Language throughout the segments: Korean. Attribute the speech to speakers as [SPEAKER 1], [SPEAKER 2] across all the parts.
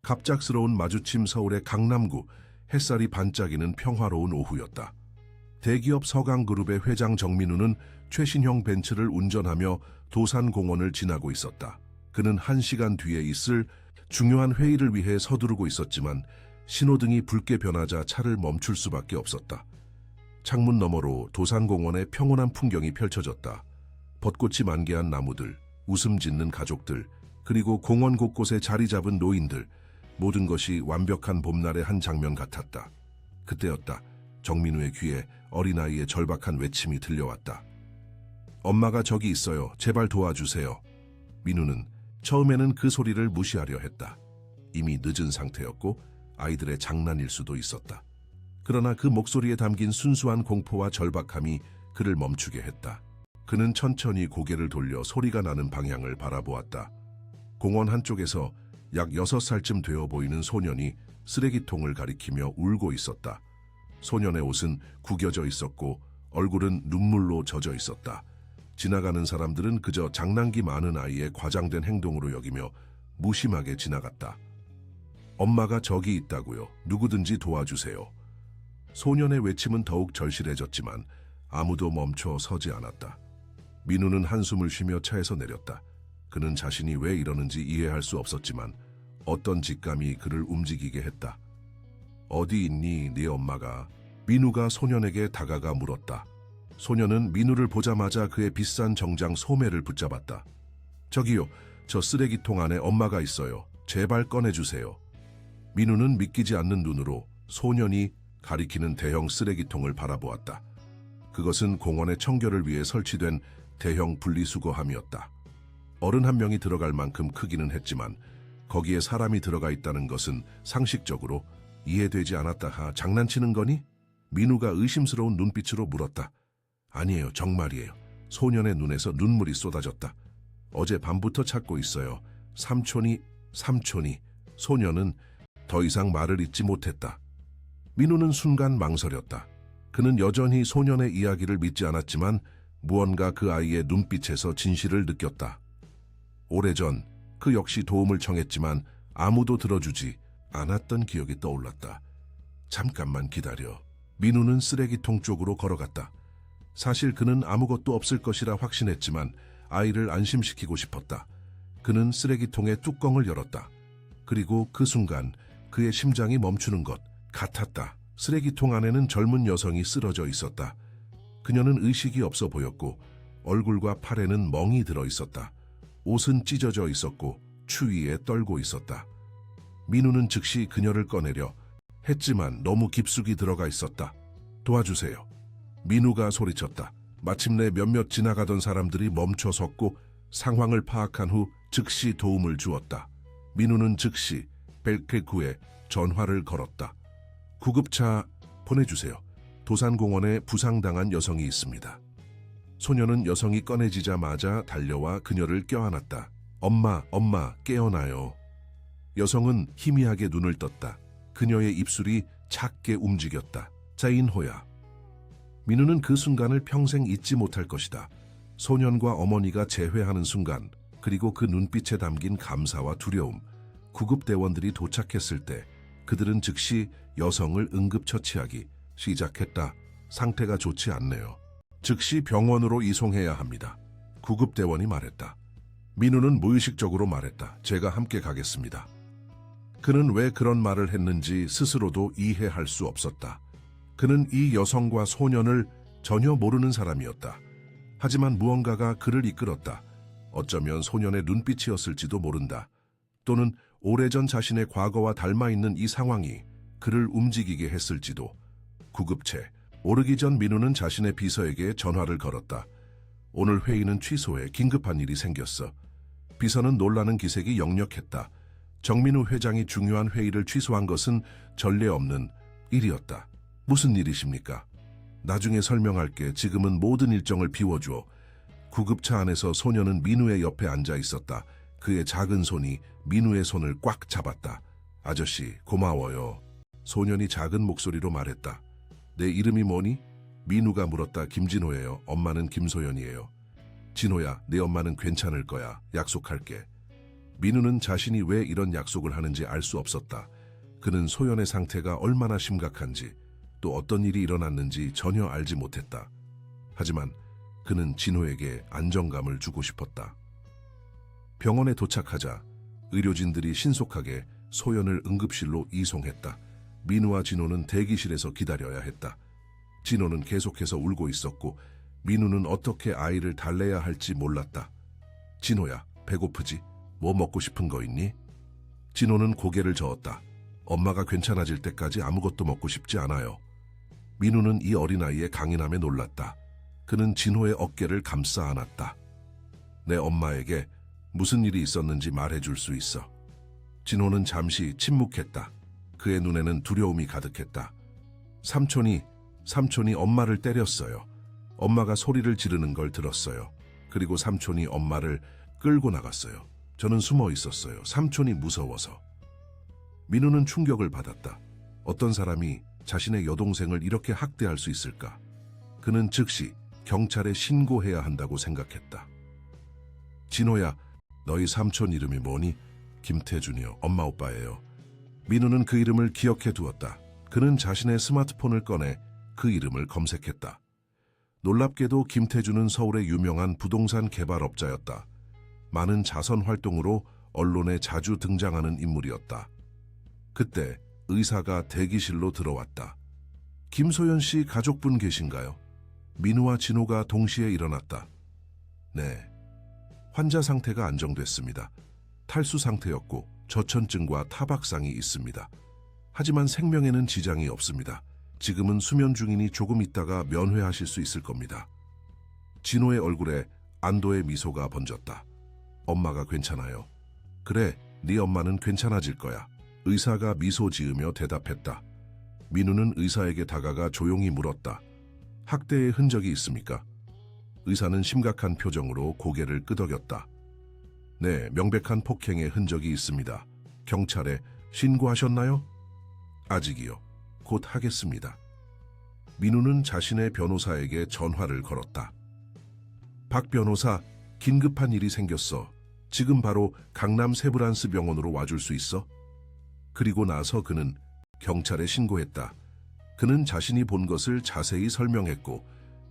[SPEAKER 1] 갑작스러운 마주침 서울의 강남구, 햇살이 반짝이는 평화로운 오후였다. 대기업 서강그룹의 회장 정민우는 최신형 벤츠를 운전하며 도산공원을 지나고 있었다. 그는 1시간 뒤에 있을 중요한 회의를 위해 서두르고 있었지만 신호등이 붉게 변하자 차를 멈출 수밖에 없었다. 창문 너머로 도산공원의 평온한 풍경이 펼쳐졌다. 벚꽃이 만개한 나무들, 웃음 짓는 가족들, 그리고 공원 곳곳에 자리 잡은 노인들, 모든 것이 완벽한 봄날의 한 장면 같았다. 그때였다. 정민우의 귀에 어린아이의 절박한 외침이 들려왔다. 엄마가 저기 있어요. 제발 도와주세요. 민우는 처음에는 그 소리를 무시하려 했다. 이미 늦은 상태였고 아이들의 장난일 수도 있었다. 그러나 그 목소리에 담긴 순수한 공포와 절박함이 그를 멈추게 했다. 그는 천천히 고개를 돌려 소리가 나는 방향을 바라보았다. 공원 한쪽에서 약 6살쯤 되어 보이는 소년이 쓰레기통을 가리키며 울고 있었다. 소년의 옷은 구겨져 있었고 얼굴은 눈물로 젖어 있었다. 지나가는 사람들은 그저 장난기 많은 아이의 과장된 행동으로 여기며 무심하게 지나갔다. 엄마가 저기 있다고요. 누구든지 도와주세요. 소년의 외침은 더욱 절실해졌지만 아무도 멈춰 서지 않았다. 민우는 한숨을 쉬며 차에서 내렸다. 그는 자신이 왜 이러는지 이해할 수 없었지만 어떤 직감이 그를 움직이게 했다. 어디 있니, 네 엄마가? 민우가 소년에게 다가가 물었다. 소년은 민우를 보자마자 그의 비싼 정장 소매를 붙잡았다. 저기요, 저 쓰레기통 안에 엄마가 있어요. 제발 꺼내주세요. 민우는 믿기지 않는 눈으로 소년이 가리키는 대형 쓰레기통을 바라보았다. 그것은 공원의 청결을 위해 설치된 대형 분리수거함이었다. 어른 한 명이 들어갈 만큼 크기는 했지만 거기에 사람이 들어가 있다는 것은 상식적으로 이해되지 않았다. 장난치는 거니? 민우가 의심스러운 눈빛으로 물었다. 아니에요, 정말이에요. 소년의 눈에서 눈물이 쏟아졌다. 어제 밤부터 찾고 있어요. 삼촌이. 소년은 더 이상 말을 잇지 못했다. 민우는 순간 망설였다. 그는 여전히 소년의 이야기를 믿지 않았지만 무언가 그 아이의 눈빛에서 진실을 느꼈다. 오래전 그 역시 도움을 청했지만 아무도 들어주지 않았던 기억이 떠올랐다. 잠깐만 기다려. 민우는 쓰레기통 쪽으로 걸어갔다. 사실 그는 아무것도 없을 것이라 확신했지만 아이를 안심시키고 싶었다. 그는 쓰레기통의 뚜껑을 열었다. 그리고 그 순간 그의 심장이 멈추는 것 같았다. 쓰레기통 안에는 젊은 여성이 쓰러져 있었다. 그녀는 의식이 없어 보였고 얼굴과 팔에는 멍이 들어 있었다. 옷은 찢어져 있었고 추위에 떨고 있었다. 민우는 즉시 그녀를 꺼내려 했지만 너무 깊숙이 들어가 있었다. 도와주세요. 민우가 소리쳤다. 마침내 몇몇 지나가던 사람들이 멈춰 섰고 상황을 파악한 후 즉시 도움을 주었다. 민우는 즉시 벨크구에 전화를 걸었다. 구급차 보내주세요. 도산공원에 부상당한 여성이 있습니다. 소녀는 여성이 꺼내지자마자 달려와 그녀를 껴안았다. 엄마, 깨어나요. 여성은 희미하게 눈을 떴다. 그녀의 입술이 작게 움직였다. 자인호야. 민우는 그 순간을 평생 잊지 못할 것이다. 소년과 어머니가 재회하는 순간, 그리고 그 눈빛에 담긴 감사와 두려움. 구급대원들이 도착했을 때 그들은 즉시 여성을 응급처치하기 시작했다. 상태가 좋지 않네요. 즉시 병원으로 이송해야 합니다. 구급대원이 말했다. 민우는 무의식적으로 말했다. 제가 함께 가겠습니다. 그는 왜 그런 말을 했는지 스스로도 이해할 수 없었다. 그는 이 여성과 소년을 전혀 모르는 사람이었다. 하지만 무언가가 그를 이끌었다. 어쩌면 소년의 눈빛이었을지도 모른다. 또는 오래전 자신의 과거와 닮아있는 이 상황이 그를 움직이게 했을지도. 구급체 오르기 전 민우는 자신의 비서에게 전화를 걸었다. 오늘 회의는 취소해 긴급한 일이 생겼어. 비서는 놀라는 기색이 역력했다. 정민우 회장이 중요한 회의를 취소한 것은 전례 없는 일이었다. 무슨 일이십니까? 나중에 설명할게. 지금은 모든 일정을 비워줘. 구급차 안에서 소녀는 민우의 옆에 앉아 있었다. 그의 작은 손이 민우의 손을 꽉 잡았다. 아저씨, 고마워요. 소년이 작은 목소리로 말했다. 내 이름이 뭐니? 민우가 물었다. 김진호예요. 엄마는 김소연이에요. 진호야, 네 엄마는 괜찮을 거야. 약속할게. 민우는 자신이 왜 이런 약속을 하는지 알 수 없었다. 그는 소연의 상태가 얼마나 심각한지, 또 어떤 일이 일어났는지 전혀 알지 못했다. 하지만 그는 진호에게 안정감을 주고 싶었다. 병원에 도착하자 의료진들이 신속하게 소연을 응급실로 이송했다. 민우와 진호는 대기실에서 기다려야 했다. 진호는 계속해서 울고 있었고 민우는 어떻게 아이를 달래야 할지 몰랐다. 진호야, 배고프지? 뭐 먹고 싶은 거 있니? 진호는 고개를 저었다. 엄마가 괜찮아질 때까지 아무것도 먹고 싶지 않아요. 민우는 이 어린아이의 강인함에 놀랐다. 그는 진호의 어깨를 감싸 안았다. 내 엄마에게 무슨 일이 있었는지 말해줄 수 있어. 진호는 잠시 침묵했다. 그의 눈에는 두려움이 가득했다. 삼촌이 엄마를 때렸어요. 엄마가 소리를 지르는 걸 들었어요. 그리고 삼촌이 엄마를 끌고 나갔어요. 저는 숨어 있었어요. 삼촌이 무서워서. 민우는 충격을 받았다. 어떤 사람이 자신의 여동생을 이렇게 학대할 수 있을까? 그는 즉시 경찰에 신고해야 한다고 생각했다. 진호야, 너희 삼촌 이름이 뭐니? 김태준이요. 엄마 오빠예요. 민우는 그 이름을 기억해 두었다. 그는 자신의 스마트폰을 꺼내 그 이름을 검색했다. 놀랍게도 김태준은 서울의 유명한 부동산 개발업자였다. 많은 자선 활동으로 언론에 자주 등장하는 인물이었다. 그때 의사가 대기실로 들어왔다. 김소연 씨 가족분 계신가요? 민우와 진호가 동시에 일어났다. 네. 환자 상태가 안정됐습니다. 탈수 상태였고 저천증과 타박상이 있습니다. 하지만 생명에는 지장이 없습니다. 지금은 수면 중이니 조금 있다가 면회하실 수 있을 겁니다. 진호의 얼굴에 안도의 미소가 번졌다. 엄마가 괜찮아요. 그래, 네 엄마는 괜찮아질 거야. 의사가 미소 지으며 대답했다. 민우는 의사에게 다가가 조용히 물었다. 학대의 흔적이 있습니까? 의사는 심각한 표정으로 고개를 끄덕였다. 네, 명백한 폭행의 흔적이 있습니다. 경찰에 신고하셨나요? 아직이요. 곧 하겠습니다. 민우는 자신의 변호사에게 전화를 걸었다. 박 변호사, 긴급한 일이 생겼어. 지금 바로 강남 세브란스 병원으로 와줄 수 있어? 그리고 나서 그는 경찰에 신고했다. 그는 자신이 본 것을 자세히 설명했고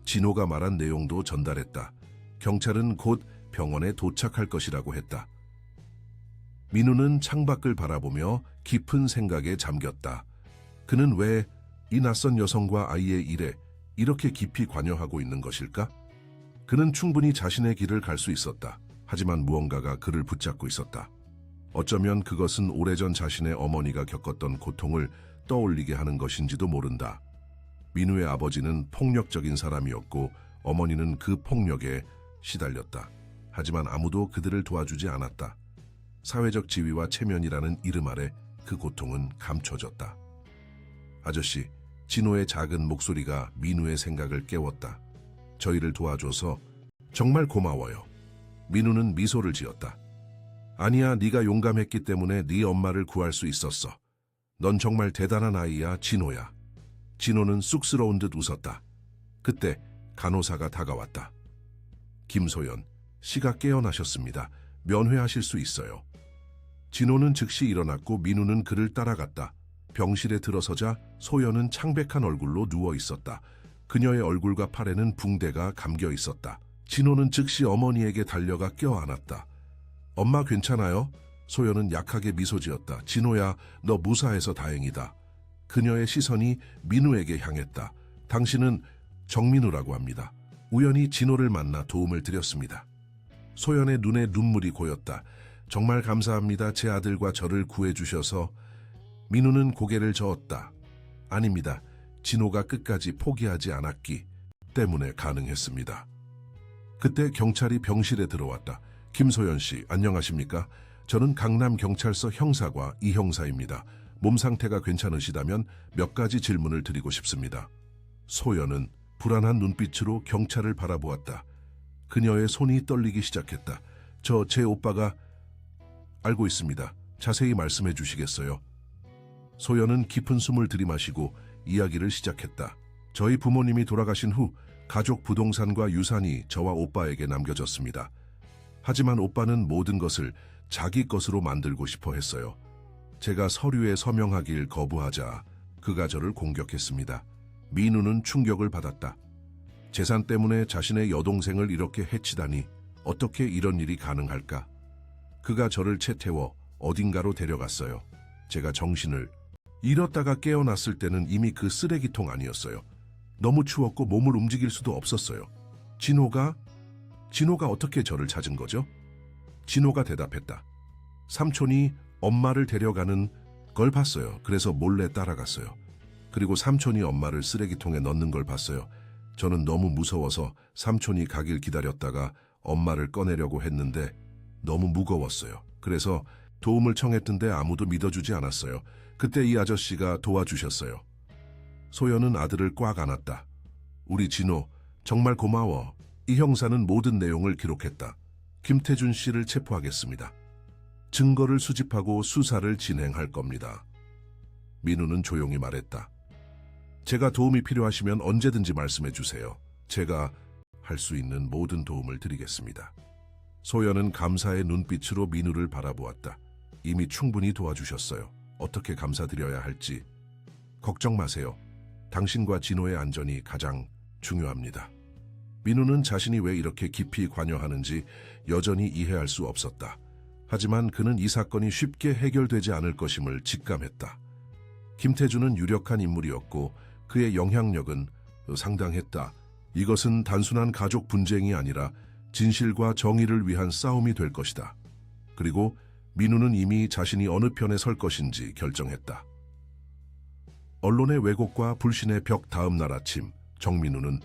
[SPEAKER 1] 진호가 말한 내용도 전달했다. 경찰은 곧 병원에 도착할 것이라고 했다. 민우는 창밖을 바라보며 깊은 생각에 잠겼다. 그는 왜 이 낯선 여성과 아이의 일에 이렇게 깊이 관여하고 있는 것일까? 그는 충분히 자신의 길을 갈 수 있었다. 하지만 무언가가 그를 붙잡고 있었다. 어쩌면 그것은 오래전 자신의 어머니가 겪었던 고통을 떠올리게 하는 것인지도 모른다. 민우의 아버지는 폭력적인 사람이었고 어머니는 그 폭력에 시달렸다. 하지만 아무도 그들을 도와주지 않았다. 사회적 지위와 체면이라는 이름 아래 그 고통은 감춰졌다. 아저씨, 진호의 작은 목소리가 민우의 생각을 깨웠다. 저희를 도와줘서 정말 고마워요. 민우는 미소를 지었다. 아니야, 네가 용감했기 때문에 네 엄마를 구할 수 있었어. 넌 정말 대단한 아이야, 진호야. 진호는 쑥스러운 듯 웃었다. 그때 간호사가 다가왔다. 김소연, 씨가 깨어나셨습니다. 면회하실 수 있어요. 진호는 즉시 일어났고 민우는 그를 따라갔다. 병실에 들어서자 소연은 창백한 얼굴로 누워 있었다. 그녀의 얼굴과 팔에는 붕대가 감겨 있었다. 진호는 즉시 어머니에게 달려가 껴안았다. 엄마 괜찮아요? 소연은 약하게 미소 지었다. 진호야, 너 무사해서 다행이다. 그녀의 시선이 민우에게 향했다. 당신은 정민우라고 합니다. 우연히 진호를 만나 도움을 드렸습니다. 소연의 눈에 눈물이 고였다. 정말 감사합니다. 제 아들과 저를 구해주셔서. 민우는 고개를 저었다. 아닙니다. 진호가 끝까지 포기하지 않았기 때문에 가능했습니다. 그때 경찰이 병실에 들어왔다. 김소연 씨, 안녕하십니까? 저는 강남경찰서 형사과 이 형사입니다. 몸 상태가 괜찮으시다면 몇 가지 질문을 드리고 싶습니다. 소연은 불안한 눈빛으로 경찰을 바라보았다. 그녀의 손이 떨리기 시작했다. 제 오빠가 알고 있습니다. 자세히 말씀해 주시겠어요? 소연은 깊은 숨을 들이마시고 이야기를 시작했다. 저희 부모님이 돌아가신 후 가족 부동산과 유산이 저와 오빠에게 남겨졌습니다. 하지만 오빠는 모든 것을 자기 것으로 만들고 싶어 했어요. 제가 서류에 서명하길 거부하자 그가 저를 공격했습니다. 민우는 충격을 받았다. 재산 때문에 자신의 여동생을 이렇게 해치다니 어떻게 이런 일이 가능할까? 그가 저를 채태워 어딘가로 데려갔어요. 제가 정신을 잃었다가 깨어났을 때는 이미 그 쓰레기통 아니었어요. 너무 추웠고 몸을 움직일 수도 없었어요. 진호가 어떻게 저를 찾은 거죠? 진호가 대답했다. 삼촌이 엄마를 데려가는 걸 봤어요. 그래서 몰래 따라갔어요. 그리고 삼촌이 엄마를 쓰레기통에 넣는 걸 봤어요. 저는 너무 무서워서 삼촌이 가길 기다렸다가 엄마를 꺼내려고 했는데 너무 무거웠어요. 그래서 도움을 청했던데 아무도 믿어주지 않았어요. 그때 이 아저씨가 도와주셨어요. 소연은 아들을 꽉 안았다. 우리 진호, 정말 고마워. 이 형사는 모든 내용을 기록했다. 김태준 씨를 체포하겠습니다. 증거를 수집하고 수사를 진행할 겁니다. 민우는 조용히 말했다. 제가 도움이 필요하시면 언제든지 말씀해 주세요. 제가 할 수 있는 모든 도움을 드리겠습니다. 소연은 감사의 눈빛으로 민우를 바라보았다. 이미 충분히 도와주셨어요. 어떻게 감사드려야 할지. 걱정 마세요. 당신과 진호의 안전이 가장 중요합니다. 민우는 자신이 왜 이렇게 깊이 관여하는지 여전히 이해할 수 없었다. 하지만 그는 이 사건이 쉽게 해결되지 않을 것임을 직감했다. 김태준은 유력한 인물이었고 그의 영향력은 상당했다. 이것은 단순한 가족 분쟁이 아니라 진실과 정의를 위한 싸움이 될 것이다. 그리고 민우는 이미 자신이 어느 편에 설 것인지 결정했다. 언론의 왜곡과 불신의 벽 다음 날 아침, 정민우는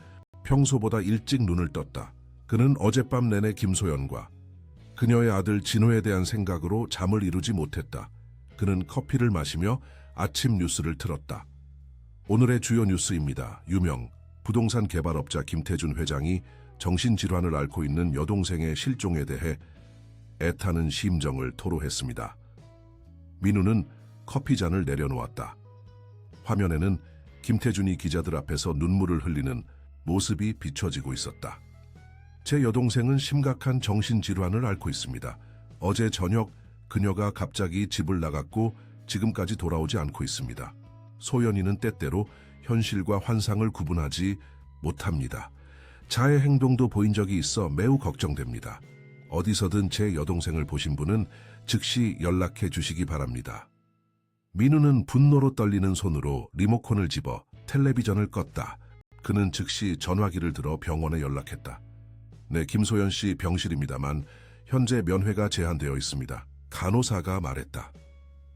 [SPEAKER 1] 평소보다 일찍 눈을 떴다. 그는 어젯밤 내내 김소연과 그녀의 아들 진호에 대한 생각으로 잠을 이루지 못했다. 그는 커피를 마시며 아침 뉴스를 틀었다. 오늘의 주요 뉴스입니다. 유명 부동산 개발업자 김태준 회장이 정신질환을 앓고 있는 여동생의 실종에 대해 애타는 심정을 토로했습니다. 민우는 커피잔을 내려놓았다. 화면에는 김태준이 기자들 앞에서 눈물을 흘리는 모습이 비춰지고 있었다. 제 여동생은 심각한 정신질환을 앓고 있습니다. 어제 저녁 그녀가 갑자기 집을 나갔고 지금까지 돌아오지 않고 있습니다. 소연이는 때때로 현실과 환상을 구분하지 못합니다. 자해 행동도 보인 적이 있어 매우 걱정됩니다. 어디서든 제 여동생을 보신 분은 즉시 연락해 주시기 바랍니다. 민우는 분노로 떨리는 손으로 리모컨을 집어 텔레비전을 껐다. 그는 즉시 전화기를 들어 병원에 연락했다. 네, 김소연 씨 병실입니다만 현재 면회가 제한되어 있습니다. 간호사가 말했다.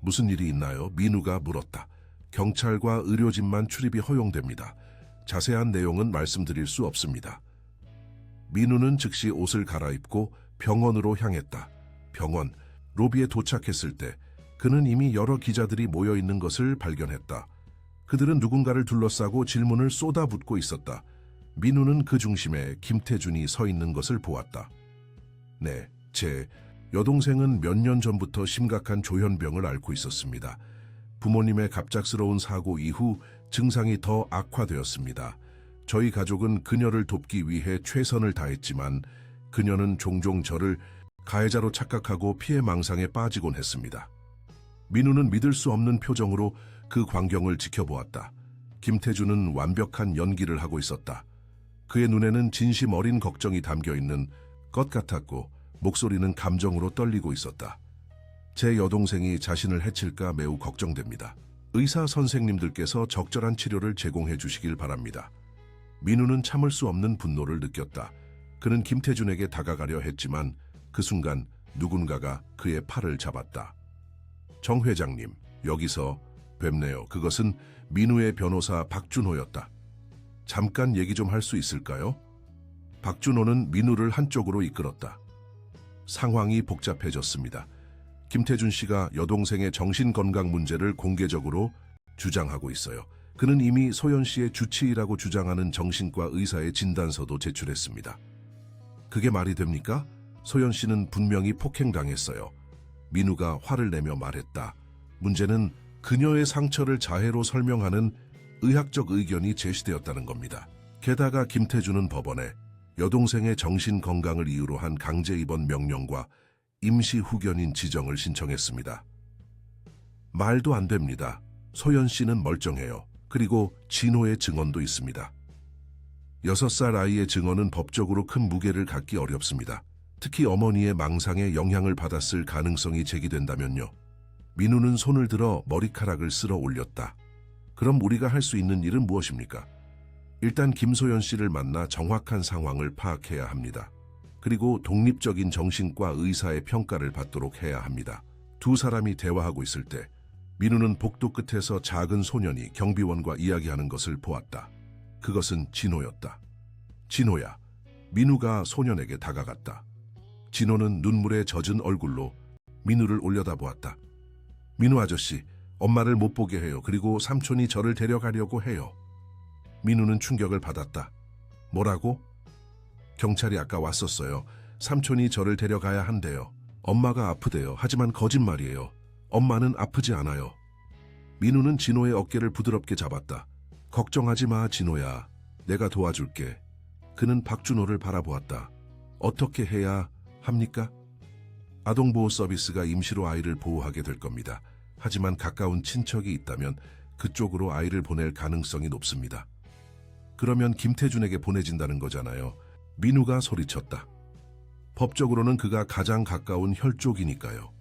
[SPEAKER 1] 무슨 일이 있나요? 민우가 물었다. 경찰과 의료진만 출입이 허용됩니다. 자세한 내용은 말씀드릴 수 없습니다. 민우는 즉시 옷을 갈아입고 병원으로 향했다. 병원 로비에 도착했을 때 그는 이미 여러 기자들이 모여 있는 것을 발견했다. 그들은 누군가를 둘러싸고 질문을 쏟아붓고 있었다. 민우는 그 중심에 김태준이 서 있는 것을 보았다. 네, 제 여동생은 몇 년 전부터 심각한 조현병을 앓고 있었습니다. 부모님의 갑작스러운 사고 이후 증상이 더 악화되었습니다. 저희 가족은 그녀를 돕기 위해 최선을 다했지만 그녀는 종종 저를 가해자로 착각하고 피해망상에 빠지곤 했습니다. 민우는 믿을 수 없는 표정으로 그 광경을 지켜보았다. 김태준은 완벽한 연기를 하고 있었다. 그의 눈에는 진심 어린 걱정이 담겨 있는 것 같았고 목소리는 감정으로 떨리고 있었다. 제 여동생이 자신을 해칠까 매우 걱정됩니다. 의사 선생님들께서 적절한 치료를 제공해 주시길 바랍니다. 민우는 참을 수 없는 분노를 느꼈다. 그는 김태준에게 다가가려 했지만 그 순간 누군가가 그의 팔을 잡았다. 정 회장님, 여기서 뵙네요. 그것은 민우의 변호사 박준호였다. 잠깐 얘기 좀 할 수 있을까요? 박준호는 민우를 한쪽으로 이끌었다. 상황이 복잡해졌습니다. 김태준 씨가 여동생의 정신건강 문제를 공개적으로 주장하고 있어요. 그는 이미 소연 씨의 주치의라고 주장하는 정신과 의사의 진단서도 제출했습니다. 그게 말이 됩니까? 소연 씨는 분명히 폭행당했어요. 민우가 화를 내며 말했다. 문제는 그녀의 상처를 자해로 설명하는 의학적 의견이 제시되었다는 겁니다. 게다가 김태준은 법원에 여동생의 정신건강을 이유로 한 강제 입원 명령과 임시 후견인 지정을 신청했습니다. 말도 안 됩니다. 소연 씨는 멀쩡해요. 그리고 진호의 증언도 있습니다. 6살 아이의 증언은 법적으로 큰 무게를 갖기 어렵습니다. 특히 어머니의 망상에 영향을 받았을 가능성이 제기된다면요. 민우는 손을 들어 머리카락을 쓸어 올렸다. 그럼 우리가 할 수 있는 일은 무엇입니까? 일단 김소연 씨를 만나 정확한 상황을 파악해야 합니다. 그리고 독립적인 정신과 의사의 평가를 받도록 해야 합니다. 두 사람이 대화하고 있을 때 민우는 복도 끝에서 작은 소년이 경비원과 이야기하는 것을 보았다. 그것은 진호였다. 진호야. 민우가 소년에게 다가갔다. 진호는 눈물에 젖은 얼굴로 민우를 올려다보았다. 민우 아저씨, 엄마를 못 보게 해요. 그리고 삼촌이 저를 데려가려고 해요. 민우는 충격을 받았다. 뭐라고? 경찰이 아까 왔었어요. 삼촌이 저를 데려가야 한대요. 엄마가 아프대요. 하지만 거짓말이에요. 엄마는 아프지 않아요. 민우는 진호의 어깨를 부드럽게 잡았다. 걱정하지 마, 진호야. 내가 도와줄게. 그는 박준호를 바라보았다. 어떻게 해야 합니까? 아동보호 서비스가 임시로 아이를 보호하게 될 겁니다. 하지만 가까운 친척이 있다면 그쪽으로 아이를 보낼 가능성이 높습니다. 그러면 김태준에게 보내진다는 거잖아요. 민우가 소리쳤다. 법적으로는 그가 가장 가까운 혈족이니까요.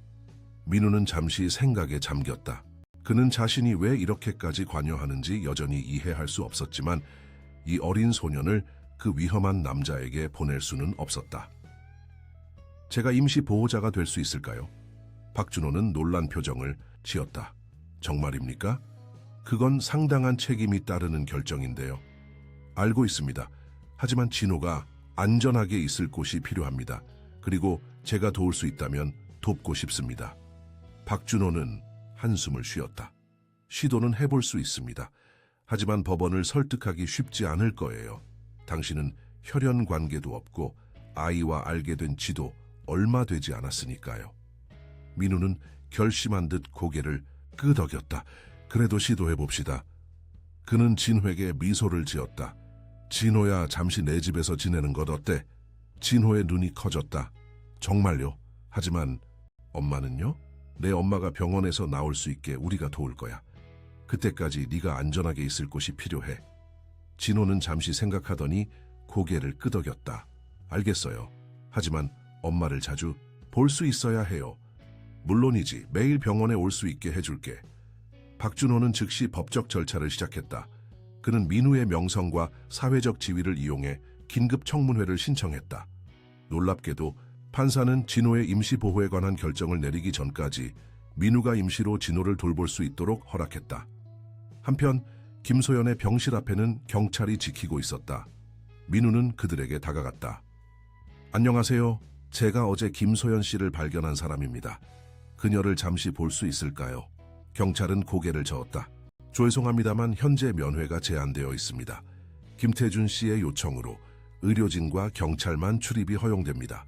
[SPEAKER 1] 민우는 잠시 생각에 잠겼다. 그는 자신이 왜 이렇게까지 관여하는지 여전히 이해할 수 없었지만 이 어린 소년을 그 위험한 남자에게 보낼 수는 없었다. 제가 임시 보호자가 될 수 있을까요? 박준호는 놀란 표정을 지었다. 정말입니까? 그건 상당한 책임이 따르는 결정인데요. 알고 있습니다. 하지만 진호가 안전하게 있을 곳이 필요합니다. 그리고 제가 도울 수 있다면 돕고 싶습니다. 박준호는 한숨을 쉬었다. 시도는 해볼 수 있습니다. 하지만 법원을 설득하기 쉽지 않을 거예요. 당신은 혈연 관계도 없고 아이와 알게 된 지도 얼마 되지 않았으니까요. 민우는 결심한 듯 고개를 끄덕였다. 그래도 시도해봅시다. 그는 진호에게 미소를 지었다. 진호야, 잠시 내 집에서 지내는 것 어때? 진호의 눈이 커졌다. 정말요? 하지만 엄마는요? 내 엄마가 병원에서 나올 수 있게 우리가 도울 거야. 그때까지 네가 안전하게 있을 곳이 필요해. 진호는 잠시 생각하더니 고개를 끄덕였다. 알겠어요. 하지만 엄마를 자주 볼 수 있어야 해요. 물론이지. 매일 병원에 올 수 있게 해줄게. 박준호는 즉시 법적 절차를 시작했다. 그는 민우의 명성과 사회적 지위를 이용해 긴급 청문회를 신청했다. 놀랍게도 판사는 진호의 임시보호에 관한 결정을 내리기 전까지 민우가 임시로 진호를 돌볼 수 있도록 허락했다. 한편 김소연의 병실 앞에는 경찰이 지키고 있었다. 민우는 그들에게 다가갔다. 안녕하세요. 제가 어제 김소연 씨를 발견한 사람입니다. 그녀를 잠시 볼 수 있을까요? 경찰은 고개를 저었다. 죄송합니다만 현재 면회가 제한되어 있습니다. 김태준 씨의 요청으로 의료진과 경찰만 출입이 허용됩니다.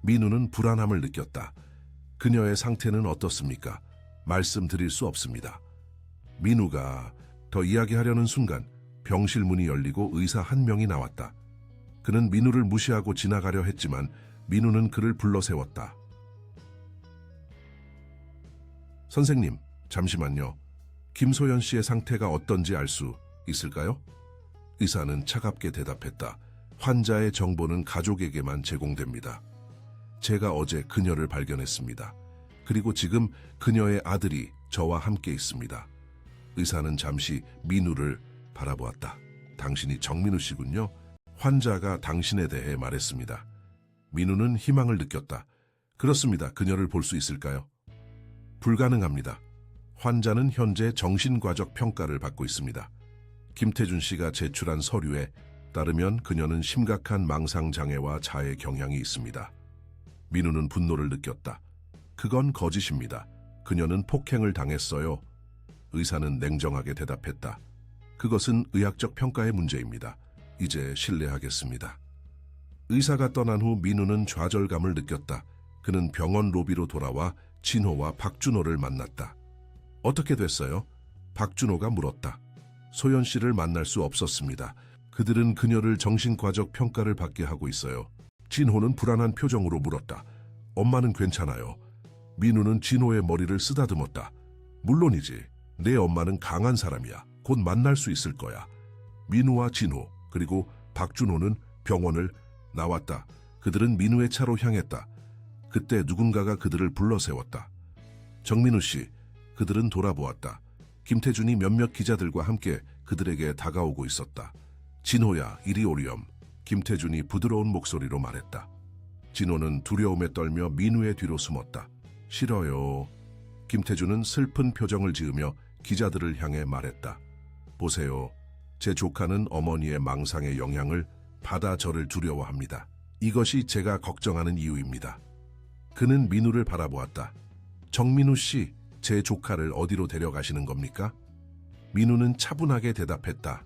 [SPEAKER 1] 민우는 불안함을 느꼈다. 그녀의 상태는 어떻습니까? 말씀드릴 수 없습니다. 민우가 더 이야기하려는 순간 병실 문이 열리고 의사 한 명이 나왔다. 그는 민우를 무시하고 지나가려 했지만 민우는 그를 불러 세웠다. 선생님, 잠시만요. 김소연 씨의 상태가 어떤지 알 수 있을까요? 의사는 차갑게 대답했다. 환자의 정보는 가족에게만 제공됩니다. 제가 어제 그녀를 발견했습니다. 그리고 지금 그녀의 아들이 저와 함께 있습니다. 의사는 잠시 민우를 바라보았다. 당신이 정민우 씨군요. 환자가 당신에 대해 말했습니다. 민우는 희망을 느꼈다. 그렇습니다. 그녀를 볼 수 있을까요? 불가능합니다. 환자는 현재 정신과적 평가를 받고 있습니다. 김태준 씨가 제출한 서류에 따르면 그녀는 심각한 망상장애와 자해 경향이 있습니다. 민우는 분노를 느꼈다. 그건 거짓입니다. 그녀는 폭행을 당했어요. 의사는 냉정하게 대답했다. 그것은 의학적 평가의 문제입니다. 이제 실례하겠습니다. 의사가 떠난 후 민우는 좌절감을 느꼈다. 그는 병원 로비로 돌아와 진호와 박준호를 만났다. 어떻게 됐어요? 박준호가 물었다. 소연 씨를 만날 수 없었습니다. 그들은 그녀를 정신과적 평가를 받게 하고 있어요. 진호는 불안한 표정으로 물었다. 엄마는 괜찮아요. 민우는 진호의 머리를 쓰다듬었다. 물론이지. 내 엄마는 강한 사람이야. 곧 만날 수 있을 거야. 민우와 진호 그리고 박준호는 병원을 나왔다. 그들은 민우의 차로 향했다. 그때 누군가가 그들을 불러 세웠다. 정민우 씨, 그들은 돌아보았다. 김태준이 몇몇 기자들과 함께 그들에게 다가오고 있었다. 진호야, 이리 오렴. 김태준이 부드러운 목소리로 말했다. 진호는 두려움에 떨며 민우의 뒤로 숨었다. 싫어요. 김태준은 슬픈 표정을 지으며 기자들을 향해 말했다. 보세요. 제 조카는 어머니의 망상의 영향을 받아 저를 두려워합니다. 이것이 제가 걱정하는 이유입니다. 그는 민우를 바라보았다. 정민우 씨, 제 조카를 어디로 데려가시는 겁니까? 민우는 차분하게 대답했다.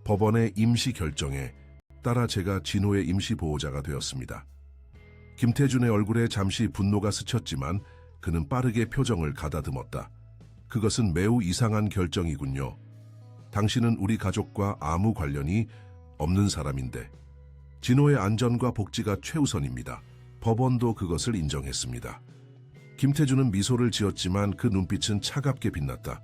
[SPEAKER 1] 법원의 임시 결정에 따라 제가 진호의 임시 보호자가 되었습니다. 김태준의 얼굴에 잠시 분노가 스쳤지만 그는 빠르게 표정을 가다듬었다. 그것은 매우 이상한 결정이군요. 당신은 우리 가족과 아무 관련이 없는 사람인데 진호의 안전과 복지가 최우선입니다. 법원도 그것을 인정했습니다. 김태준은 미소를 지었지만 그 눈빛은 차갑게 빛났다.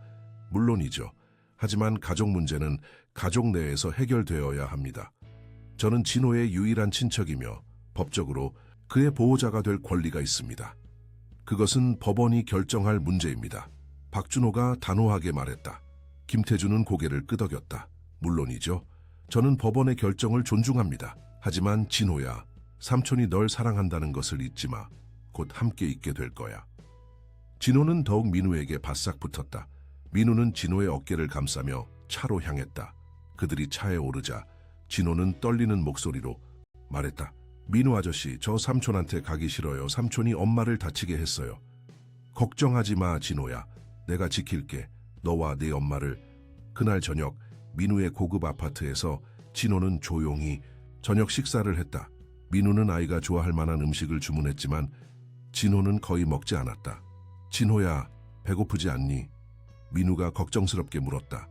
[SPEAKER 1] 물론이죠. 하지만 가족 문제는 가족 내에서 해결되어야 합니다. 저는 진호의 유일한 친척이며 법적으로 그의 보호자가 될 권리가 있습니다. 그것은 법원이 결정할 문제입니다. 박준호가 단호하게 말했다. 김태준은 고개를 끄덕였다. 물론이죠. 저는 법원의 결정을 존중합니다. 하지만 진호야, 삼촌이 널 사랑한다는 것을 잊지 마. 곧 함께 있게 될 거야. 진호는 더욱 민우에게 바싹 붙었다. 민우는 진호의 어깨를 감싸며 차로 향했다. 그들이 차에 오르자 진호는 떨리는 목소리로 말했다. 민우 아저씨, 저 삼촌한테 가기 싫어요. 삼촌이 엄마를 다치게 했어요. 걱정하지 마, 진호야. 내가 지킬게. 너와 네 엄마를. 그날 저녁 민우의 고급 아파트에서 진호는 조용히 저녁 식사를 했다. 민우는 아이가 좋아할 만한 음식을 주문했지만 진호는 거의 먹지 않았다. 진호야, 배고프지 않니? 민우가 걱정스럽게 물었다.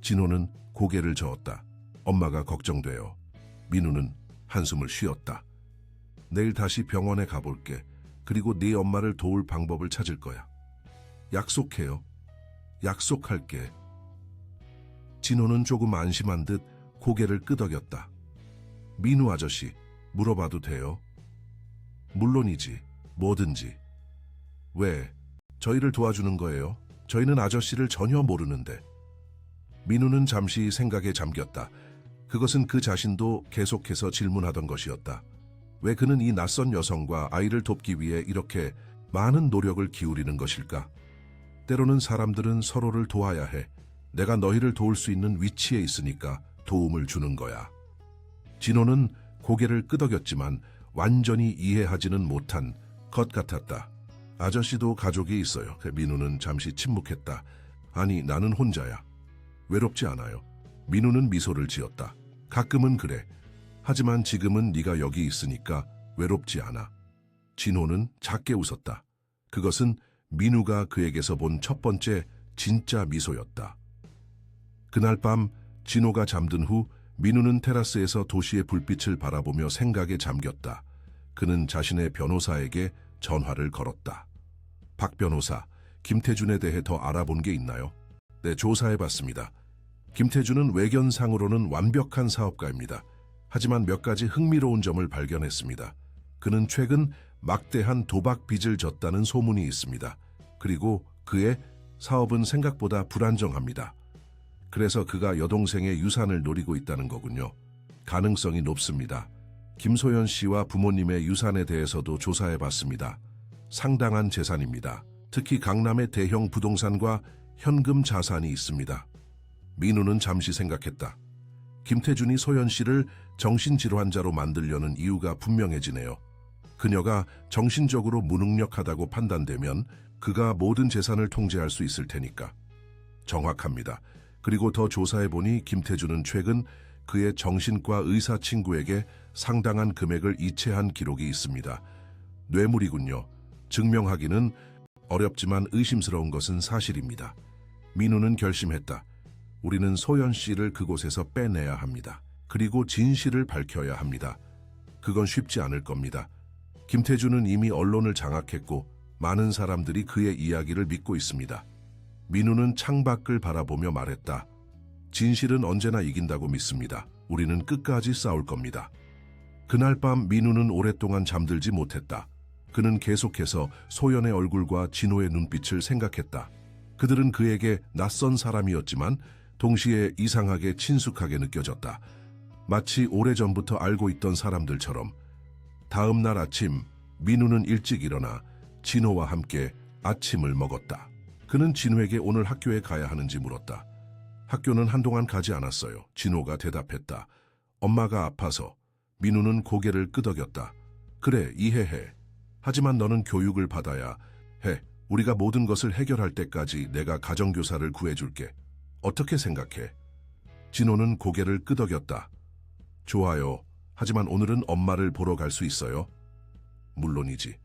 [SPEAKER 1] 진호는 고개를 저었다. 엄마가 걱정돼요. 민우는 한숨을 쉬었다. 내일 다시 병원에 가볼게. 그리고 네 엄마를 도울 방법을 찾을 거야. 약속해요. 약속할게. 진호는 조금 안심한 듯 고개를 끄덕였다. 민우 아저씨, 물어봐도 돼요? 물론이지. 뭐든지. 왜? 저희를 도와주는 거예요? 저희는 아저씨를 전혀 모르는데. 민우는 잠시 생각에 잠겼다. 그것은 그 자신도 계속해서 질문하던 것이었다. 왜 그는 이 낯선 여성과 아이를 돕기 위해 이렇게 많은 노력을 기울이는 것일까? 때로는 사람들은 서로를 도와야 해. 내가 너희를 도울 수 있는 위치에 있으니까 도움을 주는 거야. 진호는 고개를 끄덕였지만 완전히 이해하지는 못한 것 같았다. 아저씨도 가족이 있어요. 민우는 잠시 침묵했다. 아니, 나는 혼자야. 외롭지 않아요. 민우는 미소를 지었다. 가끔은 그래. 하지만 지금은 네가 여기 있으니까 외롭지 않아. 진호는 작게 웃었다. 그것은 민우가 그에게서 본 첫 번째 진짜 미소였다. 그날 밤 진호가 잠든 후 민우는 테라스에서 도시의 불빛을 바라보며 생각에 잠겼다. 그는 자신의 변호사에게 전화를 걸었다. 박 변호사, 김태준에 대해 더 알아본 게 있나요? 네, 조사해봤습니다. 김태준은 외견상으로는 완벽한 사업가입니다. 하지만 몇 가지 흥미로운 점을 발견했습니다. 그는 최근 막대한 도박 빚을 졌다는 소문이 있습니다. 그리고 그의 사업은 생각보다 불안정합니다. 그래서 그가 여동생의 유산을 노리고 있다는 거군요. 가능성이 높습니다. 김소연 씨와 부모님의 유산에 대해서도 조사해봤습니다. 상당한 재산입니다. 특히 강남의 대형 부동산과 현금 자산이 있습니다. 민우는 잠시 생각했다. 김태준이 소연 씨를 정신질환자로 만들려는 이유가 분명해지네요. 그녀가 정신적으로 무능력하다고 판단되면 그가 모든 재산을 통제할 수 있을 테니까. 정확합니다. 그리고 더 조사해보니 김태준은 최근 그의 정신과 의사 친구에게 상당한 금액을 이체한 기록이 있습니다. 뇌물이군요. 증명하기는 어렵지만 의심스러운 것은 사실입니다. 민우는 결심했다. 우리는 소연 씨를 그곳에서 빼내야 합니다. 그리고 진실을 밝혀야 합니다. 그건 쉽지 않을 겁니다. 김태준은 이미 언론을 장악했고 많은 사람들이 그의 이야기를 믿고 있습니다. 민우는 창밖을 바라보며 말했다. 진실은 언제나 이긴다고 믿습니다. 우리는 끝까지 싸울 겁니다. 그날 밤 민우는 오랫동안 잠들지 못했다. 그는 계속해서 소연의 얼굴과 진호의 눈빛을 생각했다. 그들은 그에게 낯선 사람이었지만 동시에 이상하게 친숙하게 느껴졌다. 마치 오래전부터 알고 있던 사람들처럼. 다음 날 아침 민우는 일찍 일어나 진호와 함께 아침을 먹었다. 그는 진호에게 오늘 학교에 가야 하는지 물었다. 학교는 한동안 가지 않았어요. 진호가 대답했다. 엄마가 아파서. 민우는 고개를 끄덕였다. 그래, 이해해. 하지만 너는 교육을 받아야 해. 우리가 모든 것을 해결할 때까지 내가 가정교사를 구해줄게. 어떻게 생각해? 진호는 고개를 끄덕였다. 좋아요. 하지만 오늘은 엄마를 보러 갈 수 있어요? 물론이지.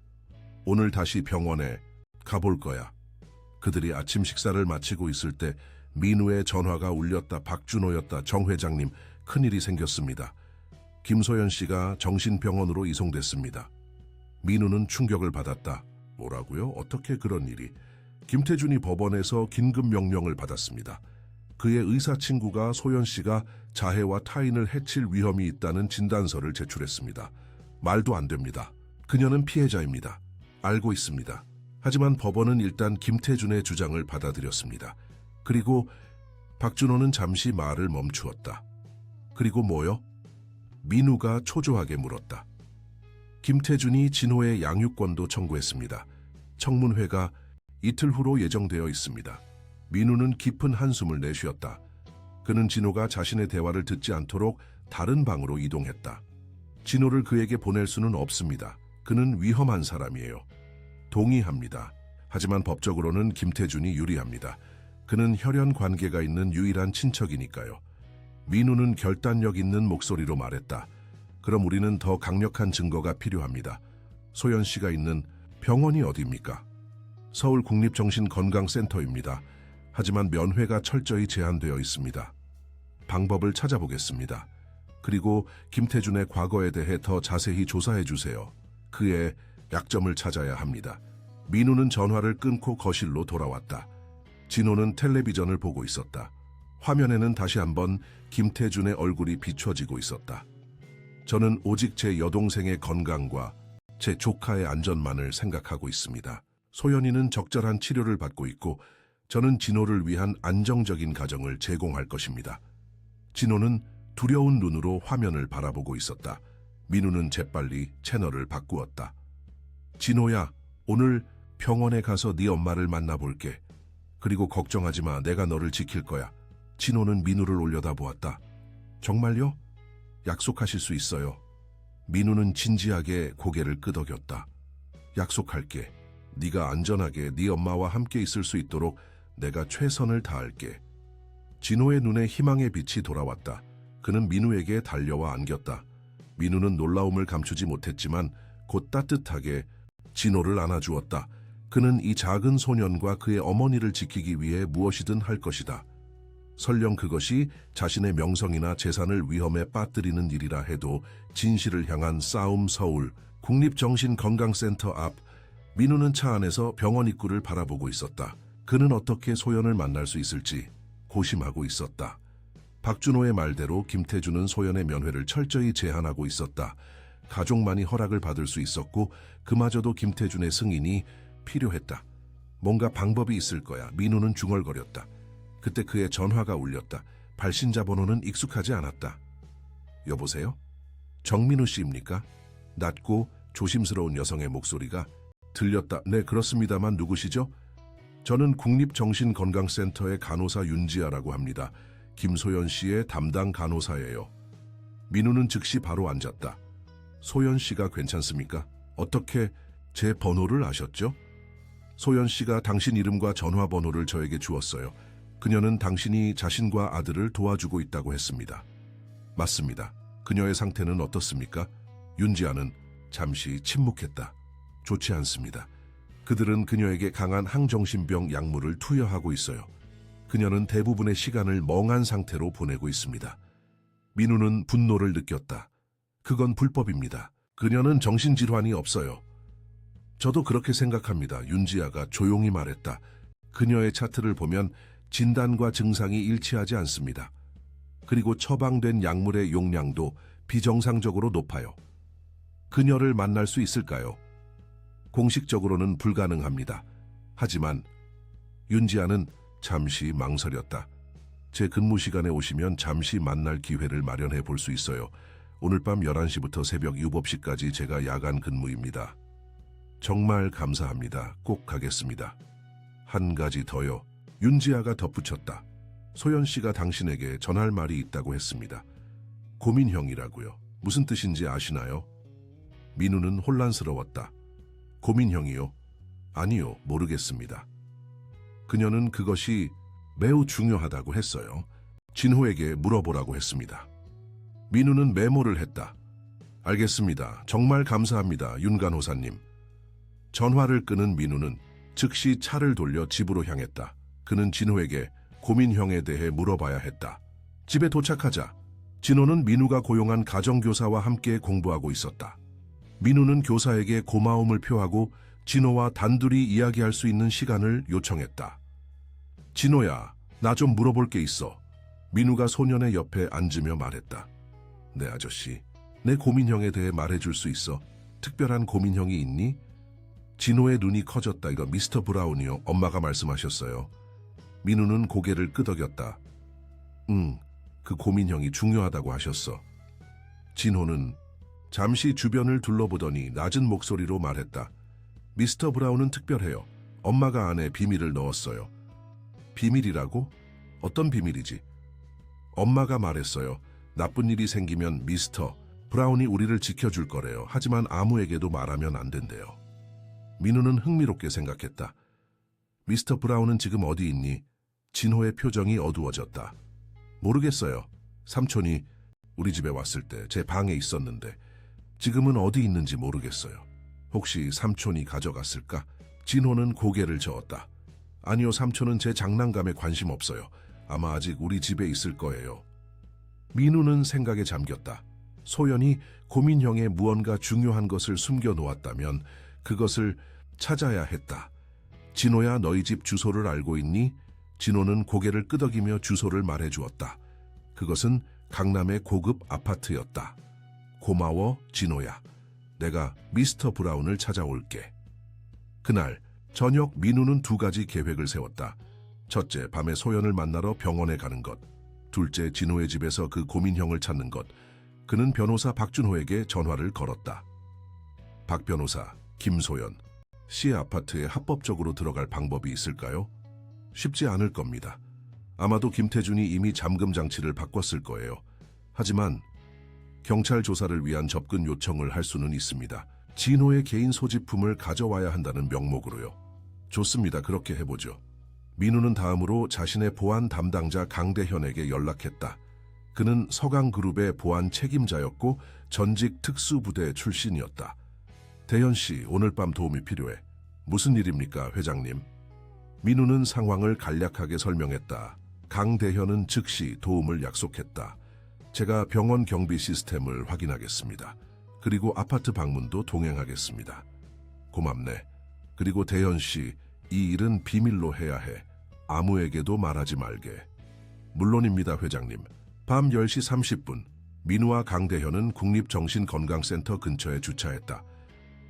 [SPEAKER 1] 오늘 다시 병원에 가볼 거야. 그들이 아침 식사를 마치고 있을 때 민우의 전화가 울렸다. 박준호였다. 정 회장님, 큰일이 생겼습니다. 김소연 씨가 정신병원으로 이송됐습니다. 민우는 충격을 받았다. 뭐라고요? 어떻게 그런 일이? 김태준이 법원에서 긴급 명령을 받았습니다. 그의 의사 친구가 소연 씨가 자해와 타인을 해칠 위험이 있다는 진단서를 제출했습니다. 말도 안 됩니다. 그녀는 피해자입니다. 알고 있습니다. 하지만 법원은 일단 김태준의 주장을 받아들였습니다. 그리고 박준호는 잠시 말을 멈추었다. 그리고 뭐요? 민우가 초조하게 물었다. 김태준이 진호의 양육권도 청구했습니다. 청문회가 이틀 후로 예정되어 있습니다. 민우는 깊은 한숨을 내쉬었다. 그는 진호가 자신의 대화를 듣지 않도록 다른 방으로 이동했다. 진호를 그에게 보낼 수는 없습니다. 그는 위험한 사람이에요. 동의합니다. 하지만 법적으로는 김태준이 유리합니다. 그는 혈연 관계가 있는 유일한 친척이니까요. 민우는 결단력 있는 목소리로 말했다. 그럼 우리는 더 강력한 증거가 필요합니다. 소연 씨가 있는 병원이 어디입니까? 서울국립정신건강센터입니다. 하지만 면회가 철저히 제한되어 있습니다. 방법을 찾아보겠습니다. 그리고 김태준의 과거에 대해 더 자세히 조사해 주세요. 그의 약점을 찾아야 합니다. 민우는 전화를 끊고 거실로 돌아왔다. 진호는 텔레비전을 보고 있었다. 화면에는 다시 한번 김태준의 얼굴이 비춰지고 있었다. 저는 오직 제 여동생의 건강과 제 조카의 안전만을 생각하고 있습니다. 소연이는 적절한 치료를 받고 있고 저는 진호를 위한 안정적인 가정을 제공할 것입니다. 진호는 두려운 눈으로 화면을 바라보고 있었다. 민우는 재빨리 채널을 바꾸었다. 진호야, 오늘 병원에 가서 네 엄마를 만나볼게. 그리고 걱정하지 마, 내가 너를 지킬 거야. 진호는 민우를 올려다보았다. 정말요? 약속하실 수 있어요. 민우는 진지하게 고개를 끄덕였다. 약속할게. 네가 안전하게 네 엄마와 함께 있을 수 있도록 내가 최선을 다할게. 진호의 눈에 희망의 빛이 돌아왔다. 그는 민우에게 달려와 안겼다. 민우는 놀라움을 감추지 못했지만 곧 따뜻하게 진호를 안아주었다. 그는 이 작은 소년과 그의 어머니를 지키기 위해 무엇이든 할 것이다. 설령 그것이 자신의 명성이나 재산을 위험에 빠뜨리는 일이라 해도 진실을 향한 싸움. 서울 국립정신건강센터 앞. 민우는 차 안에서 병원 입구를 바라보고 있었다. 그는 어떻게 소연을 만날 수 있을지 고심하고 있었다. 박준호의 말대로 김태준은 소연의 면회를 철저히 제한하고 있었다. 가족만이 허락을 받을 수 있었고 그마저도 김태준의 승인이 필요했다. 뭔가 방법이 있을 거야. 민우는 중얼거렸다. 그때 그의 전화가 울렸다. 발신자 번호는 익숙하지 않았다. 여보세요? 정민우 씨입니까? 낮고 조심스러운 여성의 목소리가 들렸다. 네, 그렇습니다만 누구시죠? 저는 국립정신건강센터의 간호사 윤지아라고 합니다. 김소연 씨의 담당 간호사예요. 민우는 즉시 바로 앉았다. 소연 씨가 괜찮습니까? 어떻게 제 번호를 아셨죠? 소연 씨가 당신 이름과 전화번호를 저에게 주었어요. 그녀는 당신이 자신과 아들을 도와주고 있다고 했습니다. 맞습니다. 그녀의 상태는 어떻습니까? 윤지아는 잠시 침묵했다. 좋지 않습니다. 그들은 그녀에게 강한 항정신병 약물을 투여하고 있어요. 그녀는 대부분의 시간을 멍한 상태로 보내고 있습니다. 민우는 분노를 느꼈다. 그건 불법입니다. 그녀는 정신질환이 없어요. 저도 그렇게 생각합니다. 윤지아가 조용히 말했다. 그녀의 차트를 보면 진단과 증상이 일치하지 않습니다. 그리고 처방된 약물의 용량도 비정상적으로 높아요. 그녀를 만날 수 있을까요? 공식적으로는 불가능합니다. 하지만 윤지아는 잠시 망설였다. 제 근무 시간에 오시면 잠시 만날 기회를 마련해 볼 수 있어요. 오늘 밤 11시부터 새벽 7시까지 제가 야간 근무입니다. 정말 감사합니다. 꼭 가겠습니다. 한 가지 더요. 윤지아가 덧붙였다. 소연 씨가 당신에게 전할 말이 있다고 했습니다. 고민형이라고요. 무슨 뜻인지 아시나요? 민우는 혼란스러웠다. 고민형이요? 아니요, 모르겠습니다. 그녀는 그것이 매우 중요하다고 했어요. 진호에게 물어보라고 했습니다. 민우는 메모를 했다. 알겠습니다. 정말 감사합니다, 윤 간호사님. 전화를 끊은 민우는 즉시 차를 돌려 집으로 향했다. 그는 진호에게 고민형에 대해 물어봐야 했다. 집에 도착하자 진호는 민우가 고용한 가정교사와 함께 공부하고 있었다. 민우는 교사에게 고마움을 표하고 진호와 단둘이 이야기할 수 있는 시간을 요청했다. 진호야, 나 좀 물어볼 게 있어. 민우가 소년의 옆에 앉으며 말했다. 네, 아저씨. 내 고민형에 대해 말해줄 수 있어? 특별한 고민형이 있니? 진호의 눈이 커졌다. 이거 미스터 브라운이요. 엄마가 말씀하셨어요. 민우는 고개를 끄덕였다. 그 고민형이 중요하다고 하셨어. 진호는 잠시 주변을 둘러보더니 낮은 목소리로 말했다. 미스터 브라운은 특별해요. 엄마가 안에 비밀을 넣었어요. 비밀이라고? 어떤 비밀이지? 엄마가 말했어요. 나쁜 일이 생기면 미스터 브라운이 우리를 지켜줄 거래요. 하지만 아무에게도 말하면 안 된대요. 민우는 흥미롭게 생각했다. 미스터 브라운은 지금 어디 있니? 진호의 표정이 어두워졌다. 모르겠어요. 삼촌이 우리 집에 왔을 때 제 방에 있었는데 지금은 어디 있는지 모르겠어요. 혹시 삼촌이 가져갔을까? 진호는 고개를 저었다. 아니요, 삼촌은 제 장난감에 관심 없어요. 아마 아직 우리 집에 있을 거예요. 민우는 생각에 잠겼다. 소연이 고민형에 무언가 중요한 것을 숨겨놓았다면 그것을 찾아야 했다. 진호야, 너희 집 주소를 알고 있니? 진호는 고개를 끄덕이며 주소를 말해주었다. 그것은 강남의 고급 아파트였다. 고마워, 진호야. 내가 미스터 브라운을 찾아올게. 그날 저녁 민우는 두 가지 계획을 세웠다. 첫째, 밤에 소연을 만나러 병원에 가는 것. 둘째, 진호의 집에서 그 고민형을 찾는 것. 그는 변호사 박준호에게 전화를 걸었다. 박 변호사, 김소연 씨의 아파트에 합법적으로 들어갈 방법이 있을까요? 쉽지 않을 겁니다. 아마도 김태준이 이미 잠금 장치를 바꿨을 거예요. 하지만 경찰 조사를 위한 접근 요청을 할 수는 있습니다. 진호의 개인 소지품을 가져와야 한다는 명목으로요. 좋습니다. 그렇게 해보죠. 민우는 다음으로 자신의 보안 담당자 강대현에게 연락했다. 그는 서강그룹의 보안 책임자였고 전직 특수부대 출신이었다. 대현 씨, 오늘 밤 도움이 필요해. 무슨 일입니까, 회장님? 민우는 상황을 간략하게 설명했다. 강대현은 즉시 도움을 약속했다. 제가 병원 경비 시스템을 확인하겠습니다. 그리고 아파트 방문도 동행하겠습니다. 고맙네. 그리고 대현 씨, 이 일은 비밀로 해야 해. 아무에게도 말하지 말게. 물론입니다, 회장님. 밤 10시 30분, 민우와 강대현은 국립정신건강센터 근처에 주차했다.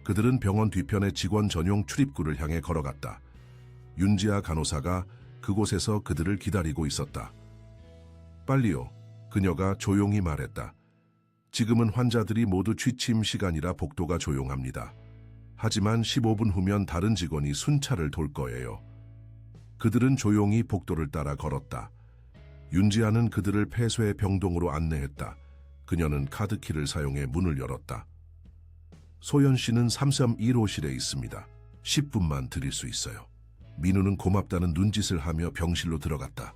[SPEAKER 1] 그들은 병원 뒤편의 직원 전용 출입구를 향해 걸어갔다. 윤지아 간호사가 그곳에서 그들을 기다리고 있었다. 빨리요. 그녀가 조용히 말했다. 지금은 환자들이 모두 취침 시간이라 복도가 조용합니다. 하지만 15분 후면 다른 직원이 순찰을 돌 거예요. 그들은 조용히 복도를 따라 걸었다. 윤지아는 그들을 폐쇄의 병동으로 안내했다. 그녀는 카드키를 사용해 문을 열었다. 소연 씨는 331호실에 있습니다. 10분만 드릴 수 있어요. 민우는 고맙다는 눈짓을 하며 병실로 들어갔다.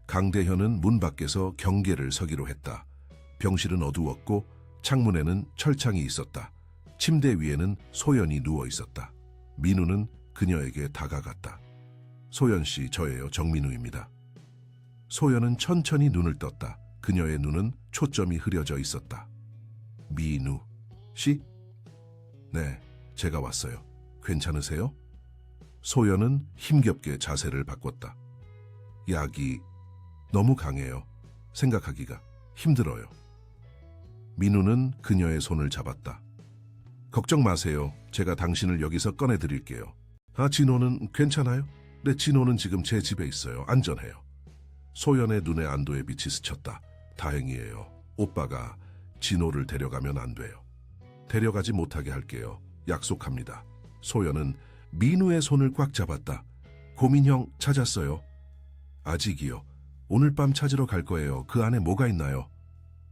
[SPEAKER 1] 강대현은 문 밖에서 경계를 서기로 했다. 병실은 어두웠고 창문에는 철창이 있었다. 침대 위에는 소연이 누워 있었다. 민우는 그녀에게 다가갔다. 소연 씨, 저예요. 정민우입니다. 소연은 천천히 눈을 떴다. 그녀의 눈은 초점이 흐려져 있었다. 민우 씨? 네, 제가 왔어요. 괜찮으세요? 소연은 힘겹게 자세를 바꿨다. 약이 너무 강해요. 생각하기가 힘들어요. 민우는 그녀의 손을 잡았다. 걱정 마세요. 제가 당신을 여기서 꺼내드릴게요. 아, 진호는 괜찮아요? 네, 진호는 지금 제 집에 있어요. 안전해요. 소연의 눈에 안도의 빛이 스쳤다. 다행이에요. 오빠가 진호를 데려가면 안 돼요. 데려가지 못하게 할게요. 약속합니다. 소연은 민우의 손을 꽉 잡았다. 고민형 찾았어요. 아직이요. 오늘 밤 찾으러 갈 거예요. 그 안에 뭐가 있나요?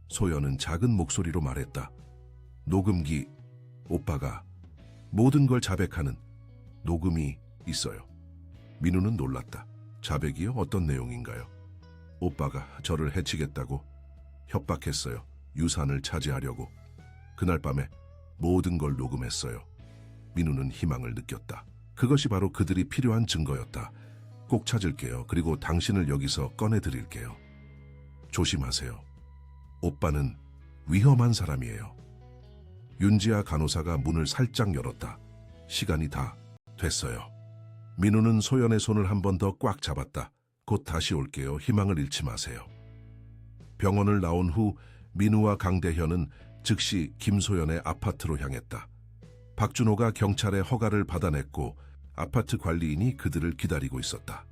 [SPEAKER 1] 소연은 작은 목소리로 말했다. 녹음기. 오빠가 모든 걸 자백하는 녹음이 있어요. 민우는 놀랐다. 자백이요? 어떤 내용인가요? 오빠가 저를 해치겠다고 협박했어요. 유산을 차지하려고. 그날 밤에 모든 걸 녹음했어요. 민우는 희망을 느꼈다. 그것이 바로 그들이 필요한 증거였다. 꼭 찾을게요. 그리고 당신을 여기서 꺼내드릴게요. 조심하세요. 오빠는 위험한 사람이에요. 윤지아 간호사가 문을 살짝 열었다. 시간이 다 됐어요. 민우는 소연의 손을 한 번 더 꽉 잡았다. 곧 다시 올게요. 희망을 잃지 마세요. 병원을 나온 후 민우와 강대현은 즉시 김소연의 아파트로 향했다. 박준호가 경찰의 허가를 받아냈고 아파트 관리인이 그들을 기다리고 있었다.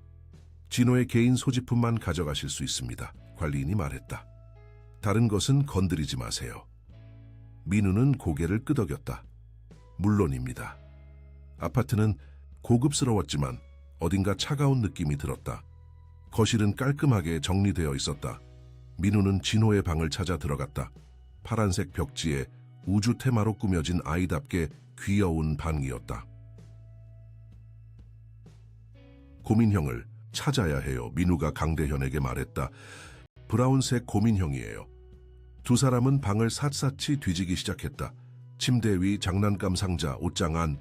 [SPEAKER 1] 진호의 개인 소지품만 가져가실 수 있습니다. 관리인이 말했다. 다른 것은 건드리지 마세요. 민우는 고개를 끄덕였다. 물론입니다. 아파트는 고급스러웠지만 어딘가 차가운 느낌이 들었다. 거실은 깔끔하게 정리되어 있었다. 민우는 진호의 방을 찾아 들어갔다. 파란색 벽지에 우주 테마로 꾸며진 아이답게 귀여운 방이었다. 고민형을 찾아야 해요. 민우가 강대현에게 말했다. 브라운색 고민형이에요. 두 사람은 방을 샅샅이 뒤지기 시작했다. 침대 위, 장난감 상자, 옷장 안.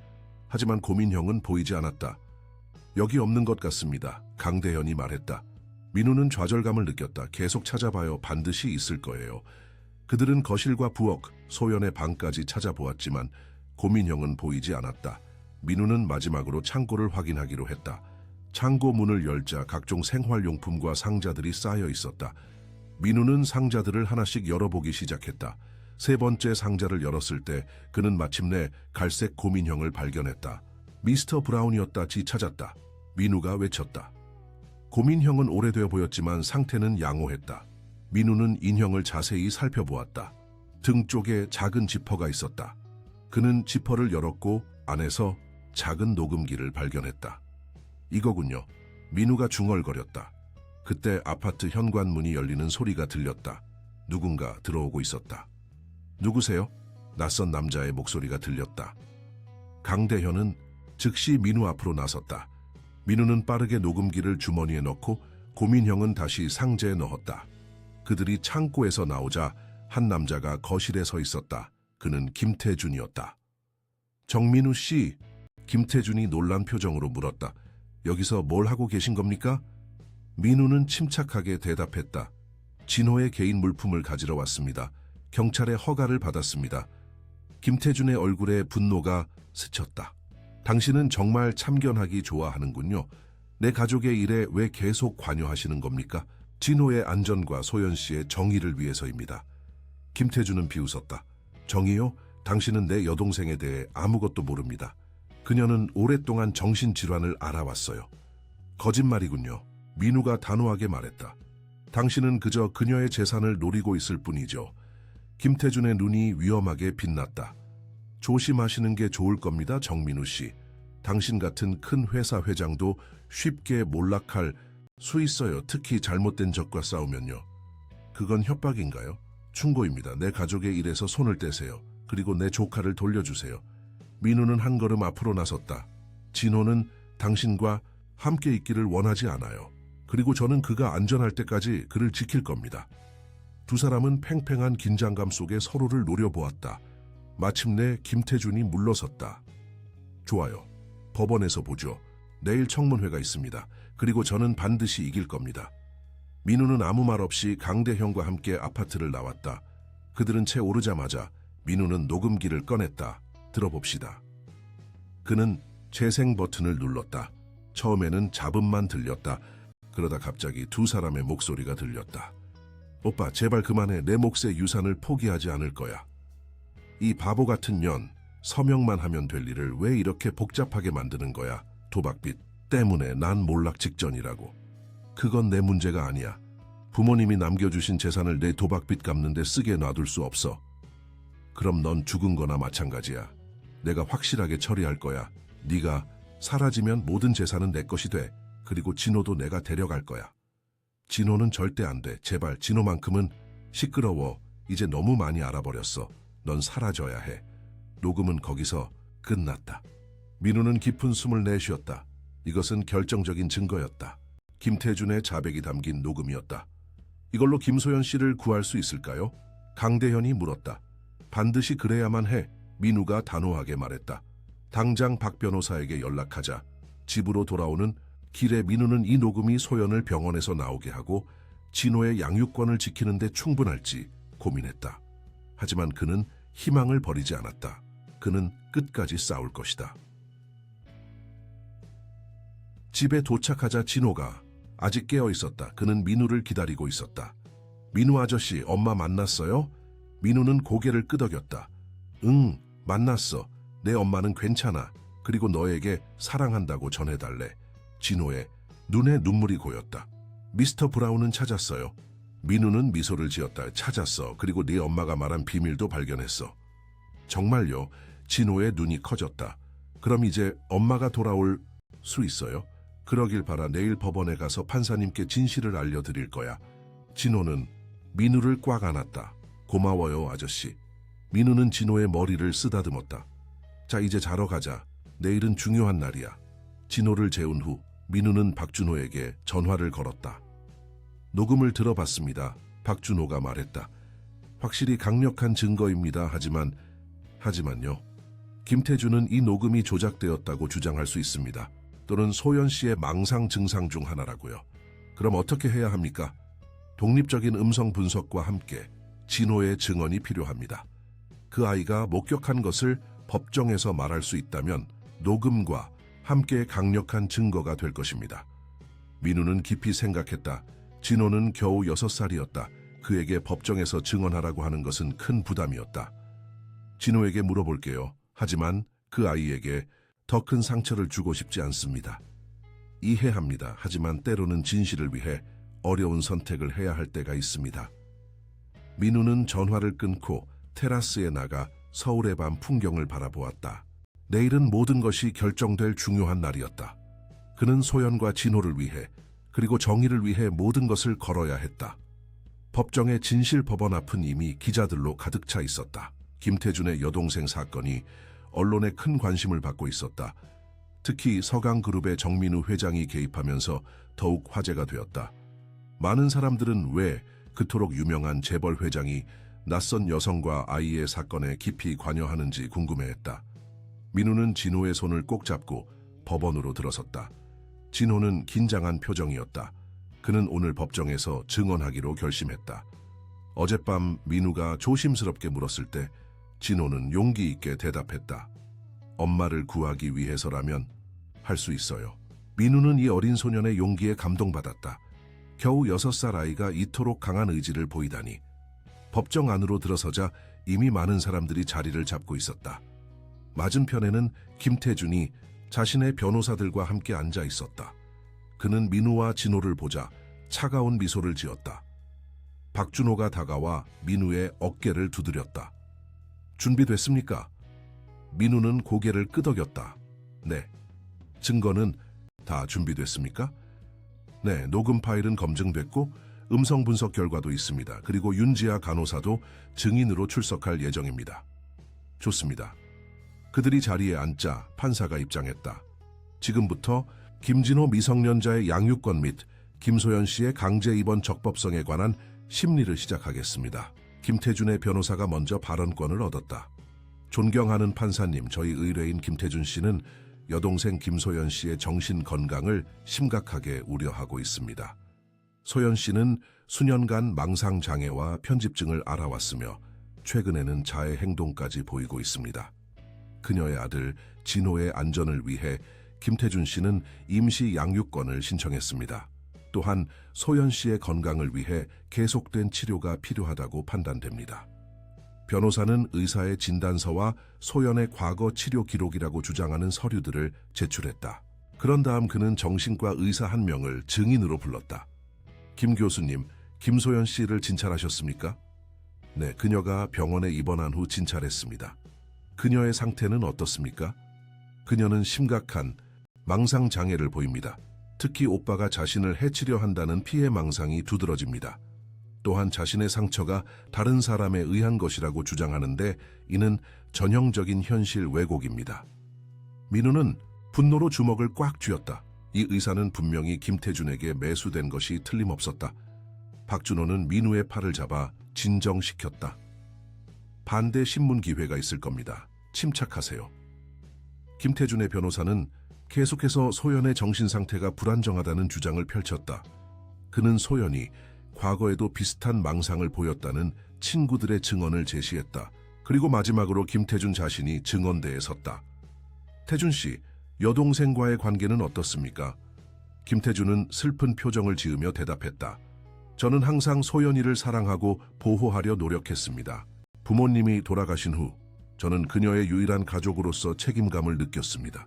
[SPEAKER 1] 하지만 고민형은 보이지 않았다. 여기 없는 것 같습니다. 강대현이 말했다. 민우는 좌절감을 느꼈다. 계속 찾아봐요. 반드시 있을 거예요. 그들은 거실과 부엌, 소연의 방까지 찾아보았지만 고민형은 보이지 않았다. 민우는 마지막으로 창고를 확인하기로 했다. 창고 문을 열자 각종 생활용품과 상자들이 쌓여 있었다. 민우는 상자들을 하나씩 열어보기 시작했다. 세 번째 상자를 열었을 때 그는 마침내 갈색 고민형을 발견했다. 미스터 브라운이었다. 찾았다. 민우가 외쳤다. 고민형은 오래되어 보였지만 상태는 양호했다. 민우는 인형을 자세히 살펴보았다. 등 쪽에 작은 지퍼가 있었다. 그는 지퍼를 열었고 안에서 작은 녹음기를 발견했다. 이거군요. 민우가 중얼거렸다. 그때 아파트 현관문이 열리는 소리가 들렸다. 누군가 들어오고 있었다. 누구세요? 낯선 남자의 목소리가 들렸다. 강대현은 즉시 민우 앞으로 나섰다. 민우는 빠르게 녹음기를 주머니에 넣고 고민형은 다시 상자에 넣었다. 그들이 창고에서 나오자 한 남자가 거실에 서 있었다. 그는 김태준이었다. 정민우 씨, 김태준이 놀란 표정으로 물었다. 여기서 뭘 하고 계신 겁니까? 민우는 침착하게 대답했다. 진호의 개인 물품을 가지러 왔습니다. 경찰의 허가를 받았습니다. 김태준의 얼굴에 분노가 스쳤다. 당신은 정말 참견하기 좋아하는군요. 내 가족의 일에 왜 계속 관여하시는 겁니까? 진호의 안전과 소연 씨의 정의를 위해서입니다. 김태준은 비웃었다. 정의요? 당신은 내 여동생에 대해 아무것도 모릅니다. 그녀는 오랫동안 정신질환을 알아왔어요. 거짓말이군요. 민우가 단호하게 말했다. 당신은 그저 그녀의 재산을 노리고 있을 뿐이죠. 김태준의 눈이 위험하게 빛났다. 조심하시는 게 좋을 겁니다, 정민우 씨. 당신 같은 큰 회사 회장도 쉽게 몰락할 수 있어요. 특히 잘못된 적과 싸우면요. 그건 협박인가요? 충고입니다. 내 가족의 일에서 손을 떼세요. 그리고 내 조카를 돌려주세요. 민우는 한 걸음 앞으로 나섰다. 진호는 당신과 함께 있기를 원하지 않아요. 그리고 저는 그가 안전할 때까지 그를 지킬 겁니다. 두 사람은 팽팽한 긴장감 속에 서로를 노려보았다. 마침내 김태준이 물러섰다. 좋아요. 법원에서 보죠. 내일 청문회가 있습니다. 그리고 저는 반드시 이길 겁니다. 민우는 아무 말 없이 강대현과 함께 아파트를 나왔다. 그들은 채 오르자마자 민우는 녹음기를 꺼냈다. 들어봅시다. 그는 재생 버튼을 눌렀다. 처음에는 잡음만 들렸다. 그러다 갑자기 두 사람의 목소리가 들렸다. 오빠, 제발 그만해. 내 몫의 유산을 포기하지 않을 거야. 이 바보 같은 년, 서명만 하면 될 일을 왜 이렇게 복잡하게 만드는 거야? 도박빚 때문에 난 몰락 직전이라고. 그건 내 문제가 아니야. 부모님이 남겨주신 재산을 내 도박빚 갚는데 쓰게 놔둘 수 없어. 그럼 넌 죽은 거나 마찬가지야. 내가 확실하게 처리할 거야. 네가 사라지면 모든 재산은 내 것이 돼. 그리고 진호도 내가 데려갈 거야. 진호는 절대 안 돼. 제발, 진호만큼은. 시끄러워. 이제 너무 많이 알아버렸어. 넌 사라져야 해. 녹음은 거기서 끝났다. 민우는 깊은 숨을 내쉬었다. 이것은 결정적인 증거였다. 김태준의 자백이 담긴 녹음이었다. 이걸로 김소연 씨를 구할 수 있을까요? 강대현이 물었다. 반드시 그래야만 해. 민우가 단호하게 말했다. 당장 박 변호사에게 연락하자. 집으로 돌아오는 길에 민우는 이 녹음이 소연을 병원에서 나오게 하고 진호의 양육권을 지키는 데 충분할지 고민했다. 하지만 그는 희망을 버리지 않았다. 그는 끝까지 싸울 것이다. 집에 도착하자 진호가 아직 깨어 있었다. 그는 민우를 기다리고 있었다. 민우 아저씨, 엄마 만났어요? 민우는 고개를 끄덕였다. 응, 만났어. 내 엄마는 괜찮아. 그리고 너에게 사랑한다고 전해달래. 진호의 눈에 눈물이 고였다. 미스터 브라운은 찾았어요. 민우는 미소를 지었다. 찾았어. 그리고 네 엄마가 말한 비밀도 발견했어. 정말요? 진호의 눈이 커졌다. 그럼 이제 엄마가 돌아올 수 있어요? 그러길 바라. 내일 법원에 가서 판사님께 진실을 알려드릴 거야. 진호는 민우를 꽉 안았다. 고마워요, 아저씨. 민우는 진호의 머리를 쓰다듬었다. 자, 이제 자러 가자. 내일은 중요한 날이야. 진호를 재운 후 민우는 박준호에게 전화를 걸었다. 녹음을 들어봤습니다. 박준호가 말했다. 확실히 강력한 증거입니다. 하지만요. 김태준은 이 녹음이 조작되었다고 주장할 수 있습니다. 또는 소연 씨의 망상 증상 중 하나라고요. 그럼 어떻게 해야 합니까? 독립적인 음성 분석과 함께 진호의 증언이 필요합니다. 그 아이가 목격한 것을 법정에서 말할 수 있다면 녹음과 함께 강력한 증거가 될 것입니다. 민우는 깊이 생각했다. 진호는 겨우 6살이었다. 그에게 법정에서 증언하라고 하는 것은 큰 부담이었다. 진호에게 물어볼게요. 하지만 그 아이에게 더 큰 상처를 주고 싶지 않습니다. 이해합니다. 하지만 때로는 진실을 위해 어려운 선택을 해야 할 때가 있습니다. 민우는 전화를 끊고 테라스에 나가 서울의 밤 풍경을 바라보았다. 내일은 모든 것이 결정될 중요한 날이었다. 그는 소연과 진호를 위해 그리고 정의를 위해 모든 것을 걸어야 했다. 법정의 진실 법원 앞은 이미 기자들로 가득 차 있었다. 김태준의 여동생 사건이 언론에 큰 관심을 받고 있었다. 특히 서강그룹의 정민우 회장이 개입하면서 더욱 화제가 되었다. 많은 사람들은 왜 그토록 유명한 재벌 회장이 낯선 여성과 아이의 사건에 깊이 관여하는지 궁금해했다. 민우는 진호의 손을 꼭 잡고 법원으로 들어섰다. 진호는 긴장한 표정이었다. 그는 오늘 법정에서 증언하기로 결심했다. 어젯밤 민우가 조심스럽게 물었을 때 진호는 용기 있게 대답했다. 엄마를 구하기 위해서라면 할 수 있어요. 민우는 이 어린 소년의 용기에 감동받았다. 겨우 6살 아이가 이토록 강한 의지를 보이다니. 법정 안으로 들어서자 이미 많은 사람들이 자리를 잡고 있었다. 맞은편에는 김태준이 자신의 변호사들과 함께 앉아 있었다. 그는 민우와 진호를 보자 차가운 미소를 지었다. 박준호가 다가와 민우의 어깨를 두드렸다. 준비됐습니까? 민우는 고개를 끄덕였다. 네. 증거는 다 준비됐습니까? 네, 녹음 파일은 검증됐고 음성 분석 결과도 있습니다. 그리고 윤지아 간호사도 증인으로 출석할 예정입니다. 좋습니다. 그들이 자리에 앉자 판사가 입장했다. 지금부터 김진호 미성년자의 양육권 및 김소연 씨의 강제 입원 적법성에 관한 심리를 시작하겠습니다. 김태준의 변호사가 먼저 발언권을 얻었다. 존경하는 판사님, 저희 의뢰인 김태준 씨는 여동생 김소연 씨의 정신 건강을 심각하게 우려하고 있습니다. 소연 씨는 수년간 망상 장애와 편집증을 앓아왔으며 최근에는 자해 행동까지 보이고 있습니다. 그녀의 아들 진호의 안전을 위해 김태준 씨는 임시 양육권을 신청했습니다. 또한 소연 씨의 건강을 위해 계속된 치료가 필요하다고 판단됩니다. 변호사는 의사의 진단서와 소연의 과거 치료 기록이라고 주장하는 서류들을 제출했다. 그런 다음 그는 정신과 의사 한 명을 증인으로 불렀다. 김 교수님, 김소연 씨를 진찰하셨습니까? 네, 그녀가 병원에 입원한 후 진찰했습니다. 그녀의 상태는 어떻습니까? 그녀는 심각한 망상 장애를 보입니다. 특히 오빠가 자신을 해치려 한다는 피해 망상이 두드러집니다. 또한 자신의 상처가 다른 사람에 의한 것이라고 주장하는데 이는 전형적인 현실 왜곡입니다. 민우는 분노로 주먹을 꽉 쥐었다. 이 의사는 분명히 김태준에게 매수된 것이 틀림없었다. 박준호는 민우의 팔을 잡아 진정시켰다. 반대 신문 기회가 있을 겁니다. 침착하세요. 김태준의 변호사는 계속해서 소연의 정신 상태가 불안정하다는 주장을 펼쳤다. 그는 소연이 과거에도 비슷한 망상을 보였다는 친구들의 증언을 제시했다. 그리고 마지막으로 김태준 자신이 증언대에 섰다. 태준 씨, 여동생과의 관계는 어떻습니까? 김태준은 슬픈 표정을 지으며 대답했다. 저는 항상 소연이를 사랑하고 보호하려 노력했습니다. 부모님이 돌아가신 후 저는 그녀의 유일한 가족으로서 책임감을 느꼈습니다.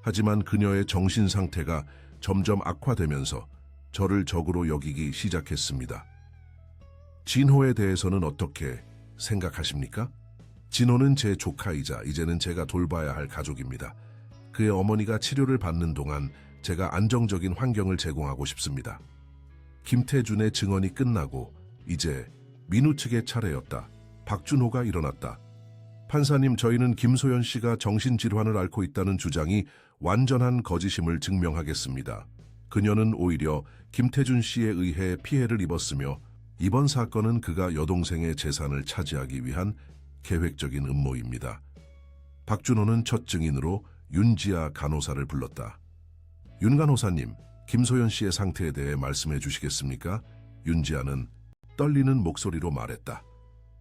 [SPEAKER 1] 하지만 그녀의 정신 상태가 점점 악화되면서 저를 적으로 여기기 시작했습니다. 진호에 대해서는 어떻게 생각하십니까? 진호는 제 조카이자 이제는 제가 돌봐야 할 가족입니다. 그의 어머니가 치료를 받는 동안 제가 안정적인 환경을 제공하고 싶습니다. 김태준의 증언이 끝나고 이제 민우 측의 차례였다. 박준호가 일어났다. 판사님, 저희는 김소연 씨가 정신질환을 앓고 있다는 주장이 완전한 거짓임을 증명하겠습니다. 그녀는 오히려 김태준 씨에 의해 피해를 입었으며 이번 사건은 그가 여동생의 재산을 차지하기 위한 계획적인 음모입니다. 박준호는 첫 증인으로 윤지아 간호사를 불렀다. 윤 간호사님, 김소연 씨의 상태에 대해 말씀해 주시겠습니까? 윤지아는 떨리는 목소리로 말했다.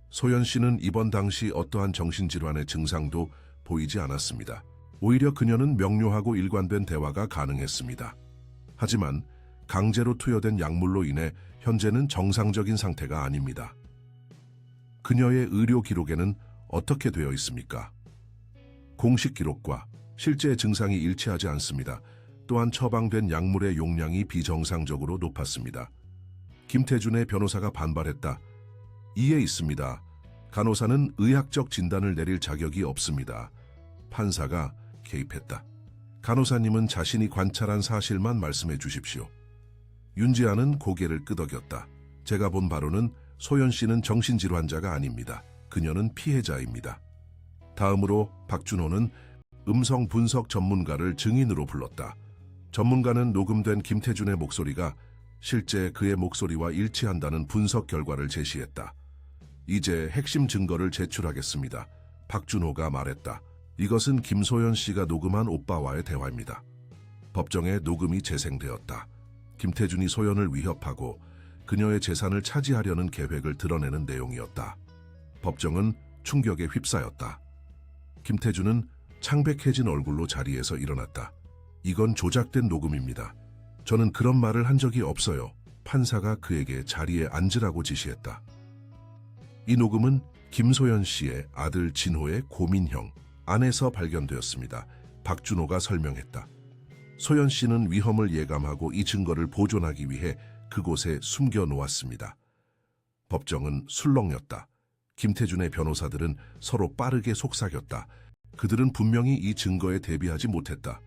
[SPEAKER 1] 소연 씨는 입원 당시 어떠한 정신질환의 증상도 보이지 않았습니다. 오히려 그녀는 명료하고 일관된 대화가 가능했습니다. 하지만 강제로 투여된 약물로 인해 현재는 정상적인 상태가 아닙니다. 그녀의 의료 기록에는 어떻게 되어 있습니까? 공식 기록과 실제 증상이 일치하지 않습니다. 또한 처방된 약물의 용량이 비정상적으로 높았습니다. 김태준의 변호사가 반발했다. 이해 있습니다. 간호사는 의학적 진단을 내릴 자격이 없습니다. 판사가 개입했다. 간호사님은 자신이 관찰한 사실만 말씀해 주십시오. 윤지아는 고개를 끄덕였다. 제가 본 바로는 소연 씨는 정신질환자가 아닙니다. 그녀는 피해자입니다. 다음으로 박준호는 음성 분석 전문가를 증인으로 불렀다. 전문가는 녹음된 김태준의 목소리가 실제 그의 목소리와 일치한다는 분석 결과를 제시했다. 이제 핵심 증거를 제출하겠습니다. 박준호가 말했다. 이것은 김소연 씨가 녹음한 오빠와의 대화입니다. 법정에 녹음이 재생되었다. 김태준이 소연을 위협하고 그녀의 재산을 차지하려는 계획을 드러내는 내용이었다. 법정은 충격에 휩싸였다. 김태준은 창백해진 얼굴로 자리에서 일어났다. 이건 조작된 녹음입니다. 저는 그런 말을 한 적이 없어요. 판사가 그에게 자리에 앉으라고 지시했다. 이 녹음은 김소연 씨의 아들 진호의 고민형 안에서 발견되었습니다. 박준호가 설명했다. 소연 씨는 위험을 예감하고 이 증거를 보존하기 위해 그곳에 숨겨놓았습니다. 법정은 술렁였다. 김태준의 변호사들은 서로 빠르게 속삭였다. 그들은 분명히 이 증거에 대비하지 못했다.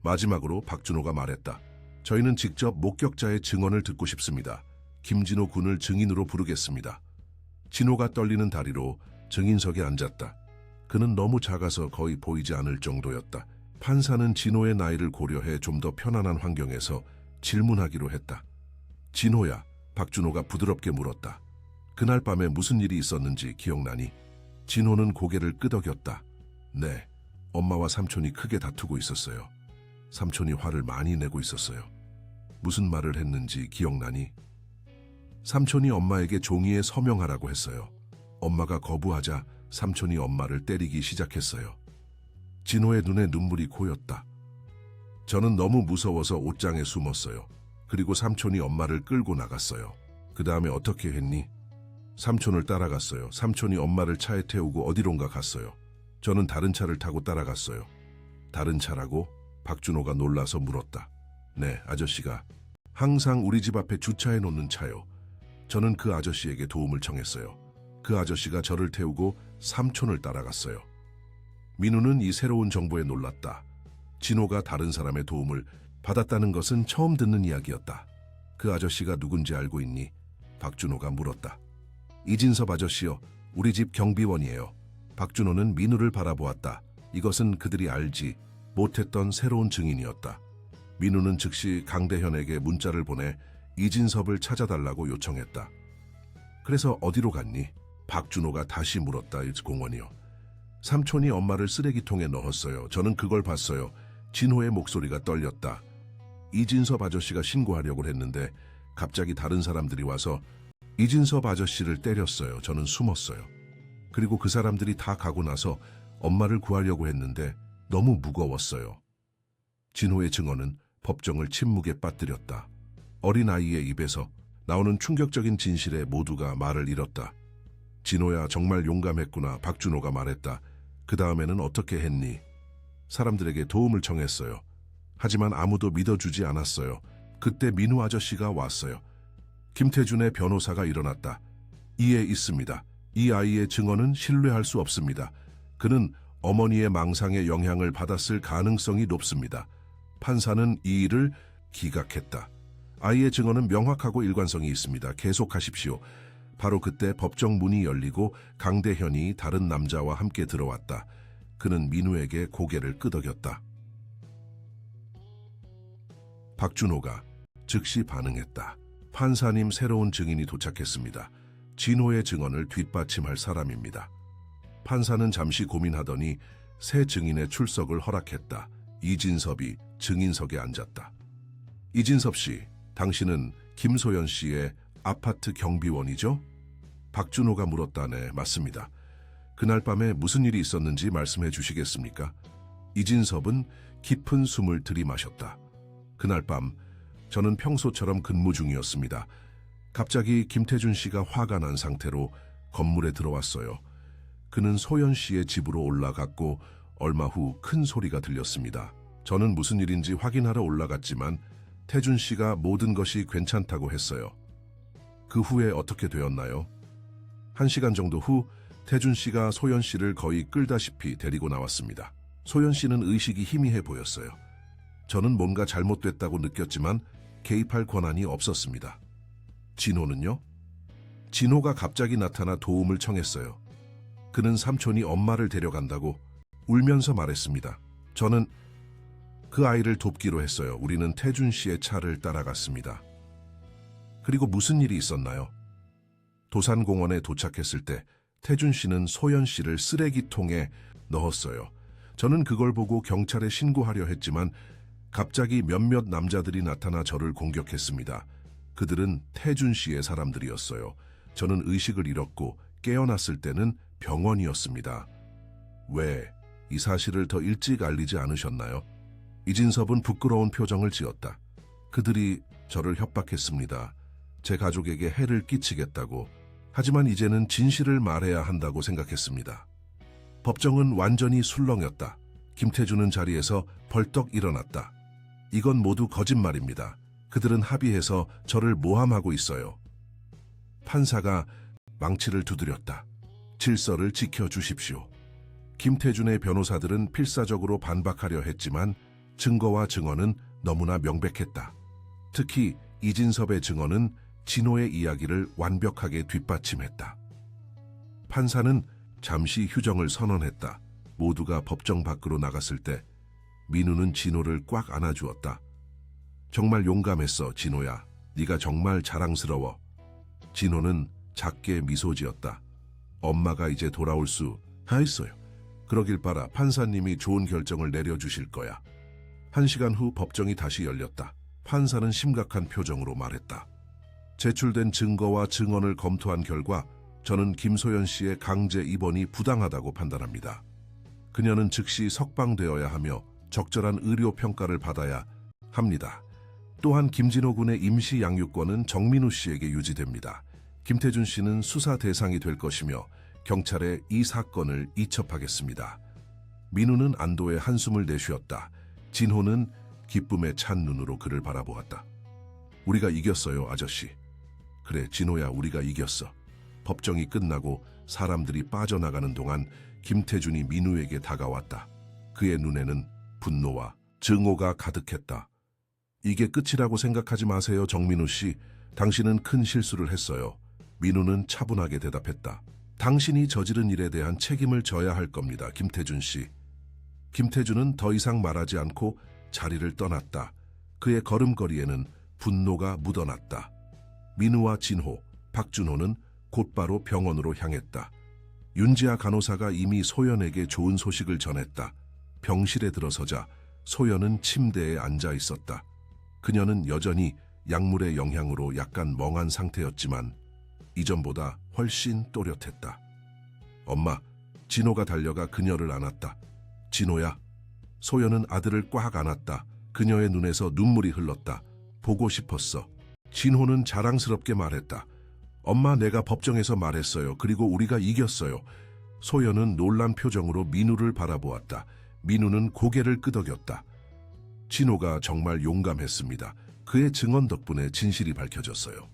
[SPEAKER 1] 마지막으로 박준호가 말했다. 저희는 직접 목격자의 증언을 듣고 싶습니다. 김진호 군을 증인으로 부르겠습니다. 진호가 떨리는 다리로 증인석에 앉았다. 그는 너무 작아서 거의 보이지 않을 정도였다. 판사는 진호의 나이를 고려해 좀 더 편안한 환경에서 질문하기로 했다. 진호야, 박준호가 부드럽게 물었다. 그날 밤에 무슨 일이 있었는지 기억나니? 진호는 고개를 끄덕였다. 네, 엄마와 삼촌이 크게 다투고 있었어요. 삼촌이 화를 많이 내고 있었어요. 무슨 말을 했는지 기억나니? 삼촌이 엄마에게 종이에 서명하라고 했어요. 엄마가 거부하자 삼촌이 엄마를 때리기 시작했어요. 진호의 눈에 눈물이 고였다. 저는 너무 무서워서 옷장에 숨었어요. 그리고 삼촌이 엄마를 끌고 나갔어요. 그 다음에 어떻게 했니? 삼촌을 따라갔어요. 삼촌이 엄마를 차에 태우고 어디론가 갔어요. 저는 다른 차를 타고 따라갔어요. 다른 차라고? 박준호가 놀라서 물었다. 네, 아저씨가 항상 우리 집 앞에 주차해 놓는 차요. 저는 그 아저씨에게 도움을 청했어요. 그 아저씨가 저를 태우고 삼촌을 따라갔어요. 민우는 이 새로운 정보에 놀랐다. 진호가 다른 사람의 도움을 받았다는 것은 처음 듣는 이야기였다. 그 아저씨가 누군지 알고 있니? 박준호가 물었다. 이진섭 아저씨요. 우리 집 경비원이에요. 박준호는 민우를 바라보았다. 이것은 그들이 알지 못했던 새로운 증인이었다. 민우는 즉시 강대현에게 문자를 보내 이진섭을 찾아달라고 요청했다. 그래서 어디로 갔니? 박준호가 다시 물었다. 공원이요. 삼촌이 엄마를 쓰레기통에 넣었어요. 저는 그걸 봤어요. 진호의 목소리가 떨렸다. 이진섭 아저씨가 신고하려고 했는데 갑자기 다른 사람들이 와서 이진섭 아저씨를 때렸어요. 저는 숨었어요. 그리고 그 사람들이 다 가고 나서 엄마를 구하려고 했는데 너무 무거웠어요. 진호의 증언은 법정을 침묵에 빠뜨렸다. 어린아이의 입에서 나오는 충격적인 진실에 모두가 말을 잃었다. 진호야, 정말 용감했구나. 박준호가 말했다. 그 다음에는 어떻게 했니? 사람들에게 도움을 청했어요. 하지만 아무도 믿어주지 않았어요. 그때 민우 아저씨가 왔어요. 김태준의 변호사가 일어났다. 이에 있습니다. 이 아이의 증언은 신뢰할 수 없습니다. 그는 어머니의 망상에 영향을 받았을 가능성이 높습니다. 판사는 이 일을 기각했다. 아이의 증언은 명확하고 일관성이 있습니다. 계속하십시오. 바로 그때 법정 문이 열리고 강대현이 다른 남자와 함께 들어왔다. 그는 민우에게 고개를 끄덕였다. 박준호가 즉시 반응했다. 판사님, 새로운 증인이 도착했습니다. 진호의 증언을 뒷받침할 사람입니다. 판사는 잠시 고민하더니 새 증인의 출석을 허락했다. 이진섭이 증인석에 앉았다. 이진섭 씨, 당신은 김소연 씨의 아파트 경비원이죠? 박준호가 물었다네. 맞습니다. 그날 밤에 무슨 일이 있었는지 말씀해 주시겠습니까? 이진섭은 깊은 숨을 들이마셨다. 그날 밤 저는 평소처럼 근무 중이었습니다. 갑자기 김태준 씨가 화가 난 상태로 건물에 들어왔어요. 그는 소연 씨의 집으로 올라갔고 얼마 후 큰 소리가 들렸습니다. 저는 무슨 일인지 확인하러 올라갔지만 태준 씨가 모든 것이 괜찮다고 했어요. 그 후에 어떻게 되었나요? 1시간 정도 후 태준 씨가 소연 씨를 거의 끌다시피 데리고 나왔습니다. 소연 씨는 의식이 희미해 보였어요. 저는 뭔가 잘못됐다고 느꼈지만 개입할 권한이 없었습니다. 진호는요? 진호가 갑자기 나타나 도움을 청했어요. 그는 삼촌이 엄마를 데려간다고 울면서 말했습니다. 저는 그 아이를 돕기로 했어요. 우리는 태준 씨의 차를 따라갔습니다. 그리고 무슨 일이 있었나요? 도산공원에 도착했을 때 태준 씨는 소연 씨를 쓰레기통에 넣었어요. 저는 그걸 보고 경찰에 신고하려 했지만 갑자기 몇몇 남자들이 나타나 저를 공격했습니다. 그들은 태준 씨의 사람들이었어요. 저는 의식을 잃었고 깨어났을 때는 병원이었습니다. 왜 이 사실을 더 일찍 알리지 않으셨나요? 이진섭은 부끄러운 표정을 지었다. 그들이 저를 협박했습니다. 제 가족에게 해를 끼치겠다고. 하지만 이제는 진실을 말해야 한다고 생각했습니다. 법정은 완전히 술렁였다. 김태준은 자리에서 벌떡 일어났다. 이건 모두 거짓말입니다. 그들은 합의해서 저를 모함하고 있어요. 판사가 망치를 두드렸다. 질서를 지켜주십시오. 김태준의 변호사들은 필사적으로 반박하려 했지만 증거와 증언은 너무나 명백했다. 특히 이진섭의 증언은 진호의 이야기를 완벽하게 뒷받침했다. 판사는 잠시 휴정을 선언했다. 모두가 법정 밖으로 나갔을 때 민우는 진호를 꽉 안아주었다. 정말 용감했어, 진호야. 네가 정말 자랑스러워. 진호는 작게 미소 지었다. 엄마가 이제 돌아올 수 있어요. 그러길 바라. 판사님이 좋은 결정을 내려주실 거야. 1시간 후 법정이 다시 열렸다. 판사는 심각한 표정으로 말했다. 제출된 증거와 증언을 검토한 결과 저는 김소연 씨의 강제 입원이 부당하다고 판단합니다. 그녀는 즉시 석방되어야 하며 적절한 의료 평가를 받아야 합니다. 또한 김진호 군의 임시 양육권은 정민우 씨에게 유지됩니다. 김태준 씨는 수사 대상이 될 것이며 경찰에 이 사건을 이첩하겠습니다. 민우는 안도의 한숨을 내쉬었다. 진호는 기쁨에 찬 눈으로 그를 바라보았다. 우리가 이겼어요, 아저씨. 그래, 진호야, 우리가 이겼어. 법정이 끝나고 사람들이 빠져나가는 동안 김태준이 민우에게 다가왔다. 그의 눈에는 분노와 증오가 가득했다. 이게 끝이라고 생각하지 마세요, 정민우 씨. 당신은 큰 실수를 했어요. 민우는 차분하게 대답했다. 당신이 저지른 일에 대한 책임을 져야 할 겁니다, 김태준 씨. 김태준은 더 이상 말하지 않고 자리를 떠났다. 그의 걸음걸이에는 분노가 묻어났다. 민우와 진호, 박준호는 곧바로 병원으로 향했다. 윤지아 간호사가 이미 소연에게 좋은 소식을 전했다. 병실에 들어서자 소연은 침대에 앉아 있었다. 그녀는 여전히 약물의 영향으로 약간 멍한 상태였지만 이전보다 훨씬 또렷했다. 엄마, 진호가 달려가 그녀를 안았다. 진호야. 소연은 아들을 꽉 안았다. 그녀의 눈에서 눈물이 흘렀다. 보고 싶었어. 진호는 자랑스럽게 말했다. 엄마, 내가 법정에서 말했어요. 그리고 우리가 이겼어요. 소연은 놀란 표정으로 민우를 바라보았다. 민우는 고개를 끄덕였다. 진호가 정말 용감했습니다. 그의 증언 덕분에 진실이 밝혀졌어요.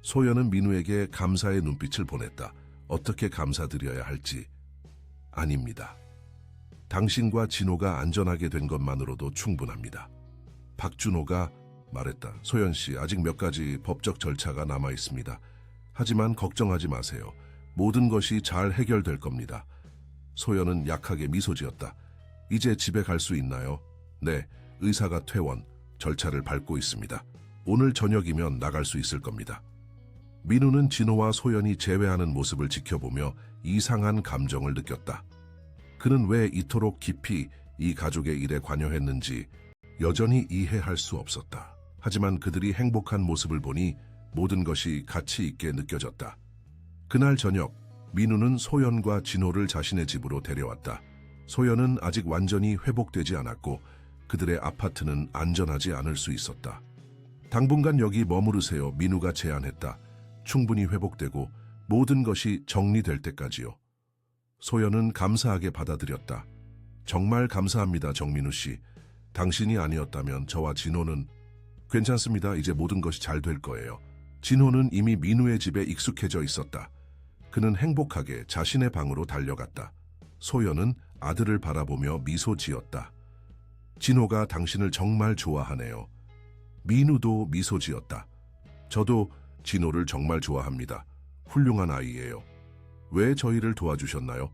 [SPEAKER 1] 소연은 민우에게 감사의 눈빛을 보냈다. 어떻게 감사드려야 할지. 아닙니다. 당신과 진호가 안전하게 된 것만으로도 충분합니다. 박준호가 말했다. 소연 씨, 아직 몇 가지 법적 절차가 남아 있습니다. 하지만 걱정하지 마세요. 모든 것이 잘 해결될 겁니다. 소연은 약하게 미소 지었다. 이제 집에 갈 수 있나요? 네, 의사가 퇴원, 절차를 밟고 있습니다. 오늘 저녁이면 나갈 수 있을 겁니다. 민우는 진호와 소연이 재회하는 모습을 지켜보며 이상한 감정을 느꼈다. 그는 왜 이토록 깊이 이 가족의 일에 관여했는지 여전히 이해할 수 없었다. 하지만 그들이 행복한 모습을 보니 모든 것이 가치 있게 느껴졌다. 그날 저녁, 민우는 소연과 진호를 자신의 집으로 데려왔다. 소연은 아직 완전히 회복되지 않았고 그들의 아파트는 안전하지 않을 수 있었다. 당분간 여기 머무르세요, 민우가 제안했다. 충분히 회복되고 모든 것이 정리될 때까지요. 소연은 감사하게 받아들였다. 정말 감사합니다, 정민우 씨. 당신이 아니었다면 저와 진호는... 괜찮습니다. 이제 모든 것이 잘 될 거예요. 진호는 이미 민우의 집에 익숙해져 있었다. 그는 행복하게 자신의 방으로 달려갔다. 소연은 아들을 바라보며 미소 지었다. 진호가 당신을 정말 좋아하네요. 민우도 미소 지었다. 저도 진호를 정말 좋아합니다. 훌륭한 아이예요. 왜 저희를 도와주셨나요?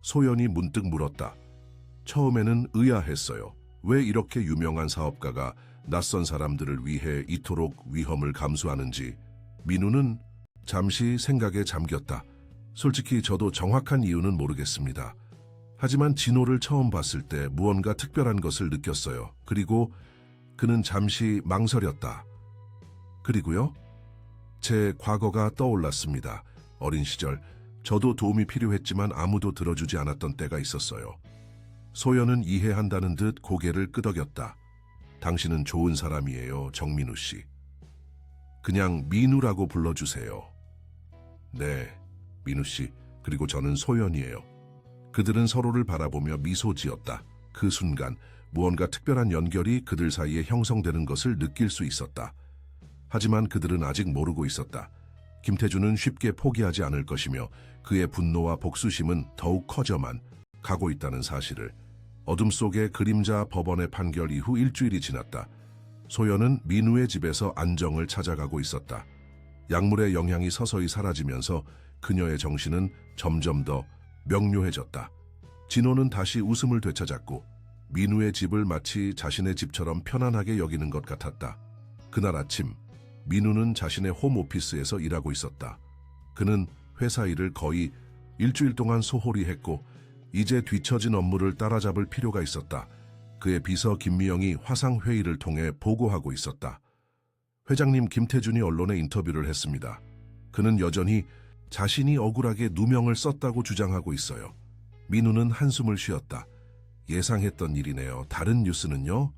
[SPEAKER 1] 소연이 문득 물었다. 처음에는 의아했어요. 왜 이렇게 유명한 사업가가 낯선 사람들을 위해 이토록 위험을 감수하는지. 민우는 잠시 생각에 잠겼다. 솔직히 저도 정확한 이유는 모르겠습니다. 하지만 진호를 처음 봤을 때 무언가 특별한 것을 느꼈어요. 그리고 그는 잠시 망설였다. 그리고요? 제 과거가 떠올랐습니다. 어린 시절 저도 도움이 필요했지만 아무도 들어주지 않았던 때가 있었어요. 소연은 이해한다는 듯 고개를 끄덕였다. 당신은 좋은 사람이에요, 정민우 씨. 그냥 민우라고 불러주세요. 네, 민우 씨. 그리고 저는 소연이에요. 그들은 서로를 바라보며 미소 지었다. 그 순간 무언가 특별한 연결이 그들 사이에 형성되는 것을 느낄 수 있었다. 하지만 그들은 아직 모르고 있었다. 김태준은 쉽게 포기하지 않을 것이며 그의 분노와 복수심은 더욱 커져만 가고 있다는 사실을. 어둠 속의 그림자 법원의 판결 이후 일주일이 지났다. 소연은 민우의 집에서 안정을 찾아가고 있었다. 약물의 영향이 서서히 사라지면서 그녀의 정신은 점점 더 명료해졌다. 진호는 다시 웃음을 되찾았고 민우의 집을 마치 자신의 집처럼 편안하게 여기는 것 같았다. 그날 아침 민우는 자신의 홈오피스에서 일하고 있었다. 그는 회사 일을 거의 일주일 동안 소홀히 했고 이제 뒤처진 업무를 따라잡을 필요가 있었다. 그의 비서 김미영이 화상회의를 통해 보고하고 있었다. 회장님, 김태준이 언론에 인터뷰를 했습니다. 그는 여전히 자신이 억울하게 누명을 썼다고 주장하고 있어요. 민우는 한숨을 쉬었다. 예상했던 일이네요. 다른 뉴스는요?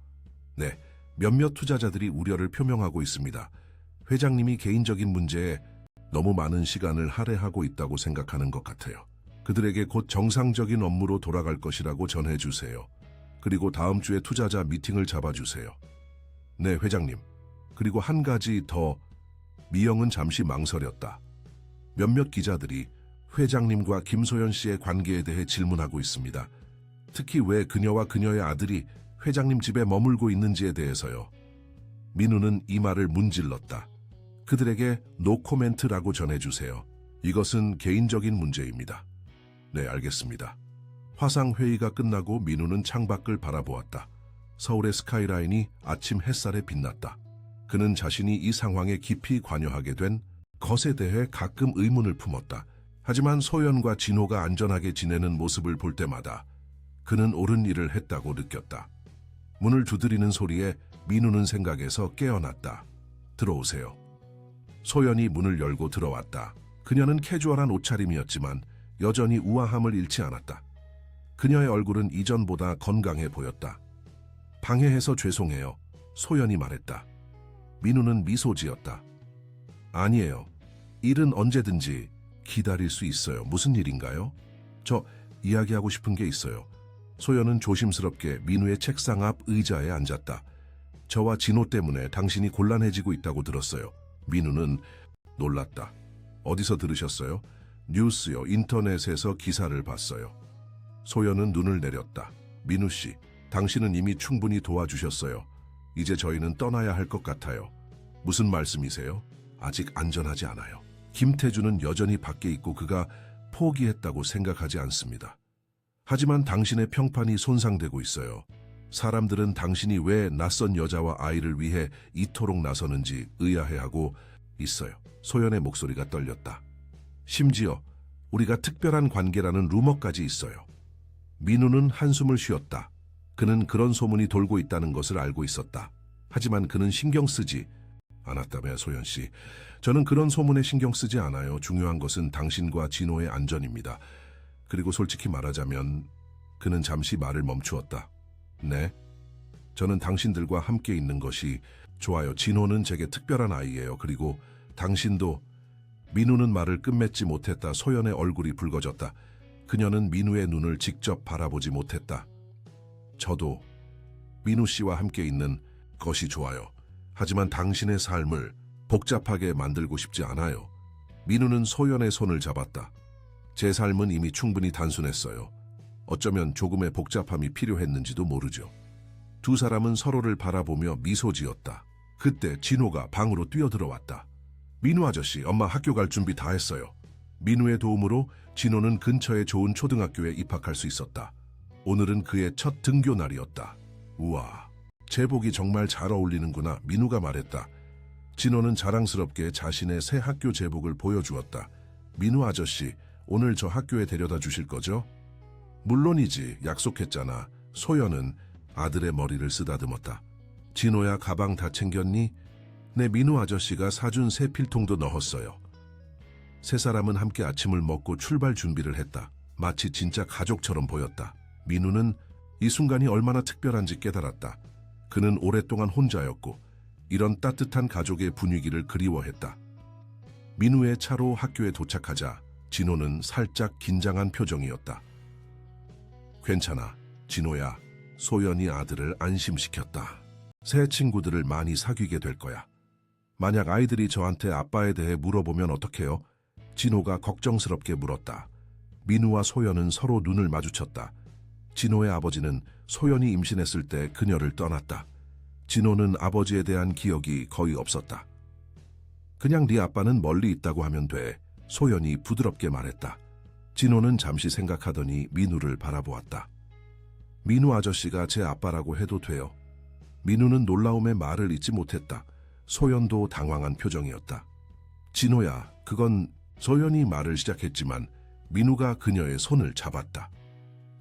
[SPEAKER 1] 네, 몇몇 투자자들이 우려를 표명하고 있습니다. 회장님이 개인적인 문제에 너무 많은 시간을 할애하고 있다고 생각하는 것 같아요. 그들에게 곧 정상적인 업무로 돌아갈 것이라고 전해주세요. 그리고 다음 주에 투자자 미팅을 잡아주세요. 네, 회장님. 그리고 한 가지 더. 미영은 잠시 망설였다. 몇몇 기자들이 회장님과 김소연 씨의 관계에 대해 질문하고 있습니다. 특히 왜 그녀와 그녀의 아들이 회장님 집에 머물고 있는지에 대해서요. 민우는 이 말을 문질렀다. 그들에게 노코멘트라고 전해주세요. 이것은 개인적인 문제입니다. 네, 알겠습니다. 화상회의가 끝나고 민우는 창밖을 바라보았다. 서울의 스카이라인이 아침 햇살에 빛났다. 그는 자신이 이 상황에 깊이 관여하게 된 것에 대해 가끔 의문을 품었다. 하지만 소연과 진호가 안전하게 지내는 모습을 볼 때마다 그는 옳은 일을 했다고 느꼈다. 문을 두드리는 소리에 민우는 생각에서 깨어났다. 들어오세요. 소연이 문을 열고 들어왔다. 그녀는 캐주얼한 옷차림이었지만 여전히 우아함을 잃지 않았다. 그녀의 얼굴은 이전보다 건강해 보였다. 방해해서 죄송해요. 소연이 말했다. 민우는 미소 지었다. 아니에요. 일은 언제든지 기다릴 수 있어요. 무슨 일인가요? 저 이야기하고 싶은 게 있어요. 소연은 조심스럽게 민우의 책상 앞 의자에 앉았다. 저와 진호 때문에 당신이 곤란해지고 있다고 들었어요. 민우는 놀랐다. 어디서 들으셨어요? 뉴스요. 인터넷에서 기사를 봤어요. 소연은 눈을 내렸다. 민우 씨, 당신은 이미 충분히 도와주셨어요. 이제 저희는 떠나야 할 것 같아요. 무슨 말씀이세요? 아직 안전하지 않아요. 김태주는 여전히 밖에 있고 그가 포기했다고 생각하지 않습니다. 하지만 당신의 평판이 손상되고 있어요. 사람들은 당신이 왜 낯선 여자와 아이를 위해 이토록 나서는지 의아해하고 있어요. 소연의 목소리가 떨렸다. 심지어 우리가 특별한 관계라는 루머까지 있어요. 민우는 한숨을 쉬었다. 그는 그런 소문이 돌고 있다는 것을 알고 있었다. 하지만 그는 신경 쓰지 않았다며. 소연 씨, 저는 그런 소문에 신경 쓰지 않아요. 중요한 것은 당신과 진호의 안전입니다. 그리고 솔직히 말하자면 그는 잠시 말을 멈추었다. 네? 저는 당신들과 함께 있는 것이 좋아요. 진호는 제게 특별한 아이예요. 그리고 당신도. 민우는 말을 끝맺지 못했다. 소연의 얼굴이 붉어졌다. 그녀는 민우의 눈을 직접 바라보지 못했다. 저도 민우 씨와 함께 있는 것이 좋아요. 하지만 당신의 삶을 복잡하게 만들고 싶지 않아요. 민우는 소연의 손을 잡았다. 제 삶은 이미 충분히 단순했어요. 어쩌면 조금의 복잡함이 필요했는지도 모르죠. 두 사람은 서로를 바라보며 미소 지었다. 그때 진호가 방으로 뛰어들어왔다. 민우 아저씨, 엄마 학교 갈 준비 다 했어요. 민우의 도움으로 진호는 근처의 좋은 초등학교에 입학할 수 있었다. 오늘은 그의 첫 등교 날이었다. 우와, 제복이 정말 잘 어울리는구나. 민우가 말했다. 진호는 자랑스럽게 자신의 새 학교 제복을 보여주었다. 민우 아저씨, 오늘 저 학교에 데려다 주실 거죠? 물론이지, 약속했잖아. 소연은 아들의 머리를 쓰다듬었다. 진호야, 가방 다 챙겼니? 네, 민우 아저씨가 사준 새 필통도 넣었어요. 세 사람은 함께 아침을 먹고 출발 준비를 했다. 마치 진짜 가족처럼 보였다. 민우는 이 순간이 얼마나 특별한지 깨달았다. 그는 오랫동안 혼자였고 이런 따뜻한 가족의 분위기를 그리워했다. 민우의 차로 학교에 도착하자 진호는 살짝 긴장한 표정이었다. 괜찮아, 진호야. 소연이 아들을 안심시켰다. 새 친구들을 많이 사귀게 될 거야. 만약 아이들이 저한테 아빠에 대해 물어보면 어떡해요? 진호가 걱정스럽게 물었다. 민우와 소연은 서로 눈을 마주쳤다. 진호의 아버지는 소연이 임신했을 때 그녀를 떠났다. 진호는 아버지에 대한 기억이 거의 없었다. 그냥 네 아빠는 멀리 있다고 하면 돼. 소연이 부드럽게 말했다. 진호는 잠시 생각하더니 민우를 바라보았다. 민우 아저씨가 제 아빠라고 해도 돼요. 민우는 놀라움에 말을 잇지 못했다. 소연도 당황한 표정이었다. 진호야, 그건. 소연이 말을 시작했지만 민우가 그녀의 손을 잡았다.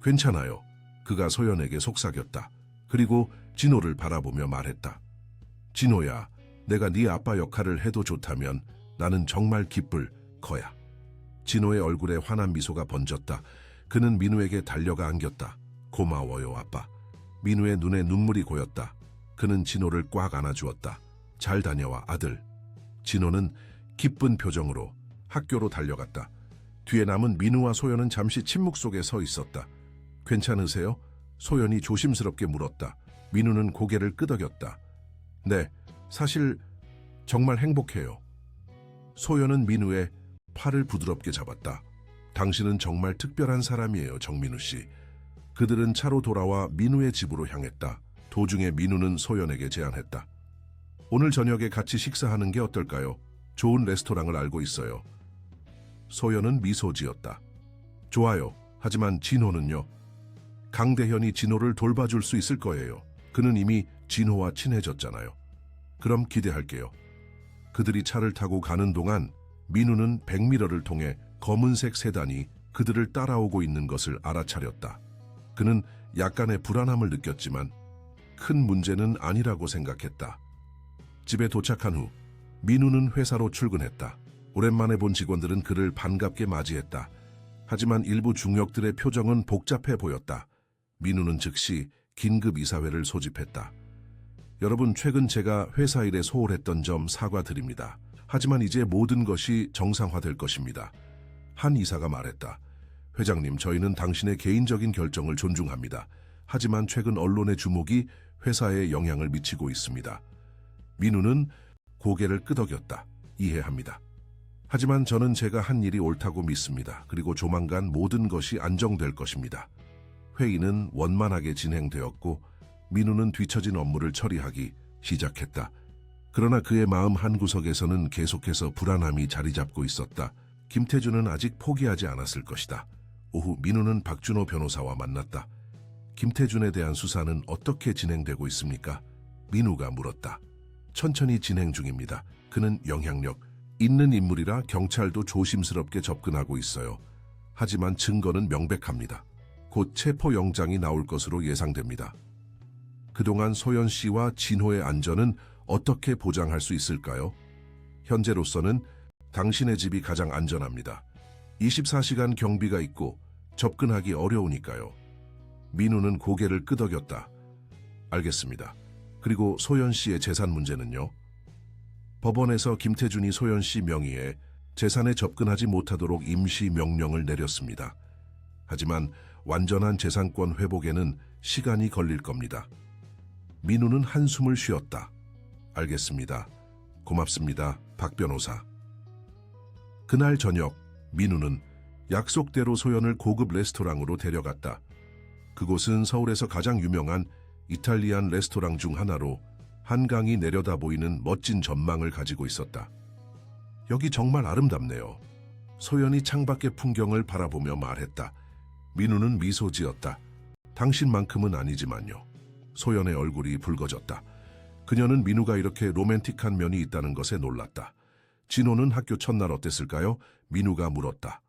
[SPEAKER 1] 괜찮아요. 그가 소연에게 속삭였다. 그리고 진호를 바라보며 말했다. 진호야, 내가 네 아빠 역할을 해도 좋다면 나는 정말 기쁠 거야. 진호의 얼굴에 환한 미소가 번졌다. 그는 민우에게 달려가 안겼다. 고마워요, 아빠. 민우의 눈에 눈물이 고였다. 그는 진호를 꽉 안아주었다. 잘 다녀와, 아들. 진호는 기쁜 표정으로 학교로 달려갔다. 뒤에 남은 민우와 소연은 잠시 침묵 속에 서 있었다. 괜찮으세요? 소연이 조심스럽게 물었다. 민우는 고개를 끄덕였다. 네, 사실 정말 행복해요. 소연은 민우의 팔을 부드럽게 잡았다. 당신은 정말 특별한 사람이에요, 정민우 씨. 그들은 차로 돌아와 민우의 집으로 향했다. 도중에 민우는 소연에게 제안했다. 오늘 저녁에 같이 식사하는 게 어떨까요? 좋은 레스토랑을 알고 있어요. 소연은 미소 지었다. 좋아요. 하지만 진호는요? 강대현이 진호를 돌봐줄 수 있을 거예요. 그는 이미 진호와 친해졌잖아요. 그럼 기대할게요. 그들이 차를 타고 가는 동안 민우는 백미러를 통해 검은색 세단이 그들을 따라오고 있는 것을 알아차렸다. 그는 약간의 불안함을 느꼈지만 큰 문제는 아니라고 생각했다. 집에 도착한 후 민우는 회사로 출근했다. 오랜만에 본 직원들은 그를 반갑게 맞이했다. 하지만 일부 중역들의 표정은 복잡해 보였다. 민우는 즉시 긴급 이사회를 소집했다. 여러분, 최근 제가 회사 일에 소홀했던 점 사과드립니다. 하지만 이제 모든 것이 정상화될 것입니다. 한 이사가 말했다. 회장님, 저희는 당신의 개인적인 결정을 존중합니다. 하지만 최근 언론의 주목이 회사에 영향을 미치고 있습니다. 민우는 고개를 끄덕였다. 이해합니다. 하지만 저는 제가 한 일이 옳다고 믿습니다. 그리고 조만간 모든 것이 안정될 것입니다. 회의는 원만하게 진행되었고 민우는 뒤처진 업무를 처리하기 시작했다. 그러나 그의 마음 한구석에서는 계속해서 불안함이 자리 잡고 있었다. 김태준은 아직 포기하지 않았을 것이다. 오후 민우는 박준호 변호사와 만났다. 김태준에 대한 수사는 어떻게 진행되고 있습니까? 민우가 물었다. 천천히 진행 중입니다. 그는 영향력 있는 인물이라 경찰도 조심스럽게 접근하고 있어요. 하지만 증거는 명백합니다. 곧 체포영장이 나올 것으로 예상됩니다. 그동안 소연 씨와 진호의 안전은 어떻게 보장할 수 있을까요? 현재로서는 당신의 집이 가장 안전합니다. 24시간 경비가 있고 접근하기 어려우니까요. 민우는 고개를 끄덕였다. 알겠습니다. 그리고 소연 씨의 재산 문제는요? 법원에서 김태준이 소연 씨 명의의 재산에 접근하지 못하도록 임시 명령을 내렸습니다. 하지만 완전한 재산권 회복에는 시간이 걸릴 겁니다. 민우는 한숨을 쉬었다. 알겠습니다. 고맙습니다, 박 변호사. 그날 저녁 민우는 약속대로 소연을 고급 레스토랑으로 데려갔다. 그곳은 서울에서 가장 유명한 이탈리안 레스토랑 중 하나로 한강이 내려다 보이는 멋진 전망을 가지고 있었다. 여기 정말 아름답네요. 소연이 창밖의 풍경을 바라보며 말했다. 민우는 미소 지었다. 당신만큼은 아니지만요. 소연의 얼굴이 붉어졌다. 그녀는 민우가 이렇게 로맨틱한 면이 있다는 것에 놀랐다. 진호는 학교 첫날 어땠을까요? 민우가 물었다.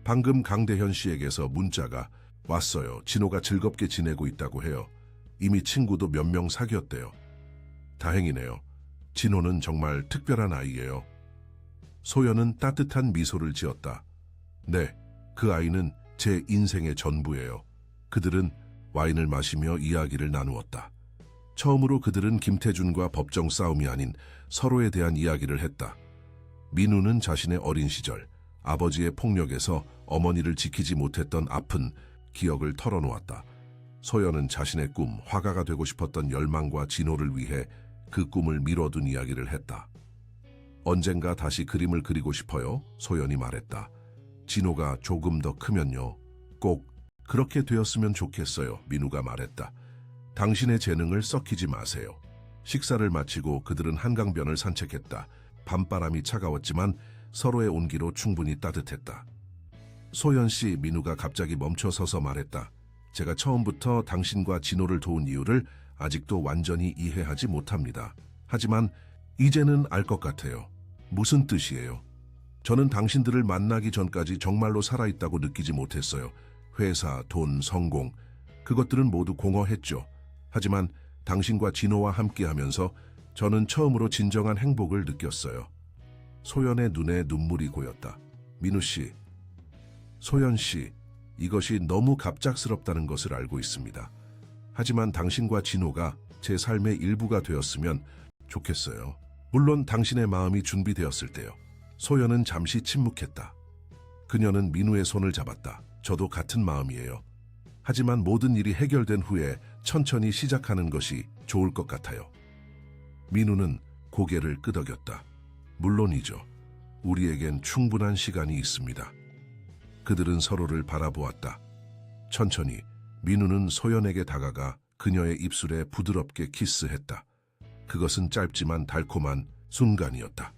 [SPEAKER 1] 방금 강대현 씨에게서 문자가 왔어요. 진호가 즐겁게 지내고 있다고 해요. 이미 친구도 몇 명 사귀었대요. 다행이네요. 진호는 정말 특별한 아이예요. 소연은 따뜻한 미소를 지었다. 네, 그 아이는 제 인생의 전부예요. 그들은 와인을 마시며 이야기를 나누었다. 처음으로 그들은 김태준과 법정 싸움이 아닌 서로에 대한 이야기를 했다. 민우는 자신의 어린 시절, 아버지의 폭력에서 어머니를 지키지 못했던 아픈 기억을 털어놓았다. 소연은 자신의 꿈, 화가가 되고 싶었던 열망과 진호를 위해 그 꿈을 미뤄둔 이야기를 했다. 언젠가 다시 그림을 그리고 싶어요? 소연이 말했다. 진호가 조금 더 크면요. 꼭 그렇게 되었으면 좋겠어요. 민우가 말했다. 당신의 재능을 썩히지 마세요. 식사를 마치고 그들은 한강변을 산책했다. 밤바람이 차가웠지만 서로의 온기로 충분히 따뜻했다. 소연 씨, 민우가 갑자기 멈춰서서 말했다. 제가 처음부터 당신과 진호를 도운 이유를 아직도 완전히 이해하지 못합니다. 하지만 이제는 알 것 같아요. 무슨 뜻이에요? 저는 당신들을 만나기 전까지 정말로 살아있다고 느끼지 못했어요. 회사, 돈, 성공, 그것들은 모두 공허했죠. 하지만 당신과 진호와 함께하면서 저는 처음으로 진정한 행복을 느꼈어요. 소연의 눈에 눈물이 고였다. 민우 씨, 소연 씨, 이것이 너무 갑작스럽다는 것을 알고 있습니다. 하지만 당신과 진호가 제 삶의 일부가 되었으면 좋겠어요. 물론 당신의 마음이 준비되었을 때요. 소연은 잠시 침묵했다. 그녀는 민우의 손을 잡았다. 저도 같은 마음이에요. 하지만 모든 일이 해결된 후에 천천히 시작하는 것이 좋을 것 같아요. 민우는 고개를 끄덕였다. 물론이죠. 우리에겐 충분한 시간이 있습니다. 그들은 서로를 바라보았다. 천천히 민우는 소연에게 다가가 그녀의 입술에 부드럽게 키스했다. 그것은 짧지만 달콤한 순간이었다.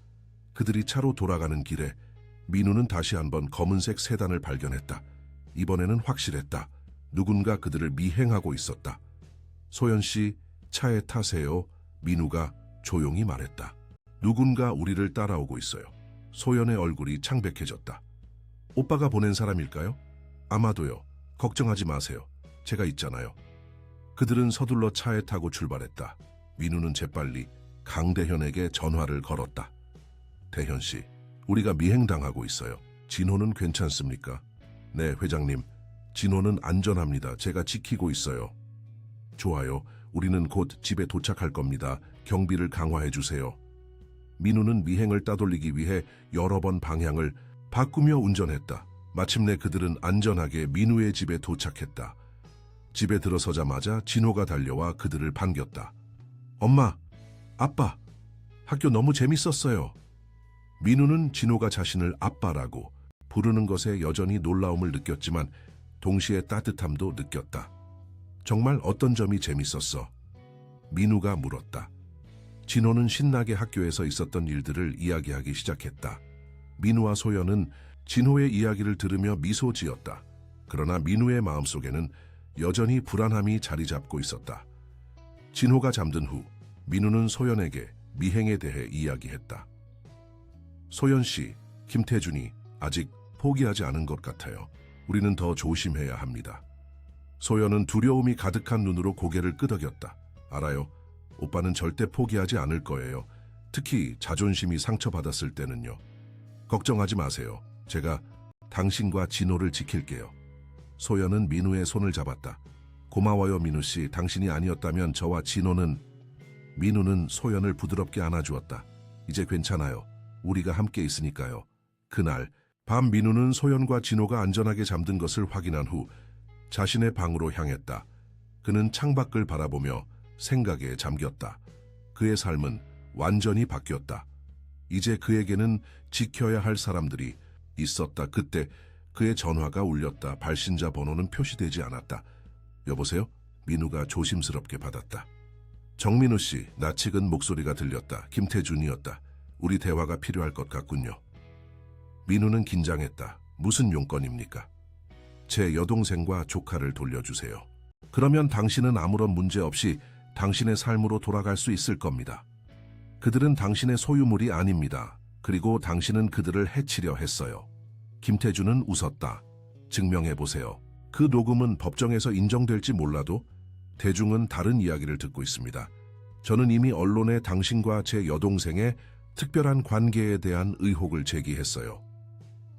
[SPEAKER 1] 그들이 차로 돌아가는 길에 민우는 다시 한번 검은색 세단을 발견했다. 이번에는 확실했다. 누군가 그들을 미행하고 있었다. 소연 씨, 차에 타세요. 민우가 조용히 말했다. 누군가 우리를 따라오고 있어요. 소연의 얼굴이 창백해졌다. 오빠가 보낸 사람일까요? 아마도요. 걱정하지 마세요. 제가 있잖아요. 그들은 서둘러 차에 타고 출발했다. 민우는 재빨리 강대현에게 전화를 걸었다. 대현 씨, 우리가 미행당하고 있어요. 진호는 괜찮습니까? 네, 회장님. 진호는 안전합니다. 제가 지키고 있어요. 좋아요. 우리는 곧 집에 도착할 겁니다. 경비를 강화해 주세요. 민우는 미행을 따돌리기 위해 여러 번 방향을 바꾸며 운전했다. 마침내 그들은 안전하게 민우의 집에 도착했다. 집에 들어서자마자 진호가 달려와 그들을 반겼다. 엄마, 아빠, 학교 너무 재밌었어요. 민우는 진호가 자신을 아빠라고 부르는 것에 여전히 놀라움을 느꼈지만 동시에 따뜻함도 느꼈다. 정말 어떤 점이 재밌었어? 민우가 물었다. 진호는 신나게 학교에서 있었던 일들을 이야기하기 시작했다. 민우와 소연은 진호의 이야기를 들으며 미소 지었다. 그러나 민우의 마음속에는 여전히 불안함이 자리 잡고 있었다. 진호가 잠든 후 민우는 소연에게 미행에 대해 이야기했다. 소연 씨, 김태준이 아직 포기하지 않은 것 같아요. 우리는 더 조심해야 합니다. 소연은 두려움이 가득한 눈으로 고개를 끄덕였다. 알아요. 오빠는 절대 포기하지 않을 거예요. 특히 자존심이 상처받았을 때는요. 걱정하지 마세요. 제가 당신과 진호를 지킬게요. 소연은 민우의 손을 잡았다. 고마워요, 민우 씨. 당신이 아니었다면 저와 진호는... 민우는 소연을 부드럽게 안아주었다. 이제 괜찮아요. 우리가 함께 있으니까요. 그날 밤 민우는 소연과 진호가 안전하게 잠든 것을 확인한 후 자신의 방으로 향했다. 그는 창밖을 바라보며 생각에 잠겼다. 그의 삶은 완전히 바뀌었다. 이제 그에게는 지켜야 할 사람들이 있었다. 그때 그의 전화가 울렸다. 발신자 번호는 표시되지 않았다. 여보세요? 민우가 조심스럽게 받았다. 정민우 씨, 낯익은 목소리가 들렸다. 김태준이었다. 우리 대화가 필요할 것 같군요. 민우는 긴장했다. 무슨 용건입니까? 제 여동생과 조카를 돌려주세요. 그러면 당신은 아무런 문제 없이 당신의 삶으로 돌아갈 수 있을 겁니다. 그들은 당신의 소유물이 아닙니다. 그리고 당신은 그들을 해치려 했어요. 김태준은 웃었다. 증명해보세요. 그 녹음은 법정에서 인정될지 몰라도 대중은 다른 이야기를 듣고 있습니다. 저는 이미 언론에 당신과 제 여동생의 특별한 관계에 대한 의혹을 제기했어요.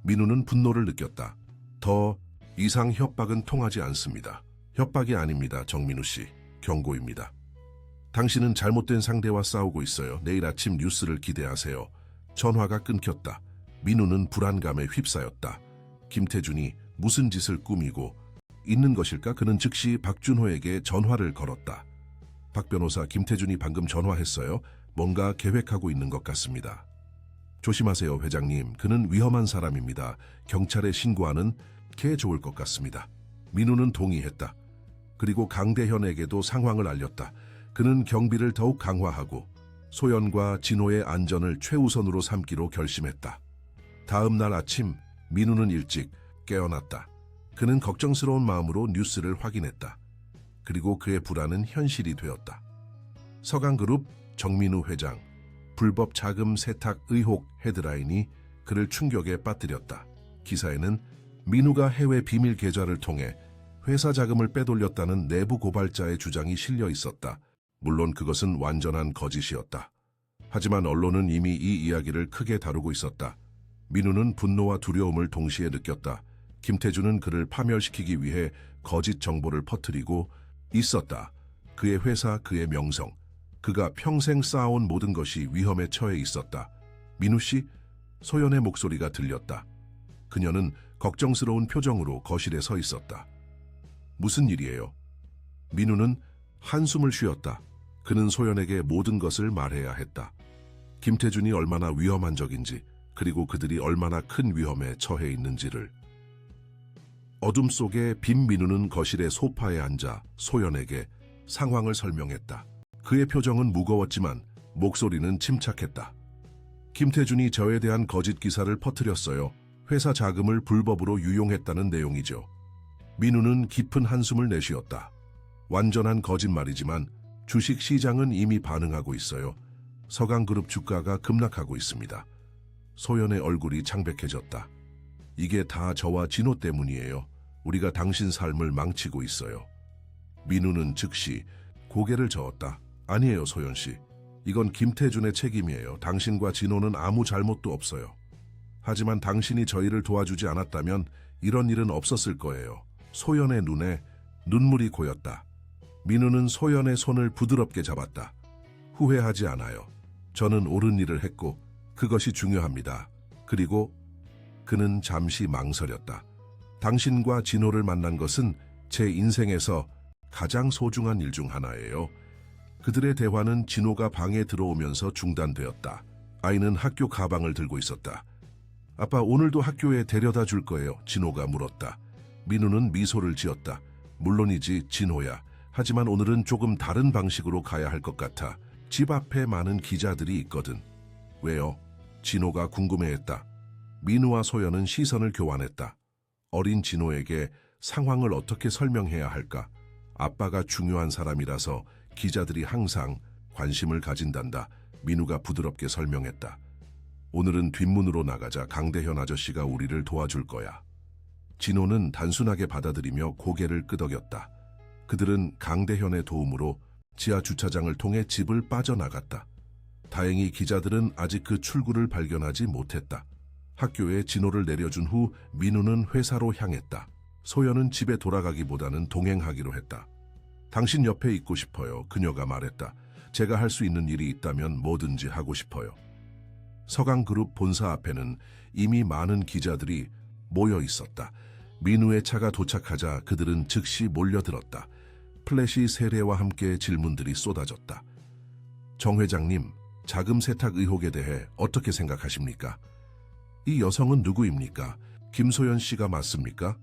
[SPEAKER 1] 민우는 분노를 느꼈다. 더 이상 협박은 통하지 않습니다. 협박이 아닙니다, 정민우 씨. 경고입니다. 당신은 잘못된 상대와 싸우고 있어요. 내일 아침 뉴스를 기대하세요. 전화가 끊겼다. 민우는 불안감에 휩싸였다. 김태준이 무슨 짓을 꾸미고 있는 것일까? 그는 즉시 박준호에게 전화를 걸었다. 박 변호사, 김태준이 방금 전화했어요. 뭔가 계획하고 있는 것 같습니다. 조심하세요, 회장님. 그는 위험한 사람입니다. 경찰에 신고하는 게 좋을 것 같습니다. 민우는 동의했다. 그리고 강대현에게도 상황을 알렸다. 그는 경비를 더욱 강화하고 소연과 진호의 안전을 최우선으로 삼기로 결심했다. 다음 날 아침 민우는 일찍 깨어났다. 그는 걱정스러운 마음으로 뉴스를 확인했다. 그리고 그의 불안은 현실이 되었다. 서강그룹 정민우 회장, 불법 자금 세탁 의혹 헤드라인이 그를 충격에 빠뜨렸다. 기사에는 민우가 해외 비밀 계좌를 통해 회사 자금을 빼돌렸다는 내부 고발자의 주장이 실려 있었다. 물론 그것은 완전한 거짓이었다. 하지만 언론은 이미 이 이야기를 크게 다루고 있었다. 민우는 분노와 두려움을 동시에 느꼈다. 김태준은 그를 파멸시키기 위해 거짓 정보를 퍼뜨리고 있었다. 그의 회사, 그의 명성, 그가 평생 쌓아온 모든 것이 위험에 처해 있었다. 민우 씨, 소연의 목소리가 들렸다. 그녀는 걱정스러운 표정으로 거실에 서 있었다. 무슨 일이에요? 민우는 한숨을 쉬었다. 그는 소연에게 모든 것을 말해야 했다. 김태준이 얼마나 위험한 적인지, 그리고 그들이 얼마나 큰 위험에 처해 있는지를. 어둠 속에 빈 민우는 거실의 소파에 앉아 소연에게 상황을 설명했다. 그의 표정은 무거웠지만 목소리는 침착했다. 김태준이 저에 대한 거짓 기사를 퍼뜨렸어요. 회사 자금을 불법으로 유용했다는 내용이죠. 민우는 깊은 한숨을 내쉬었다. 완전한 거짓말이지만 주식 시장은 이미 반응하고 있어요. 서강그룹 주가가 급락하고 있습니다. 소연의 얼굴이 창백해졌다. 이게 다 저와 진호 때문이에요. 우리가 당신 삶을 망치고 있어요. 민우는 즉시 고개를 저었다. 아니에요, 소연 씨. 이건 김태준의 책임이에요. 당신과 진호는 아무 잘못도 없어요. 하지만 당신이 저희를 도와주지 않았다면 이런 일은 없었을 거예요. 소연의 눈에 눈물이 고였다. 민우는 소연의 손을 부드럽게 잡았다. 후회하지 않아요. 저는 옳은 일을 했고 그것이 중요합니다. 그리고 그는 잠시 망설였다. 당신과 진호를 만난 것은 제 인생에서 가장 소중한 일 중 하나예요. 그들의 대화는 진호가 방에 들어오면서 중단되었다. 아이는 학교 가방을 들고 있었다. 아빠, 오늘도 학교에 데려다 줄 거예요? 진호가 물었다. 민우는 미소를 지었다. 물론이지, 진호야. 하지만 오늘은 조금 다른 방식으로 가야 할 것 같아. 집 앞에 많은 기자들이 있거든. 왜요? 진호가 궁금해했다. 민우와 소연은 시선을 교환했다. 어린 진호에게 상황을 어떻게 설명해야 할까? 아빠가 중요한 사람이라서 기자들이 항상 관심을 가진단다. 민우가 부드럽게 설명했다. 오늘은 뒷문으로 나가자. 강대현 아저씨가 우리를 도와줄 거야. 진호는 단순하게 받아들이며 고개를 끄덕였다. 그들은 강대현의 도움으로 지하 주차장을 통해 집을 빠져나갔다. 다행히 기자들은 아직 그 출구를 발견하지 못했다. 학교에 진호를 내려준 후 민우는 회사로 향했다. 소연은 집에 돌아가기보다는 동행하기로 했다. 당신 옆에 있고 싶어요. 그녀가 말했다. 제가 할 수 있는 일이 있다면 뭐든지 하고 싶어요. 서강그룹 본사 앞에는 이미 많은 기자들이 모여 있었다. 민우의 차가 도착하자 그들은 즉시 몰려들었다. 플래시 세례와 함께 질문들이 쏟아졌다. 정 회장님, 자금 세탁 의혹에 대해 어떻게 생각하십니까? 이 여성은 누구입니까? 김소연 씨가 맞습니까?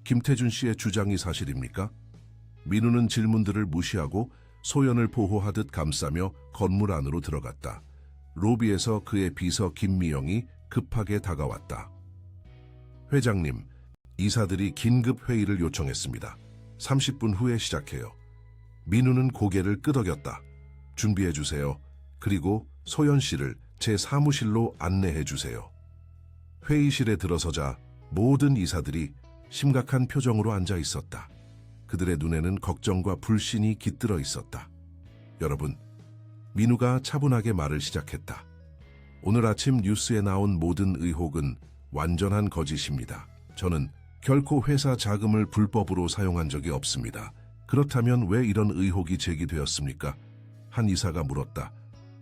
[SPEAKER 1] 김태준 씨의 주장이 사실입니까? 민우는 질문들을 무시하고 소연을 보호하듯 감싸며 건물 안으로 들어갔다. 로비에서 그의 비서 김미영이 급하게 다가왔다. 회장님, 이사들이 긴급 회의를 요청했습니다. 30분 후에 시작해요. 민우는 고개를 끄덕였다. 준비해 주세요. 그리고 소연 씨를 제 사무실로 안내해 주세요. 회의실에 들어서자 모든 이사들이 심각한 표정으로 앉아 있었다. 그들의 눈에는 걱정과 불신이 깃들어 있었다. 여러분, 민우가 차분하게 말을 시작했다. 오늘 아침 뉴스에 나온 모든 의혹은 완전한 거짓입니다. 저는 결코 회사 자금을 불법으로 사용한 적이 없습니다. 그렇다면 왜 이런 의혹이 제기되었습니까? 한 이사가 물었다.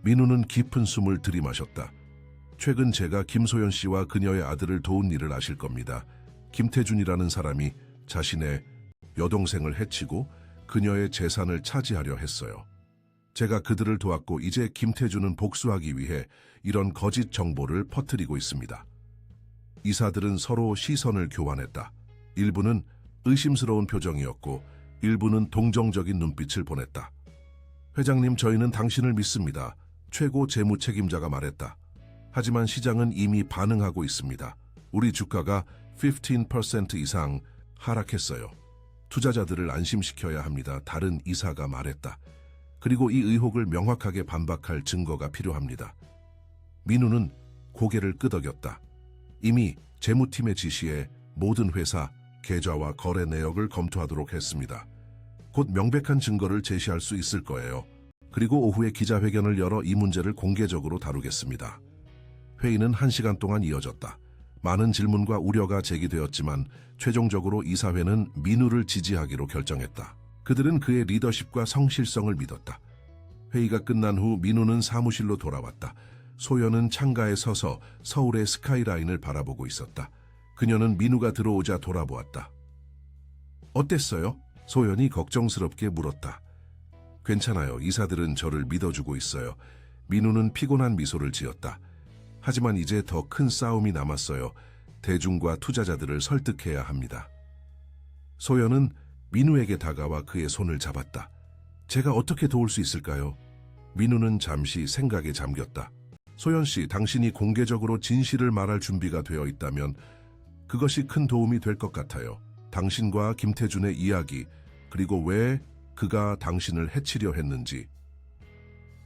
[SPEAKER 1] 민우는 깊은 숨을 들이마셨다. 최근 제가 김소연 씨와 그녀의 아들을 도운 일을 아실 겁니다. 김태준이라는 사람이 자신의 여동생을 해치고 그녀의 재산을 차지하려 했어요. 제가 그들을 도왔고 이제 김태준은 복수하기 위해 이런 거짓 정보를 퍼뜨리고 있습니다. 이사들은 서로 시선을 교환했다. 일부는 의심스러운 표정이었고 일부는 동정적인 눈빛을 보냈다. 회장님, 저희는 당신을 믿습니다. 최고 재무 책임자가 말했다. 하지만 시장은 이미 반응하고 있습니다. 우리 주가가 15% 이상 하락했어요. 투자자들을 안심시켜야 합니다. 다른 이사가 말했다. 그리고 이 의혹을 명확하게 반박할 증거가 필요합니다. 민우는 고개를 끄덕였다. 이미 재무팀의 지시에 모든 회사, 계좌와 거래 내역을 검토하도록 했습니다. 곧 명백한 증거를 제시할 수 있을 거예요. 그리고 오후에 기자회견을 열어 이 문제를 공개적으로 다루겠습니다. 회의는 1시간 동안 이어졌다. 많은 질문과 우려가 제기되었지만 최종적으로 이사회는 민우를 지지하기로 결정했다. 그들은 그의 리더십과 성실성을 믿었다. 회의가 끝난 후 민우는 사무실로 돌아왔다. 소연은 창가에 서서 서울의 스카이라인을 바라보고 있었다. 그녀는 민우가 들어오자 돌아보았다. 어땠어요? 소연이 걱정스럽게 물었다. 괜찮아요. 이사들은 저를 믿어주고 있어요. 민우는 피곤한 미소를 지었다. 하지만 이제 더 큰 싸움이 남았어요. 대중과 투자자들을 설득해야 합니다. 소연은 민우에게 다가와 그의 손을 잡았다. 제가 어떻게 도울 수 있을까요? 민우는 잠시 생각에 잠겼다. 소연 씨, 당신이 공개적으로 진실을 말할 준비가 되어 있다면 그것이 큰 도움이 될 것 같아요. 당신과 김태준의 이야기, 그리고 왜 그가 당신을 해치려 했는지.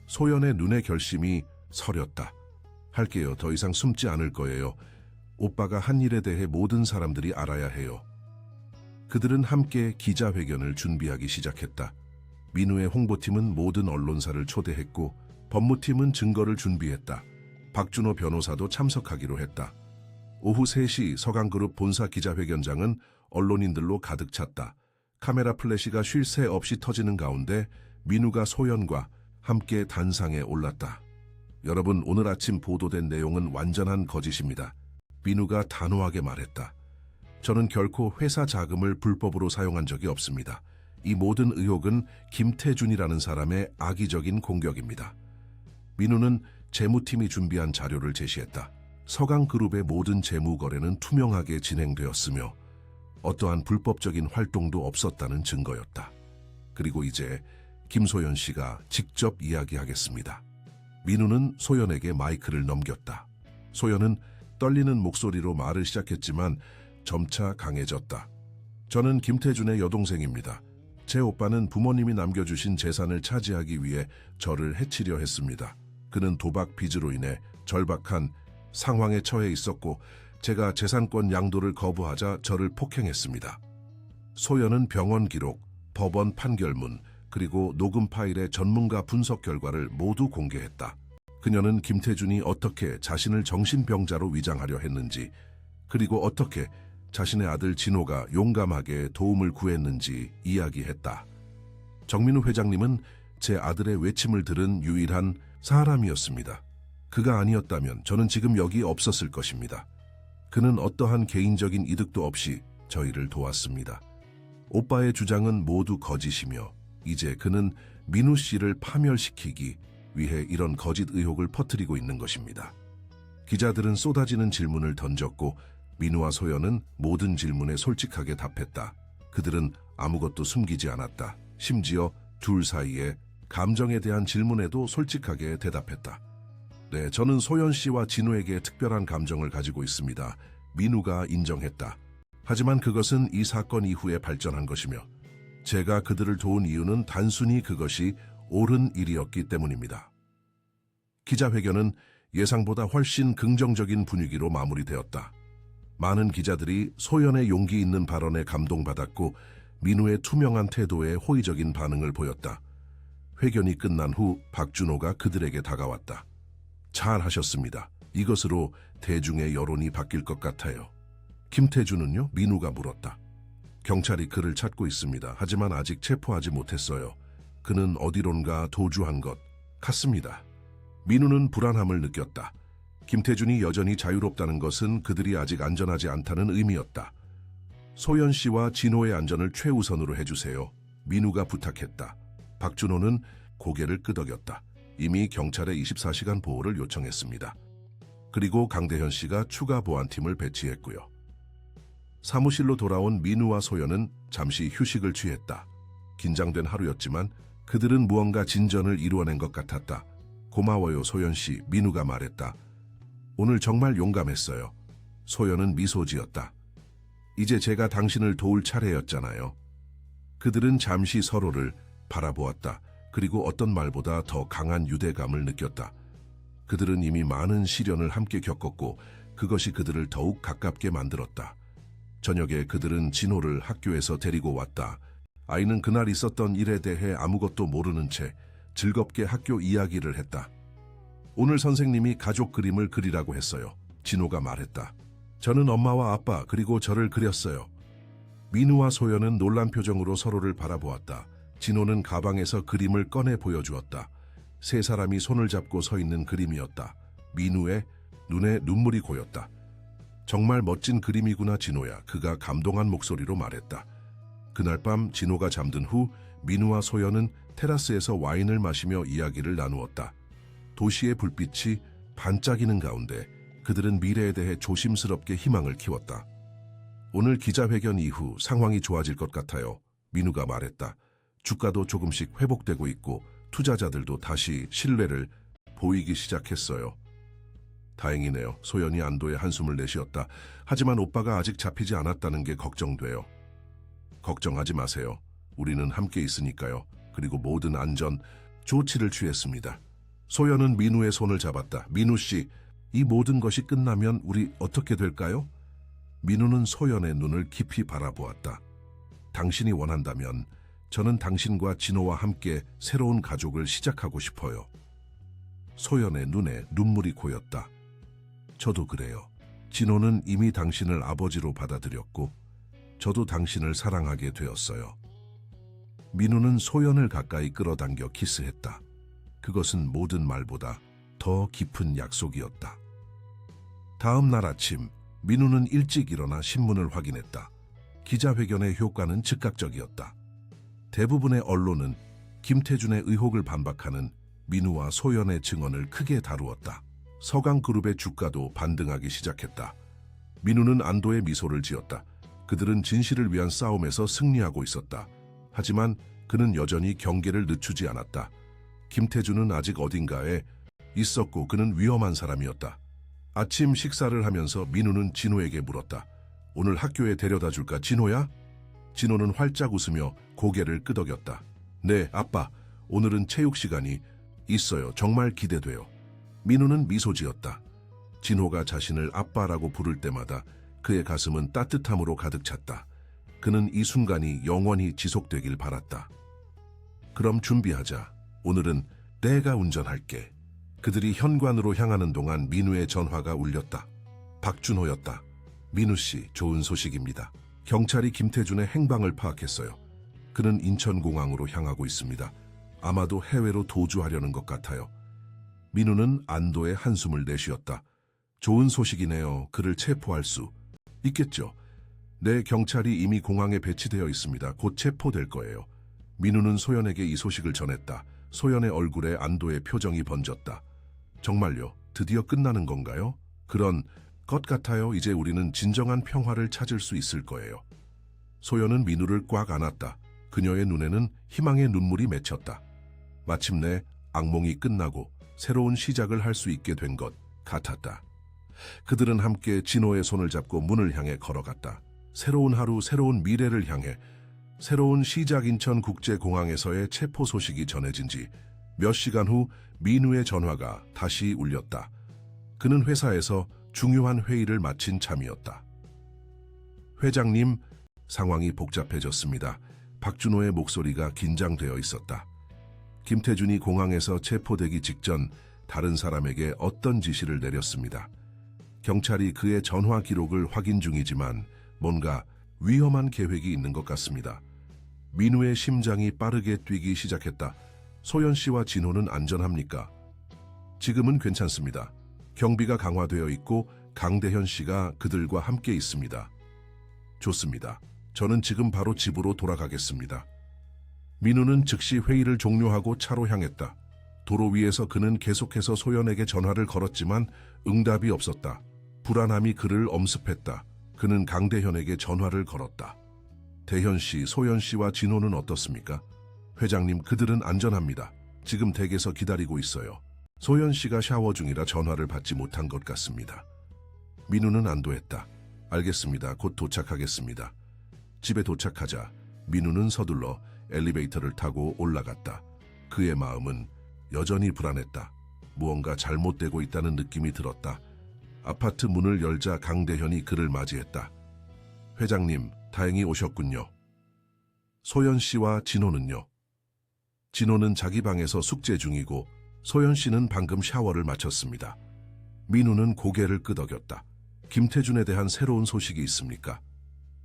[SPEAKER 1] 소연의 눈의 결심이 서렸다. 할게요. 더 이상 숨지 않을 거예요. 오빠가 한 일에 대해 모든 사람들이 알아야 해요. 그들은 함께 기자회견을 준비하기 시작했다. 민우의 홍보팀은 모든 언론사를 초대했고 법무팀은 증거를 준비했다. 박준호 변호사도 참석하기로 했다. 오후 3시 서강그룹 본사 기자회견장은 언론인들로 가득 찼다. 카메라 플래시가 쉴 새 없이 터지는 가운데 민우가 소연과 함께 단상에 올랐다. 여러분, 오늘 아침 보도된 내용은 완전한 거짓입니다. 민우가 단호하게 말했다. 저는 결코 회사 자금을 불법으로 사용한 적이 없습니다. 이 모든 의혹은 김태준이라는 사람의 악의적인 공격입니다. 민우는 재무팀이 준비한 자료를 제시했다. 서강그룹의 모든 재무 거래는 투명하게 진행되었으며 어떠한 불법적인 활동도 없었다는 증거였다. 그리고 이제 김소연 씨가 직접 이야기하겠습니다. 민우는 소연에게 마이크를 넘겼다. 소연은 떨리는 목소리로 말을 시작했지만 점차 강해졌다. 저는 김태준의 여동생입니다. 제 오빠는 부모님이 남겨주신 재산을 차지하기 위해 저를 해치려 했습니다. 그는 도박 빚으로 인해 절박한 상황에 처해 있었고 제가 재산권 양도를 거부하자 저를 폭행했습니다. 소연은 병원 기록, 법원 판결문, 그리고 녹음 파일의 전문가 분석 결과를 모두 공개했다. 그녀는 김태준이 어떻게 자신을 정신병자로 위장하려 했는지, 그리고 어떻게 자신의 아들 진호가 용감하게 도움을 구했는지 이야기했다. 정민우 회장님은 제 아들의 외침을 들은 유일한 사람이었습니다. 그가 아니었다면 저는 지금 여기 없었을 것입니다. 그는 어떠한 개인적인 이득도 없이 저희를 도왔습니다. 오빠의 주장은 모두 거짓이며 이제 그는 민우 씨를 파멸시키기 위해 이런 거짓 의혹을 퍼뜨리고 있는 것입니다. 기자들은 쏟아지는 질문을 던졌고 민우와 소연은 모든 질문에 솔직하게 답했다. 그들은 아무것도 숨기지 않았다. 심지어 둘 사이에 감정에 대한 질문에도 솔직하게 대답했다. 네, 저는 소연 씨와 진우에게 특별한 감정을 가지고 있습니다. 민우가 인정했다. 하지만 그것은 이 사건 이후에 발전한 것이며 제가 그들을 도운 이유는 단순히 그것이 옳은 일이었기 때문입니다. 기자회견은 예상보다 훨씬 긍정적인 분위기로 마무리되었다. 많은 기자들이 소연의 용기 있는 발언에 감동받았고 민우의 투명한 태도에 호의적인 반응을 보였다. 회견이 끝난 후 박준호가 그들에게 다가왔다. 잘하셨습니다. 이것으로 대중의 여론이 바뀔 것 같아요. 김태준은요? 민우가 물었다. 경찰이 그를 찾고 있습니다. 하지만 아직 체포하지 못했어요. 그는 어디론가 도주한 것 같습니다. 민우는 불안함을 느꼈다. 김태준이 여전히 자유롭다는 것은 그들이 아직 안전하지 않다는 의미였다. 소연 씨와 진호의 안전을 최우선으로 해주세요. 민우가 부탁했다. 박준호는 고개를 끄덕였다. 이미 경찰에 24시간 보호를 요청했습니다. 그리고 강대현 씨가 추가 보안팀을 배치했고요. 사무실로 돌아온 민우와 소연은 잠시 휴식을 취했다. 긴장된 하루였지만 그들은 무언가 진전을 이루어낸 것 같았다. 고마워요, 소연 씨, 민우가 말했다. 오늘 정말 용감했어요. 소연은 미소 지었다. 이제 제가 당신을 도울 차례였잖아요. 그들은 잠시 서로를 바라보았다. 그리고 어떤 말보다 더 강한 유대감을 느꼈다. 그들은 이미 많은 시련을 함께 겪었고 그것이 그들을 더욱 가깝게 만들었다. 저녁에 그들은 진호를 학교에서 데리고 왔다. 아이는 그날 있었던 일에 대해 아무것도 모르는 채 즐겁게 학교 이야기를 했다. 오늘 선생님이 가족 그림을 그리라고 했어요. 진호가 말했다. 저는 엄마와 아빠 그리고 저를 그렸어요. 민우와 소연은 놀란 표정으로 서로를 바라보았다. 진호는 가방에서 그림을 꺼내 보여주었다. 세 사람이 손을 잡고 서 있는 그림이었다. 민우의 눈에 눈물이 고였다. 정말 멋진 그림이구나 진호야. 그가 감동한 목소리로 말했다. 그날 밤 진호가 잠든 후 민우와 소연은 테라스에서 와인을 마시며 이야기를 나누었다. 도시의 불빛이 반짝이는 가운데 그들은 미래에 대해 조심스럽게 희망을 키웠다. 오늘 기자회견 이후 상황이 좋아질 것 같아요. 민우가 말했다. 주가도 조금씩 회복되고 있고 투자자들도 다시 신뢰를 보이기 시작했어요. 다행이네요. 소연이 안도의 한숨을 내쉬었다. 하지만 오빠가 아직 잡히지 않았다는 게 걱정돼요. 걱정하지 마세요. 우리는 함께 있으니까요. 그리고 모든 안전 조치를 취했습니다. 소연은 민우의 손을 잡았다. 민우 씨, 이 모든 것이 끝나면 우리 어떻게 될까요? 민우는 소연의 눈을 깊이 바라보았다. 당신이 원한다면 저는 당신과 진호와 함께 새로운 가족을 시작하고 싶어요. 소연의 눈에 눈물이 고였다. 저도 그래요. 진호는 이미 당신을 아버지로 받아들였고 저도 당신을 사랑하게 되었어요. 민우는 소연을 가까이 끌어당겨 키스했다. 그것은 모든 말보다 더 깊은 약속이었다. 다음 날 아침 민우는 일찍 일어나 신문을 확인했다. 기자회견의 효과는 즉각적이었다. 대부분의 언론은 김태준의 의혹을 반박하는 민우와 소연의 증언을 크게 다루었다. 서강그룹의 주가도 반등하기 시작했다. 민우는 안도의 미소를 지었다. 그들은 진실을 위한 싸움에서 승리하고 있었다. 하지만 그는 여전히 경계를 늦추지 않았다. 김태준은 아직 어딘가에 있었고 그는 위험한 사람이었다. 아침 식사를 하면서 민우는 진호에게 물었다. 오늘 학교에 데려다 줄까 진호야? 진호는 활짝 웃으며 고개를 끄덕였다. 네, 아빠. 오늘은 체육 시간이 있어요. 정말 기대돼요. 민우는 미소 지었다. 진호가 자신을 아빠라고 부를 때마다 그의 가슴은 따뜻함으로 가득 찼다. 그는 이 순간이 영원히 지속되길 바랐다. 그럼 준비하자. 오늘은 내가 운전할게. 그들이 현관으로 향하는 동안 민우의 전화가 울렸다. 박준호였다. 민우 씨, 좋은 소식입니다. 경찰이 김태준의 행방을 파악했어요. 그는 인천공항으로 향하고 있습니다. 아마도 해외로 도주하려는 것 같아요. 민우는 안도의 한숨을 내쉬었다. 좋은 소식이네요. 그를 체포할 수 있겠죠. 네, 경찰이 이미 공항에 배치되어 있습니다. 곧 체포될 거예요. 민우는 소연에게 이 소식을 전했다. 소연의 얼굴에 안도의 표정이 번졌다. 정말요? 드디어 끝나는 건가요? 그런 것 같아요. 이제 우리는 진정한 평화를 찾을 수 있을 거예요. 소연은 민우를 꽉 안았다. 그녀의 눈에는 희망의 눈물이 맺혔다. 마침내 악몽이 끝나고 새로운 시작을 할 수 있게 된 것 같았다. 그들은 함께 진호의 손을 잡고 문을 향해 걸어갔다. 새로운 하루, 새로운 미래를 향해 새로운 시작. 인천국제공항에서의 체포 소식이 전해진 지 몇 시간 후 민우의 전화가 다시 울렸다. 그는 회사에서 중요한 회의를 마친 참이었다. 회장님, 상황이 복잡해졌습니다. 박준호의 목소리가 긴장되어 있었다. 김태준이 공항에서 체포되기 직전 다른 사람에게 어떤 지시를 내렸습니다. 경찰이 그의 전화 기록을 확인 중이지만 뭔가 위험한 계획이 있는 것 같습니다. 민우의 심장이 빠르게 뛰기 시작했다. 소연 씨와 진호는 안전합니까? 지금은 괜찮습니다. 경비가 강화되어 있고 강대현 씨가 그들과 함께 있습니다. 좋습니다. 저는 지금 바로 집으로 돌아가겠습니다. 민우는 즉시 회의를 종료하고 차로 향했다. 도로 위에서 그는 계속해서 소연에게 전화를 걸었지만 응답이 없었다. 불안함이 그를 엄습했다. 그는 강대현에게 전화를 걸었다. 대현 씨, 소연 씨와 진호는 어떻습니까? 회장님, 그들은 안전합니다. 지금 댁에서 기다리고 있어요. 소연 씨가 샤워 중이라 전화를 받지 못한 것 같습니다. 민우는 안도했다. 알겠습니다. 곧 도착하겠습니다. 집에 도착하자 민우는 서둘러 엘리베이터를 타고 올라갔다. 그의 마음은 여전히 불안했다. 무언가 잘못되고 있다는 느낌이 들었다. 아파트 문을 열자 강대현이 그를 맞이했다. 회장님, 다행히 오셨군요. 소연 씨와 진호는요? 진호는 자기 방에서 숙제 중이고 소연 씨는 방금 샤워를 마쳤습니다. 민우는 고개를 끄덕였다. 김태준에 대한 새로운 소식이 있습니까?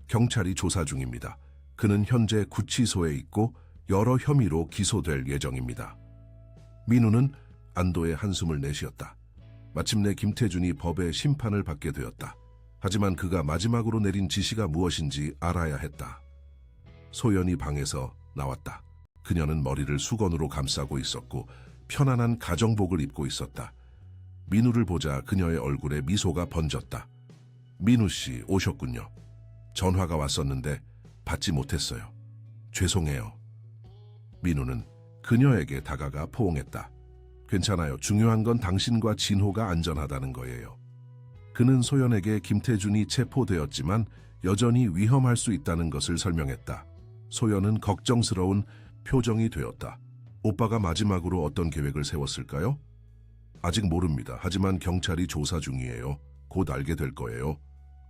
[SPEAKER 1] 경찰이 조사 중입니다. 그는 현재 구치소에 있고 여러 혐의로 기소될 예정입니다. 민우는 안도의 한숨을 내쉬었다. 마침내 김태준이 법의 심판을 받게 되었다. 하지만 그가 마지막으로 내린 지시가 무엇인지 알아야 했다. 소연이 방에서 나왔다. 그녀는 머리를 수건으로 감싸고 있었고 편안한 가정복을 입고 있었다. 민우를 보자 그녀의 얼굴에 미소가 번졌다. 민우 씨 오셨군요. 전화가 왔었는데 받지 못했어요. 죄송해요. 민우는 그녀에게 다가가 포옹했다. 괜찮아요. 중요한 건 당신과 진호가 안전하다는 거예요. 그는 소연에게 김태준이 체포되었지만 여전히 위험할 수 있다는 것을 설명했다. 소연은 걱정스러운 표정이 되었다. 오빠가 마지막으로 어떤 계획을 세웠을까요? 아직 모릅니다. 하지만 경찰이 조사 중이에요. 곧 알게 될 거예요.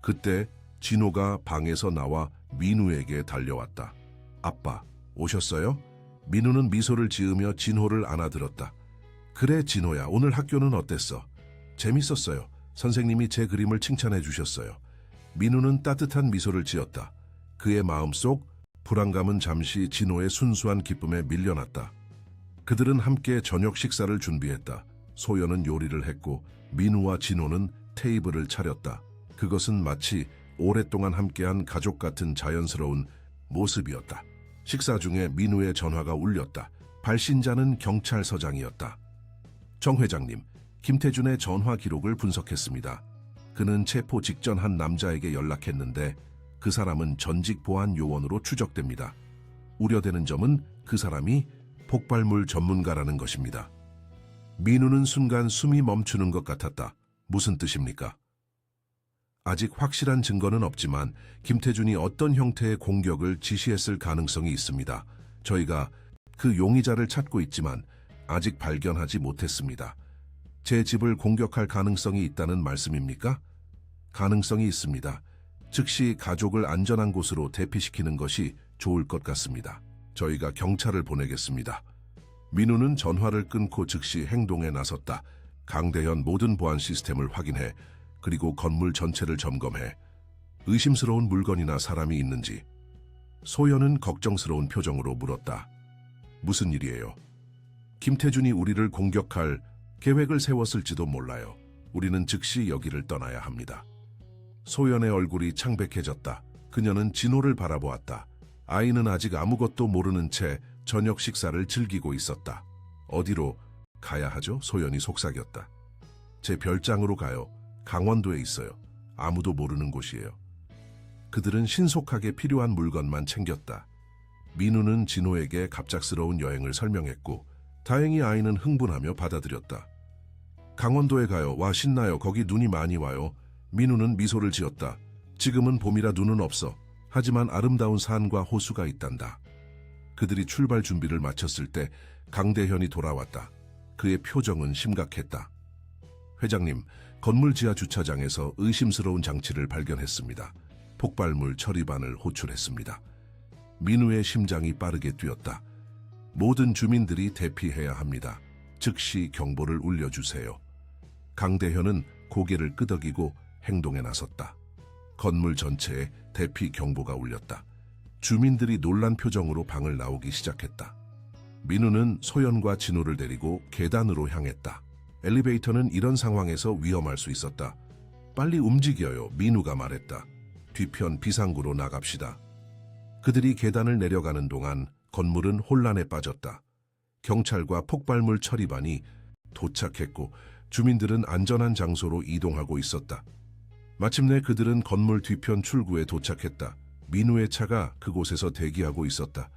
[SPEAKER 1] 그때 진호가 방에서 나와 민우에게 달려왔다. 아빠, 오셨어요? 민우는 미소를 지으며 진호를 안아들었다. 그래, 진호야. 오늘 학교는 어땠어? 재밌었어요. 선생님이 제 그림을 칭찬해 주셨어요. 민우는 따뜻한 미소를 지었다. 그의 마음속 불안감은 잠시 진호의 순수한 기쁨에 밀려났다. 그들은 함께 저녁 식사를 준비했다. 소연은 요리를 했고 민우와 진호는 테이블을 차렸다. 그것은 마치 오랫동안 함께한 가족 같은 자연스러운 모습이었다. 식사 중에 민우의 전화가 울렸다. 발신자는 경찰서장이었다. 정 회장님, 김태준의 전화 기록을 분석했습니다. 그는 체포 직전 한 남자에게 연락했는데 그 사람은 전직 보안 요원으로 추적됩니다. 우려되는 점은 그 사람이 폭발물 전문가라는 것입니다. 민우는 순간 숨이 멈추는 것 같았다. 무슨 뜻입니까? 아직 확실한 증거는 없지만 김태준이 어떤 형태의 공격을 지시했을 가능성이 있습니다. 저희가 그 용의자를 찾고 있지만 아직 발견하지 못했습니다. 제 집을 공격할 가능성이 있다는 말씀입니까? 가능성이 있습니다. 즉시 가족을 안전한 곳으로 대피시키는 것이 좋을 것 같습니다. 저희가 경찰을 보내겠습니다. 민우는 전화를 끊고 즉시 행동에 나섰다. 강대현 모든 보안 시스템을 확인해 그리고 건물 전체를 점검해 의심스러운 물건이나 사람이 있는지. 소연은 걱정스러운 표정으로 물었다. 무슨 일이에요? 김태준이 우리를 공격할 계획을 세웠을지도 몰라요. 우리는 즉시 여기를 떠나야 합니다. 소연의 얼굴이 창백해졌다. 그녀는 진호를 바라보았다. 아이는 아직 아무것도 모르는 채 저녁 식사를 즐기고 있었다. 어디로 가야 하죠? 소연이 속삭였다. 제 별장으로 가요. 강원도에 있어요. 아무도 모르는 곳이에요. 그들은 신속하게 필요한 물건만 챙겼다. 민우는 진호에게 갑작스러운 여행을 설명했고 다행히 아이는 흥분하며 받아들였다. 강원도에 가요. 와, 신나요. 거기 눈이 많이 와요. 민우는 미소를 지었다. 지금은 봄이라 눈은 없어. 하지만 아름다운 산과 호수가 있단다. 그들이 출발 준비를 마쳤을 때 강대현이 돌아왔다. 그의 표정은 심각했다. 회장님, 건물 지하 주차장에서 의심스러운 장치를 발견했습니다. 폭발물 처리반을 호출했습니다. 민우의 심장이 빠르게 뛰었다. 모든 주민들이 대피해야 합니다. 즉시 경보를 울려주세요. 강대현은 고개를 끄덕이고 행동에 나섰다. 건물 전체에 대피 경보가 울렸다. 주민들이 놀란 표정으로 방을 나오기 시작했다. 민우는 소연과 진호를 데리고 계단으로 향했다. 엘리베이터는 이런 상황에서 위험할 수 있었다. 빨리 움직여요. 민우가 말했다. 뒤편 비상구로 나갑시다. 그들이 계단을 내려가는 동안 건물은 혼란에 빠졌다. 경찰과 폭발물 처리반이 도착했고 주민들은 안전한 장소로 이동하고 있었다. 마침내 그들은 건물 뒤편 출구에 도착했다. 민우의 차가 그곳에서 대기하고 있었다.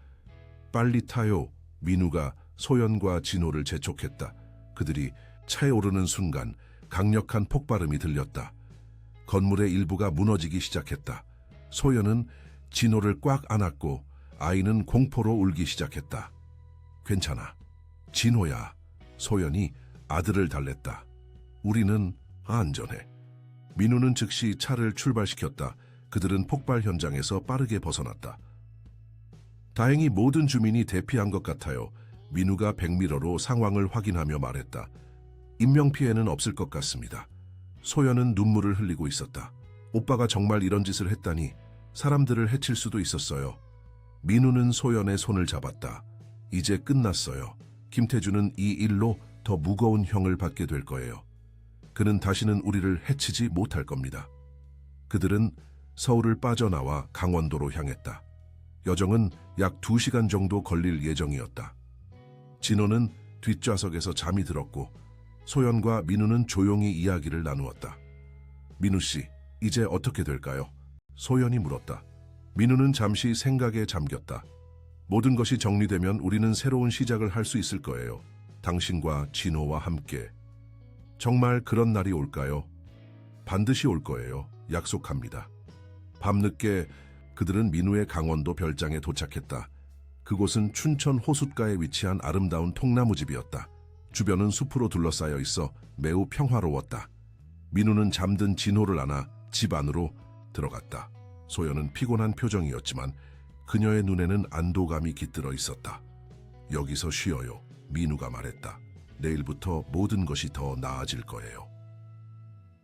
[SPEAKER 1] 빨리 타요. 민우가 소연과 진호를 재촉했다. 그들이 차에 오르는 순간 강력한 폭발음이 들렸다. 건물의 일부가 무너지기 시작했다. 소연은 진호를 꽉 안았고 아이는 공포로 울기 시작했다. 괜찮아. 진호야. 소연이 아들을 달랬다. 우리는 안전해. 민우는 즉시 차를 출발시켰다. 그들은 폭발 현장에서 빠르게 벗어났다. 다행히 모든 주민이 대피한 것 같아요. 민우가 백미러로 상황을 확인하며 말했다. 인명피해는 없을 것 같습니다. 소연은 눈물을 흘리고 있었다. 오빠가 정말 이런 짓을 했다니 사람들을 해칠 수도 있었어요. 민우는 소연의 손을 잡았다. 이제 끝났어요. 김태준은 이 일로 더 무거운 형을 받게 될 거예요. 그는 다시는 우리를 해치지 못할 겁니다. 그들은 서울을 빠져나와 강원도로 향했다. 여정은 약 2시간 정도 걸릴 예정이었다. 진호는 뒷좌석에서 잠이 들었고 소연과 민우는 조용히 이야기를 나누었다. 민우 씨, 이제 어떻게 될까요? 소연이 물었다. 민우는 잠시 생각에 잠겼다. 모든 것이 정리되면 우리는 새로운 시작을 할 수 있을 거예요. 당신과 진호와 함께. 정말 그런 날이 올까요? 반드시 올 거예요. 약속합니다. 밤늦게 그들은 민우의 강원도 별장에 도착했다. 그곳은 춘천 호숫가에 위치한 아름다운 통나무집이었다. 주변은 숲으로 둘러싸여 있어 매우 평화로웠다. 민우는 잠든 진호를 안아 집 안으로 들어갔다. 소연은 피곤한 표정이었지만 그녀의 눈에는 안도감이 깃들어 있었다. 여기서 쉬어요. 민우가 말했다. 내일부터 모든 것이 더 나아질 거예요.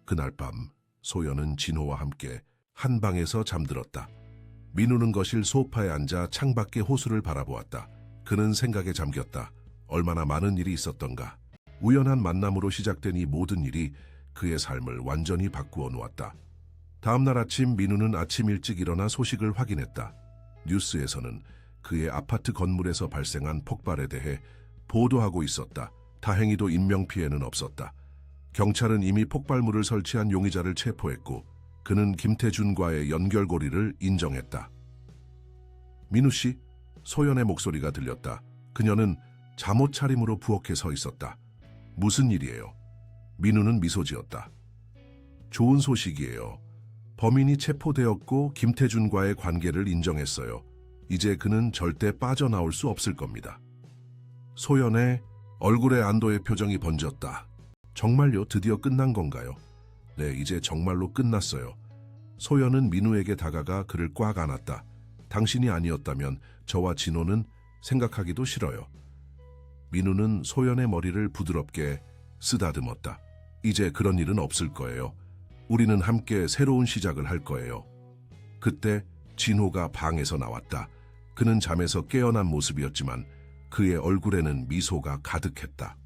[SPEAKER 1] 그날 밤 소연은 진호와 함께 한 방에서 잠들었다. 민우는 거실 소파에 앉아 창밖의 호수를 바라보았다. 그는 생각에 잠겼다. 얼마나 많은 일이 있었던가. 우연한 만남으로 시작된 이 모든 일이 그의 삶을 완전히 바꾸어 놓았다. 다음 날 아침 민우는 아침 일찍 일어나 소식을 확인했다. 뉴스에서는 그의 아파트 건물에서 발생한 폭발에 대해 보도하고 있었다. 다행히도 인명피해는 없었다. 경찰은 이미 폭발물을 설치한 용의자를 체포했고 그는 김태준과의 연결고리를 인정했다. 민우 씨, 소연의 목소리가 들렸다. 그녀는 잠옷 차림으로 부엌에 서 있었다. 무슨 일이에요? 민우는 미소 지었다. 좋은 소식이에요. 범인이 체포되었고 김태준과의 관계를 인정했어요. 이제 그는 절대 빠져나올 수 없을 겁니다. 소연의 얼굴에 안도의 표정이 번졌다. 정말요? 드디어 끝난 건가요? 네, 이제 정말로 끝났어요. 소연은 민우에게 다가가 그를 꽉 안았다. 당신이 아니었다면 저와 진호는 생각하기도 싫어요. 민우는 소연의 머리를 부드럽게 쓰다듬었다. 이제 그런 일은 없을 거예요. 우리는 함께 새로운 시작을 할 거예요. 그때 진호가 방에서 나왔다. 그는 잠에서 깨어난 모습이었지만 그의 얼굴에는 미소가 가득했다.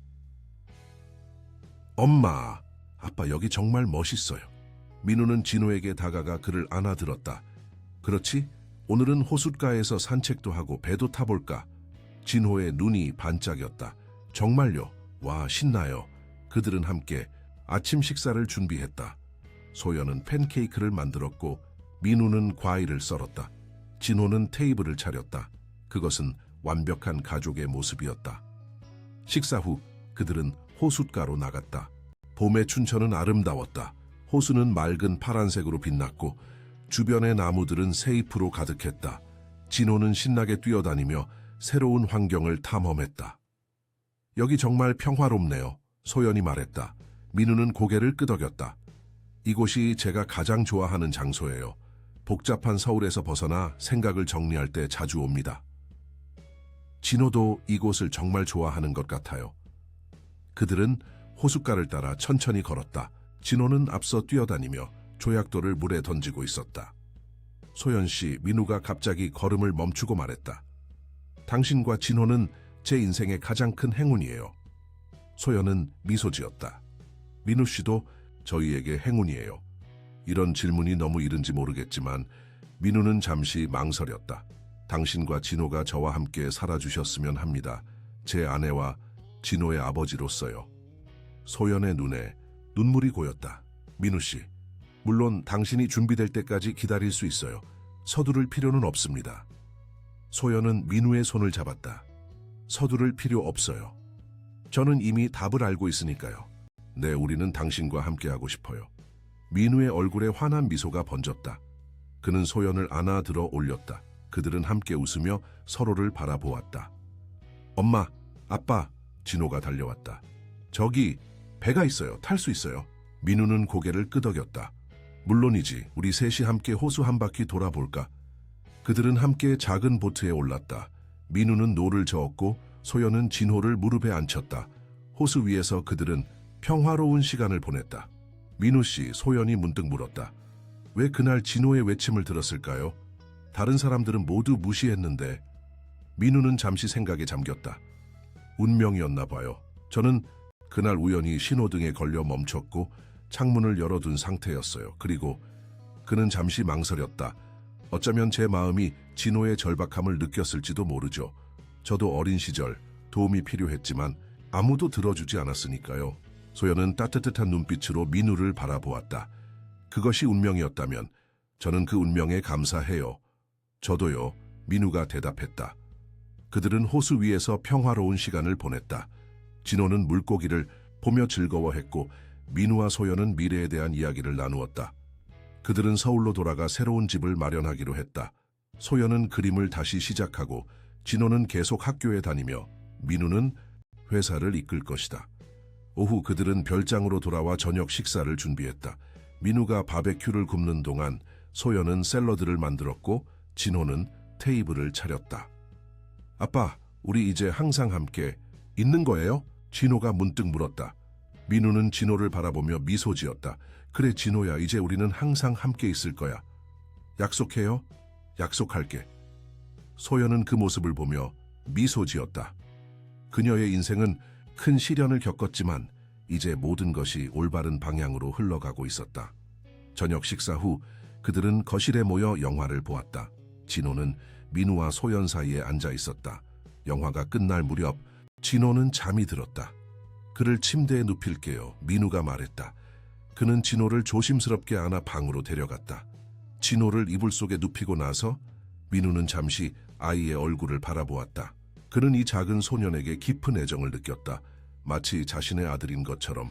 [SPEAKER 1] 엄마, 아빠 여기 정말 멋있어요. 민우는 진호에게 다가가 그를 안아들었다. 그렇지? 오늘은 호숫가에서 산책도 하고 배도 타볼까? 진호의 눈이 반짝였다. 정말요? 와, 신나요. 그들은 함께 아침 식사를 준비했다. 소연은 팬케이크를 만들었고 민우는 과일을 썰었다. 진호는 테이블을 차렸다. 그것은 완벽한 가족의 모습이었다. 식사 후 그들은 호숫가로 나갔다. 봄의 춘천은 아름다웠다. 호수는 맑은 파란색으로 빛났고 주변의 나무들은 새잎으로 가득했다. 진호는 신나게 뛰어다니며 새로운 환경을 탐험했다. 여기 정말 평화롭네요. 소연이 말했다. 민우는 고개를 끄덕였다. 이곳이 제가 가장 좋아하는 장소예요. 복잡한 서울에서 벗어나 생각을 정리할 때 자주 옵니다. 진호도 이곳을 정말 좋아하는 것 같아요. 그들은 호숫가를 따라 천천히 걸었다. 진호는 앞서 뛰어다니며 조약돌을 물에 던지고 있었다. 소연 씨, 민우가 갑자기 걸음을 멈추고 말했다. 당신과 진호는 제 인생의 가장 큰 행운이에요. 소연은 미소 지었다. 민우 씨도 저희에게 행운이에요. 이런 질문이 너무 이른지 모르겠지만 민우는 잠시 망설였다. 당신과 진호가 저와 함께 살아주셨으면 합니다. 제 아내와 진호의 아버지로서요. 소연의 눈에 눈물이 고였다. 민우 씨, 물론 당신이 준비될 때까지 기다릴 수 있어요. 서두를 필요는 없습니다. 소연은 민우의 손을 잡았다. 서두를 필요 없어요. 저는 이미 답을 알고 있으니까요. 네, 우리는 당신과 함께하고 싶어요. 민우의 얼굴에 환한 미소가 번졌다. 그는 소연을 안아 들어 올렸다. 그들은 함께 웃으며 서로를 바라보았다. 엄마, 아빠, 진호가 달려왔다. 저기 배가 있어요. 탈 수 있어요. 민우는 고개를 끄덕였다. 물론이지. 우리 셋이 함께 호수 한 바퀴 돌아볼까? 그들은 함께 작은 보트에 올랐다. 민우는 노를 저었고 소연은 진호를 무릎에 앉혔다. 호수 위에서 그들은 평화로운 시간을 보냈다. 민우 씨, 소연이 문득 물었다. 왜 그날 진호의 외침을 들었을까요? 다른 사람들은 모두 무시했는데. 민우는 잠시 생각에 잠겼다. 운명이었나 봐요. 저는 그날 우연히 신호등에 걸려 멈췄고 창문을 열어둔 상태였어요. 그리고 그는 잠시 망설였다. 어쩌면 제 마음이 진호의 절박함을 느꼈을지도 모르죠. 저도 어린 시절 도움이 필요했지만 아무도 들어주지 않았으니까요. 소연은 따뜻한 눈빛으로 민우를 바라보았다. 그것이 운명이었다면 저는 그 운명에 감사해요. 저도요, 민우가 대답했다. 그들은 호수 위에서 평화로운 시간을 보냈다. 진호는 물고기를 보며 즐거워했고 민우와 소연은 미래에 대한 이야기를 나누었다. 그들은 서울로 돌아가 새로운 집을 마련하기로 했다. 소연은 그림을 다시 시작하고 진호는 계속 학교에 다니며 민우는 회사를 이끌 것이다. 오후 그들은 별장으로 돌아와 저녁 식사를 준비했다. 민우가 바베큐를 굽는 동안 소연은 샐러드를 만들었고 진호는 테이블을 차렸다. 아빠, 우리 이제 항상 함께 있는 거예요? 진호가 문득 물었다. 민우는 진호를 바라보며 미소 지었다. 그래 진호야, 이제 우리는 항상 함께 있을 거야. 약속해요? 약속할게. 소연은 그 모습을 보며 미소 지었다. 그녀의 인생은 큰 시련을 겪었지만 이제 모든 것이 올바른 방향으로 흘러가고 있었다. 저녁 식사 후 그들은 거실에 모여 영화를 보았다. 진호는 민우와 소연 사이에 앉아 있었다. 영화가 끝날 무렵 진호는 잠이 들었다. 그를 침대에 눕힐게요. 민우가 말했다. 그는 진호를 조심스럽게 안아 방으로 데려갔다. 진호를 이불 속에 눕히고 나서 민우는 잠시 아이의 얼굴을 바라보았다. 그는 이 작은 소년에게 깊은 애정을 느꼈다. 마치 자신의 아들인 것처럼.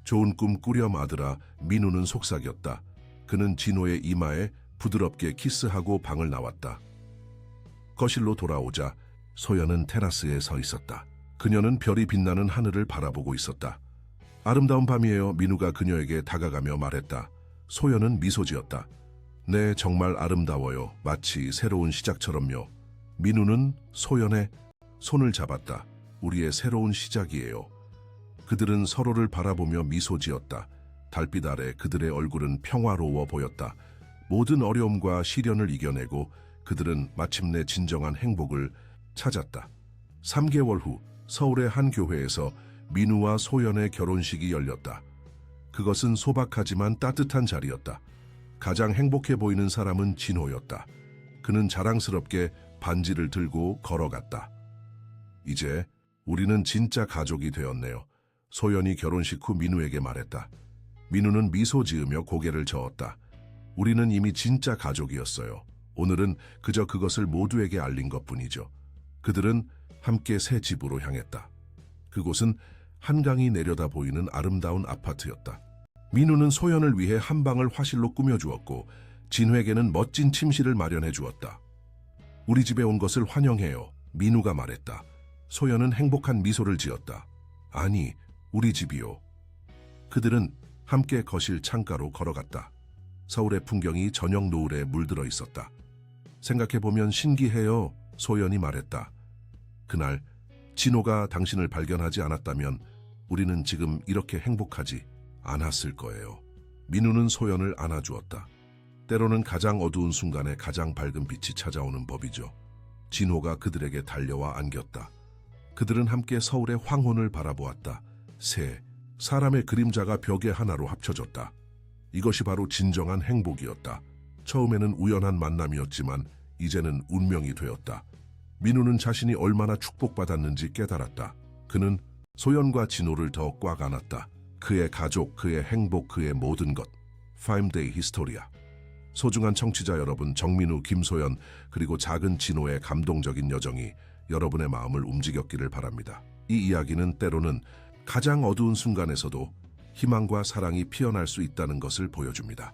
[SPEAKER 1] 좋은 꿈 꾸렴 아들아. 민우는 속삭였다. 그는 진호의 이마에 부드럽게 키스하고 방을 나왔다. 거실로 돌아오자 소연은 테라스에 서 있었다. 그녀는 별이 빛나는 하늘을 바라보고 있었다. 아름다운 밤이에요. 민우가 그녀에게 다가가며 말했다. 소연은 미소 지었다. 네, 정말 아름다워요. 마치 새로운 시작처럼요. 민우는 소연의 손을 잡았다. 우리의 새로운 시작이에요. 그들은 서로를 바라보며 미소 지었다. 달빛 아래 그들의 얼굴은 평화로워 보였다. 모든 어려움과 시련을 이겨내고 그들은 마침내 진정한 행복을 찾았다. 3개월 후 서울의 한 교회에서 민우와 소연의 결혼식이 열렸다. 그것은 소박하지만 따뜻한 자리였다. 가장 행복해 보이는 사람은 진호였다. 그는 자랑스럽게 반지를 들고 걸어갔다. 이제 우리는 진짜 가족이 되었네요. 소연이 결혼식 후 민우에게 말했다. 민우는 미소 지으며 고개를 저었다. 우리는 이미 진짜 가족이었어요. 오늘은 그저 그것을 모두에게 알린 것뿐이죠. 그들은 함께 새 집으로 향했다. 그곳은 한강이 내려다 보이는 아름다운 아파트였다. 민우는 소연을 위해 한 방을 화실로 꾸며주었고 진호에게는 멋진 침실을 마련해 주었다. 우리 집에 온 것을 환영해요. 민우가 말했다. 소연은 행복한 미소를 지었다. 아니, 우리 집이요. 그들은 함께 거실 창가로 걸어갔다. 서울의 풍경이 저녁 노을에 물들어 있었다. 생각해보면 신기해요. 소연이 말했다. 그날 진호가 당신을 발견하지 않았다면 우리는 지금 이렇게 행복하지 않았을 거예요. 민우는 소연을 안아주었다. 때로는 가장 어두운 순간에 가장 밝은 빛이 찾아오는 법이죠. 진호가 그들에게 달려와 안겼다. 그들은 함께 서울의 황혼을 바라보았다. 새 사람의 그림자가 벽에 하나로 합쳐졌다. 이것이 바로 진정한 행복이었다. 처음에는 우연한 만남이었지만 이제는 운명이 되었다. 민우는 자신이 얼마나 축복받았는지 깨달았다. 그는 소연과 진호를 더 꽉 안았다. 그의 가족, 그의 행복, 그의 모든 것. 파임데이 히스토리아. 소중한 청취자 여러분, 정민우, 김소연, 그리고 작은 진호의 감동적인 여정이 여러분의 마음을 움직였기를 바랍니다. 이 이야기는 때로는 가장 어두운 순간에서도 희망과 사랑이 피어날 수 있다는 것을 보여줍니다.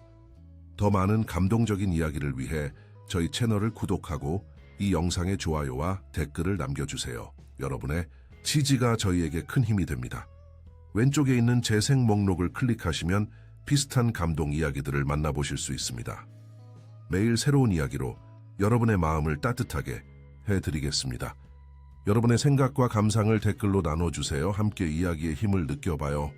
[SPEAKER 1] 더 많은 감동적인 이야기를 위해 저희 채널을 구독하고 이 영상의 좋아요와 댓글을 남겨주세요. 여러분의 지지가 저희에게 큰 힘이 됩니다. 왼쪽에 있는 재생 목록을 클릭하시면 비슷한 감동 이야기들을 만나보실 수 있습니다. 매일 새로운 이야기로 여러분의 마음을 따뜻하게 해드리겠습니다. 여러분의 생각과 감상을 댓글로 나눠주세요. 함께 이야기의 힘을 느껴봐요.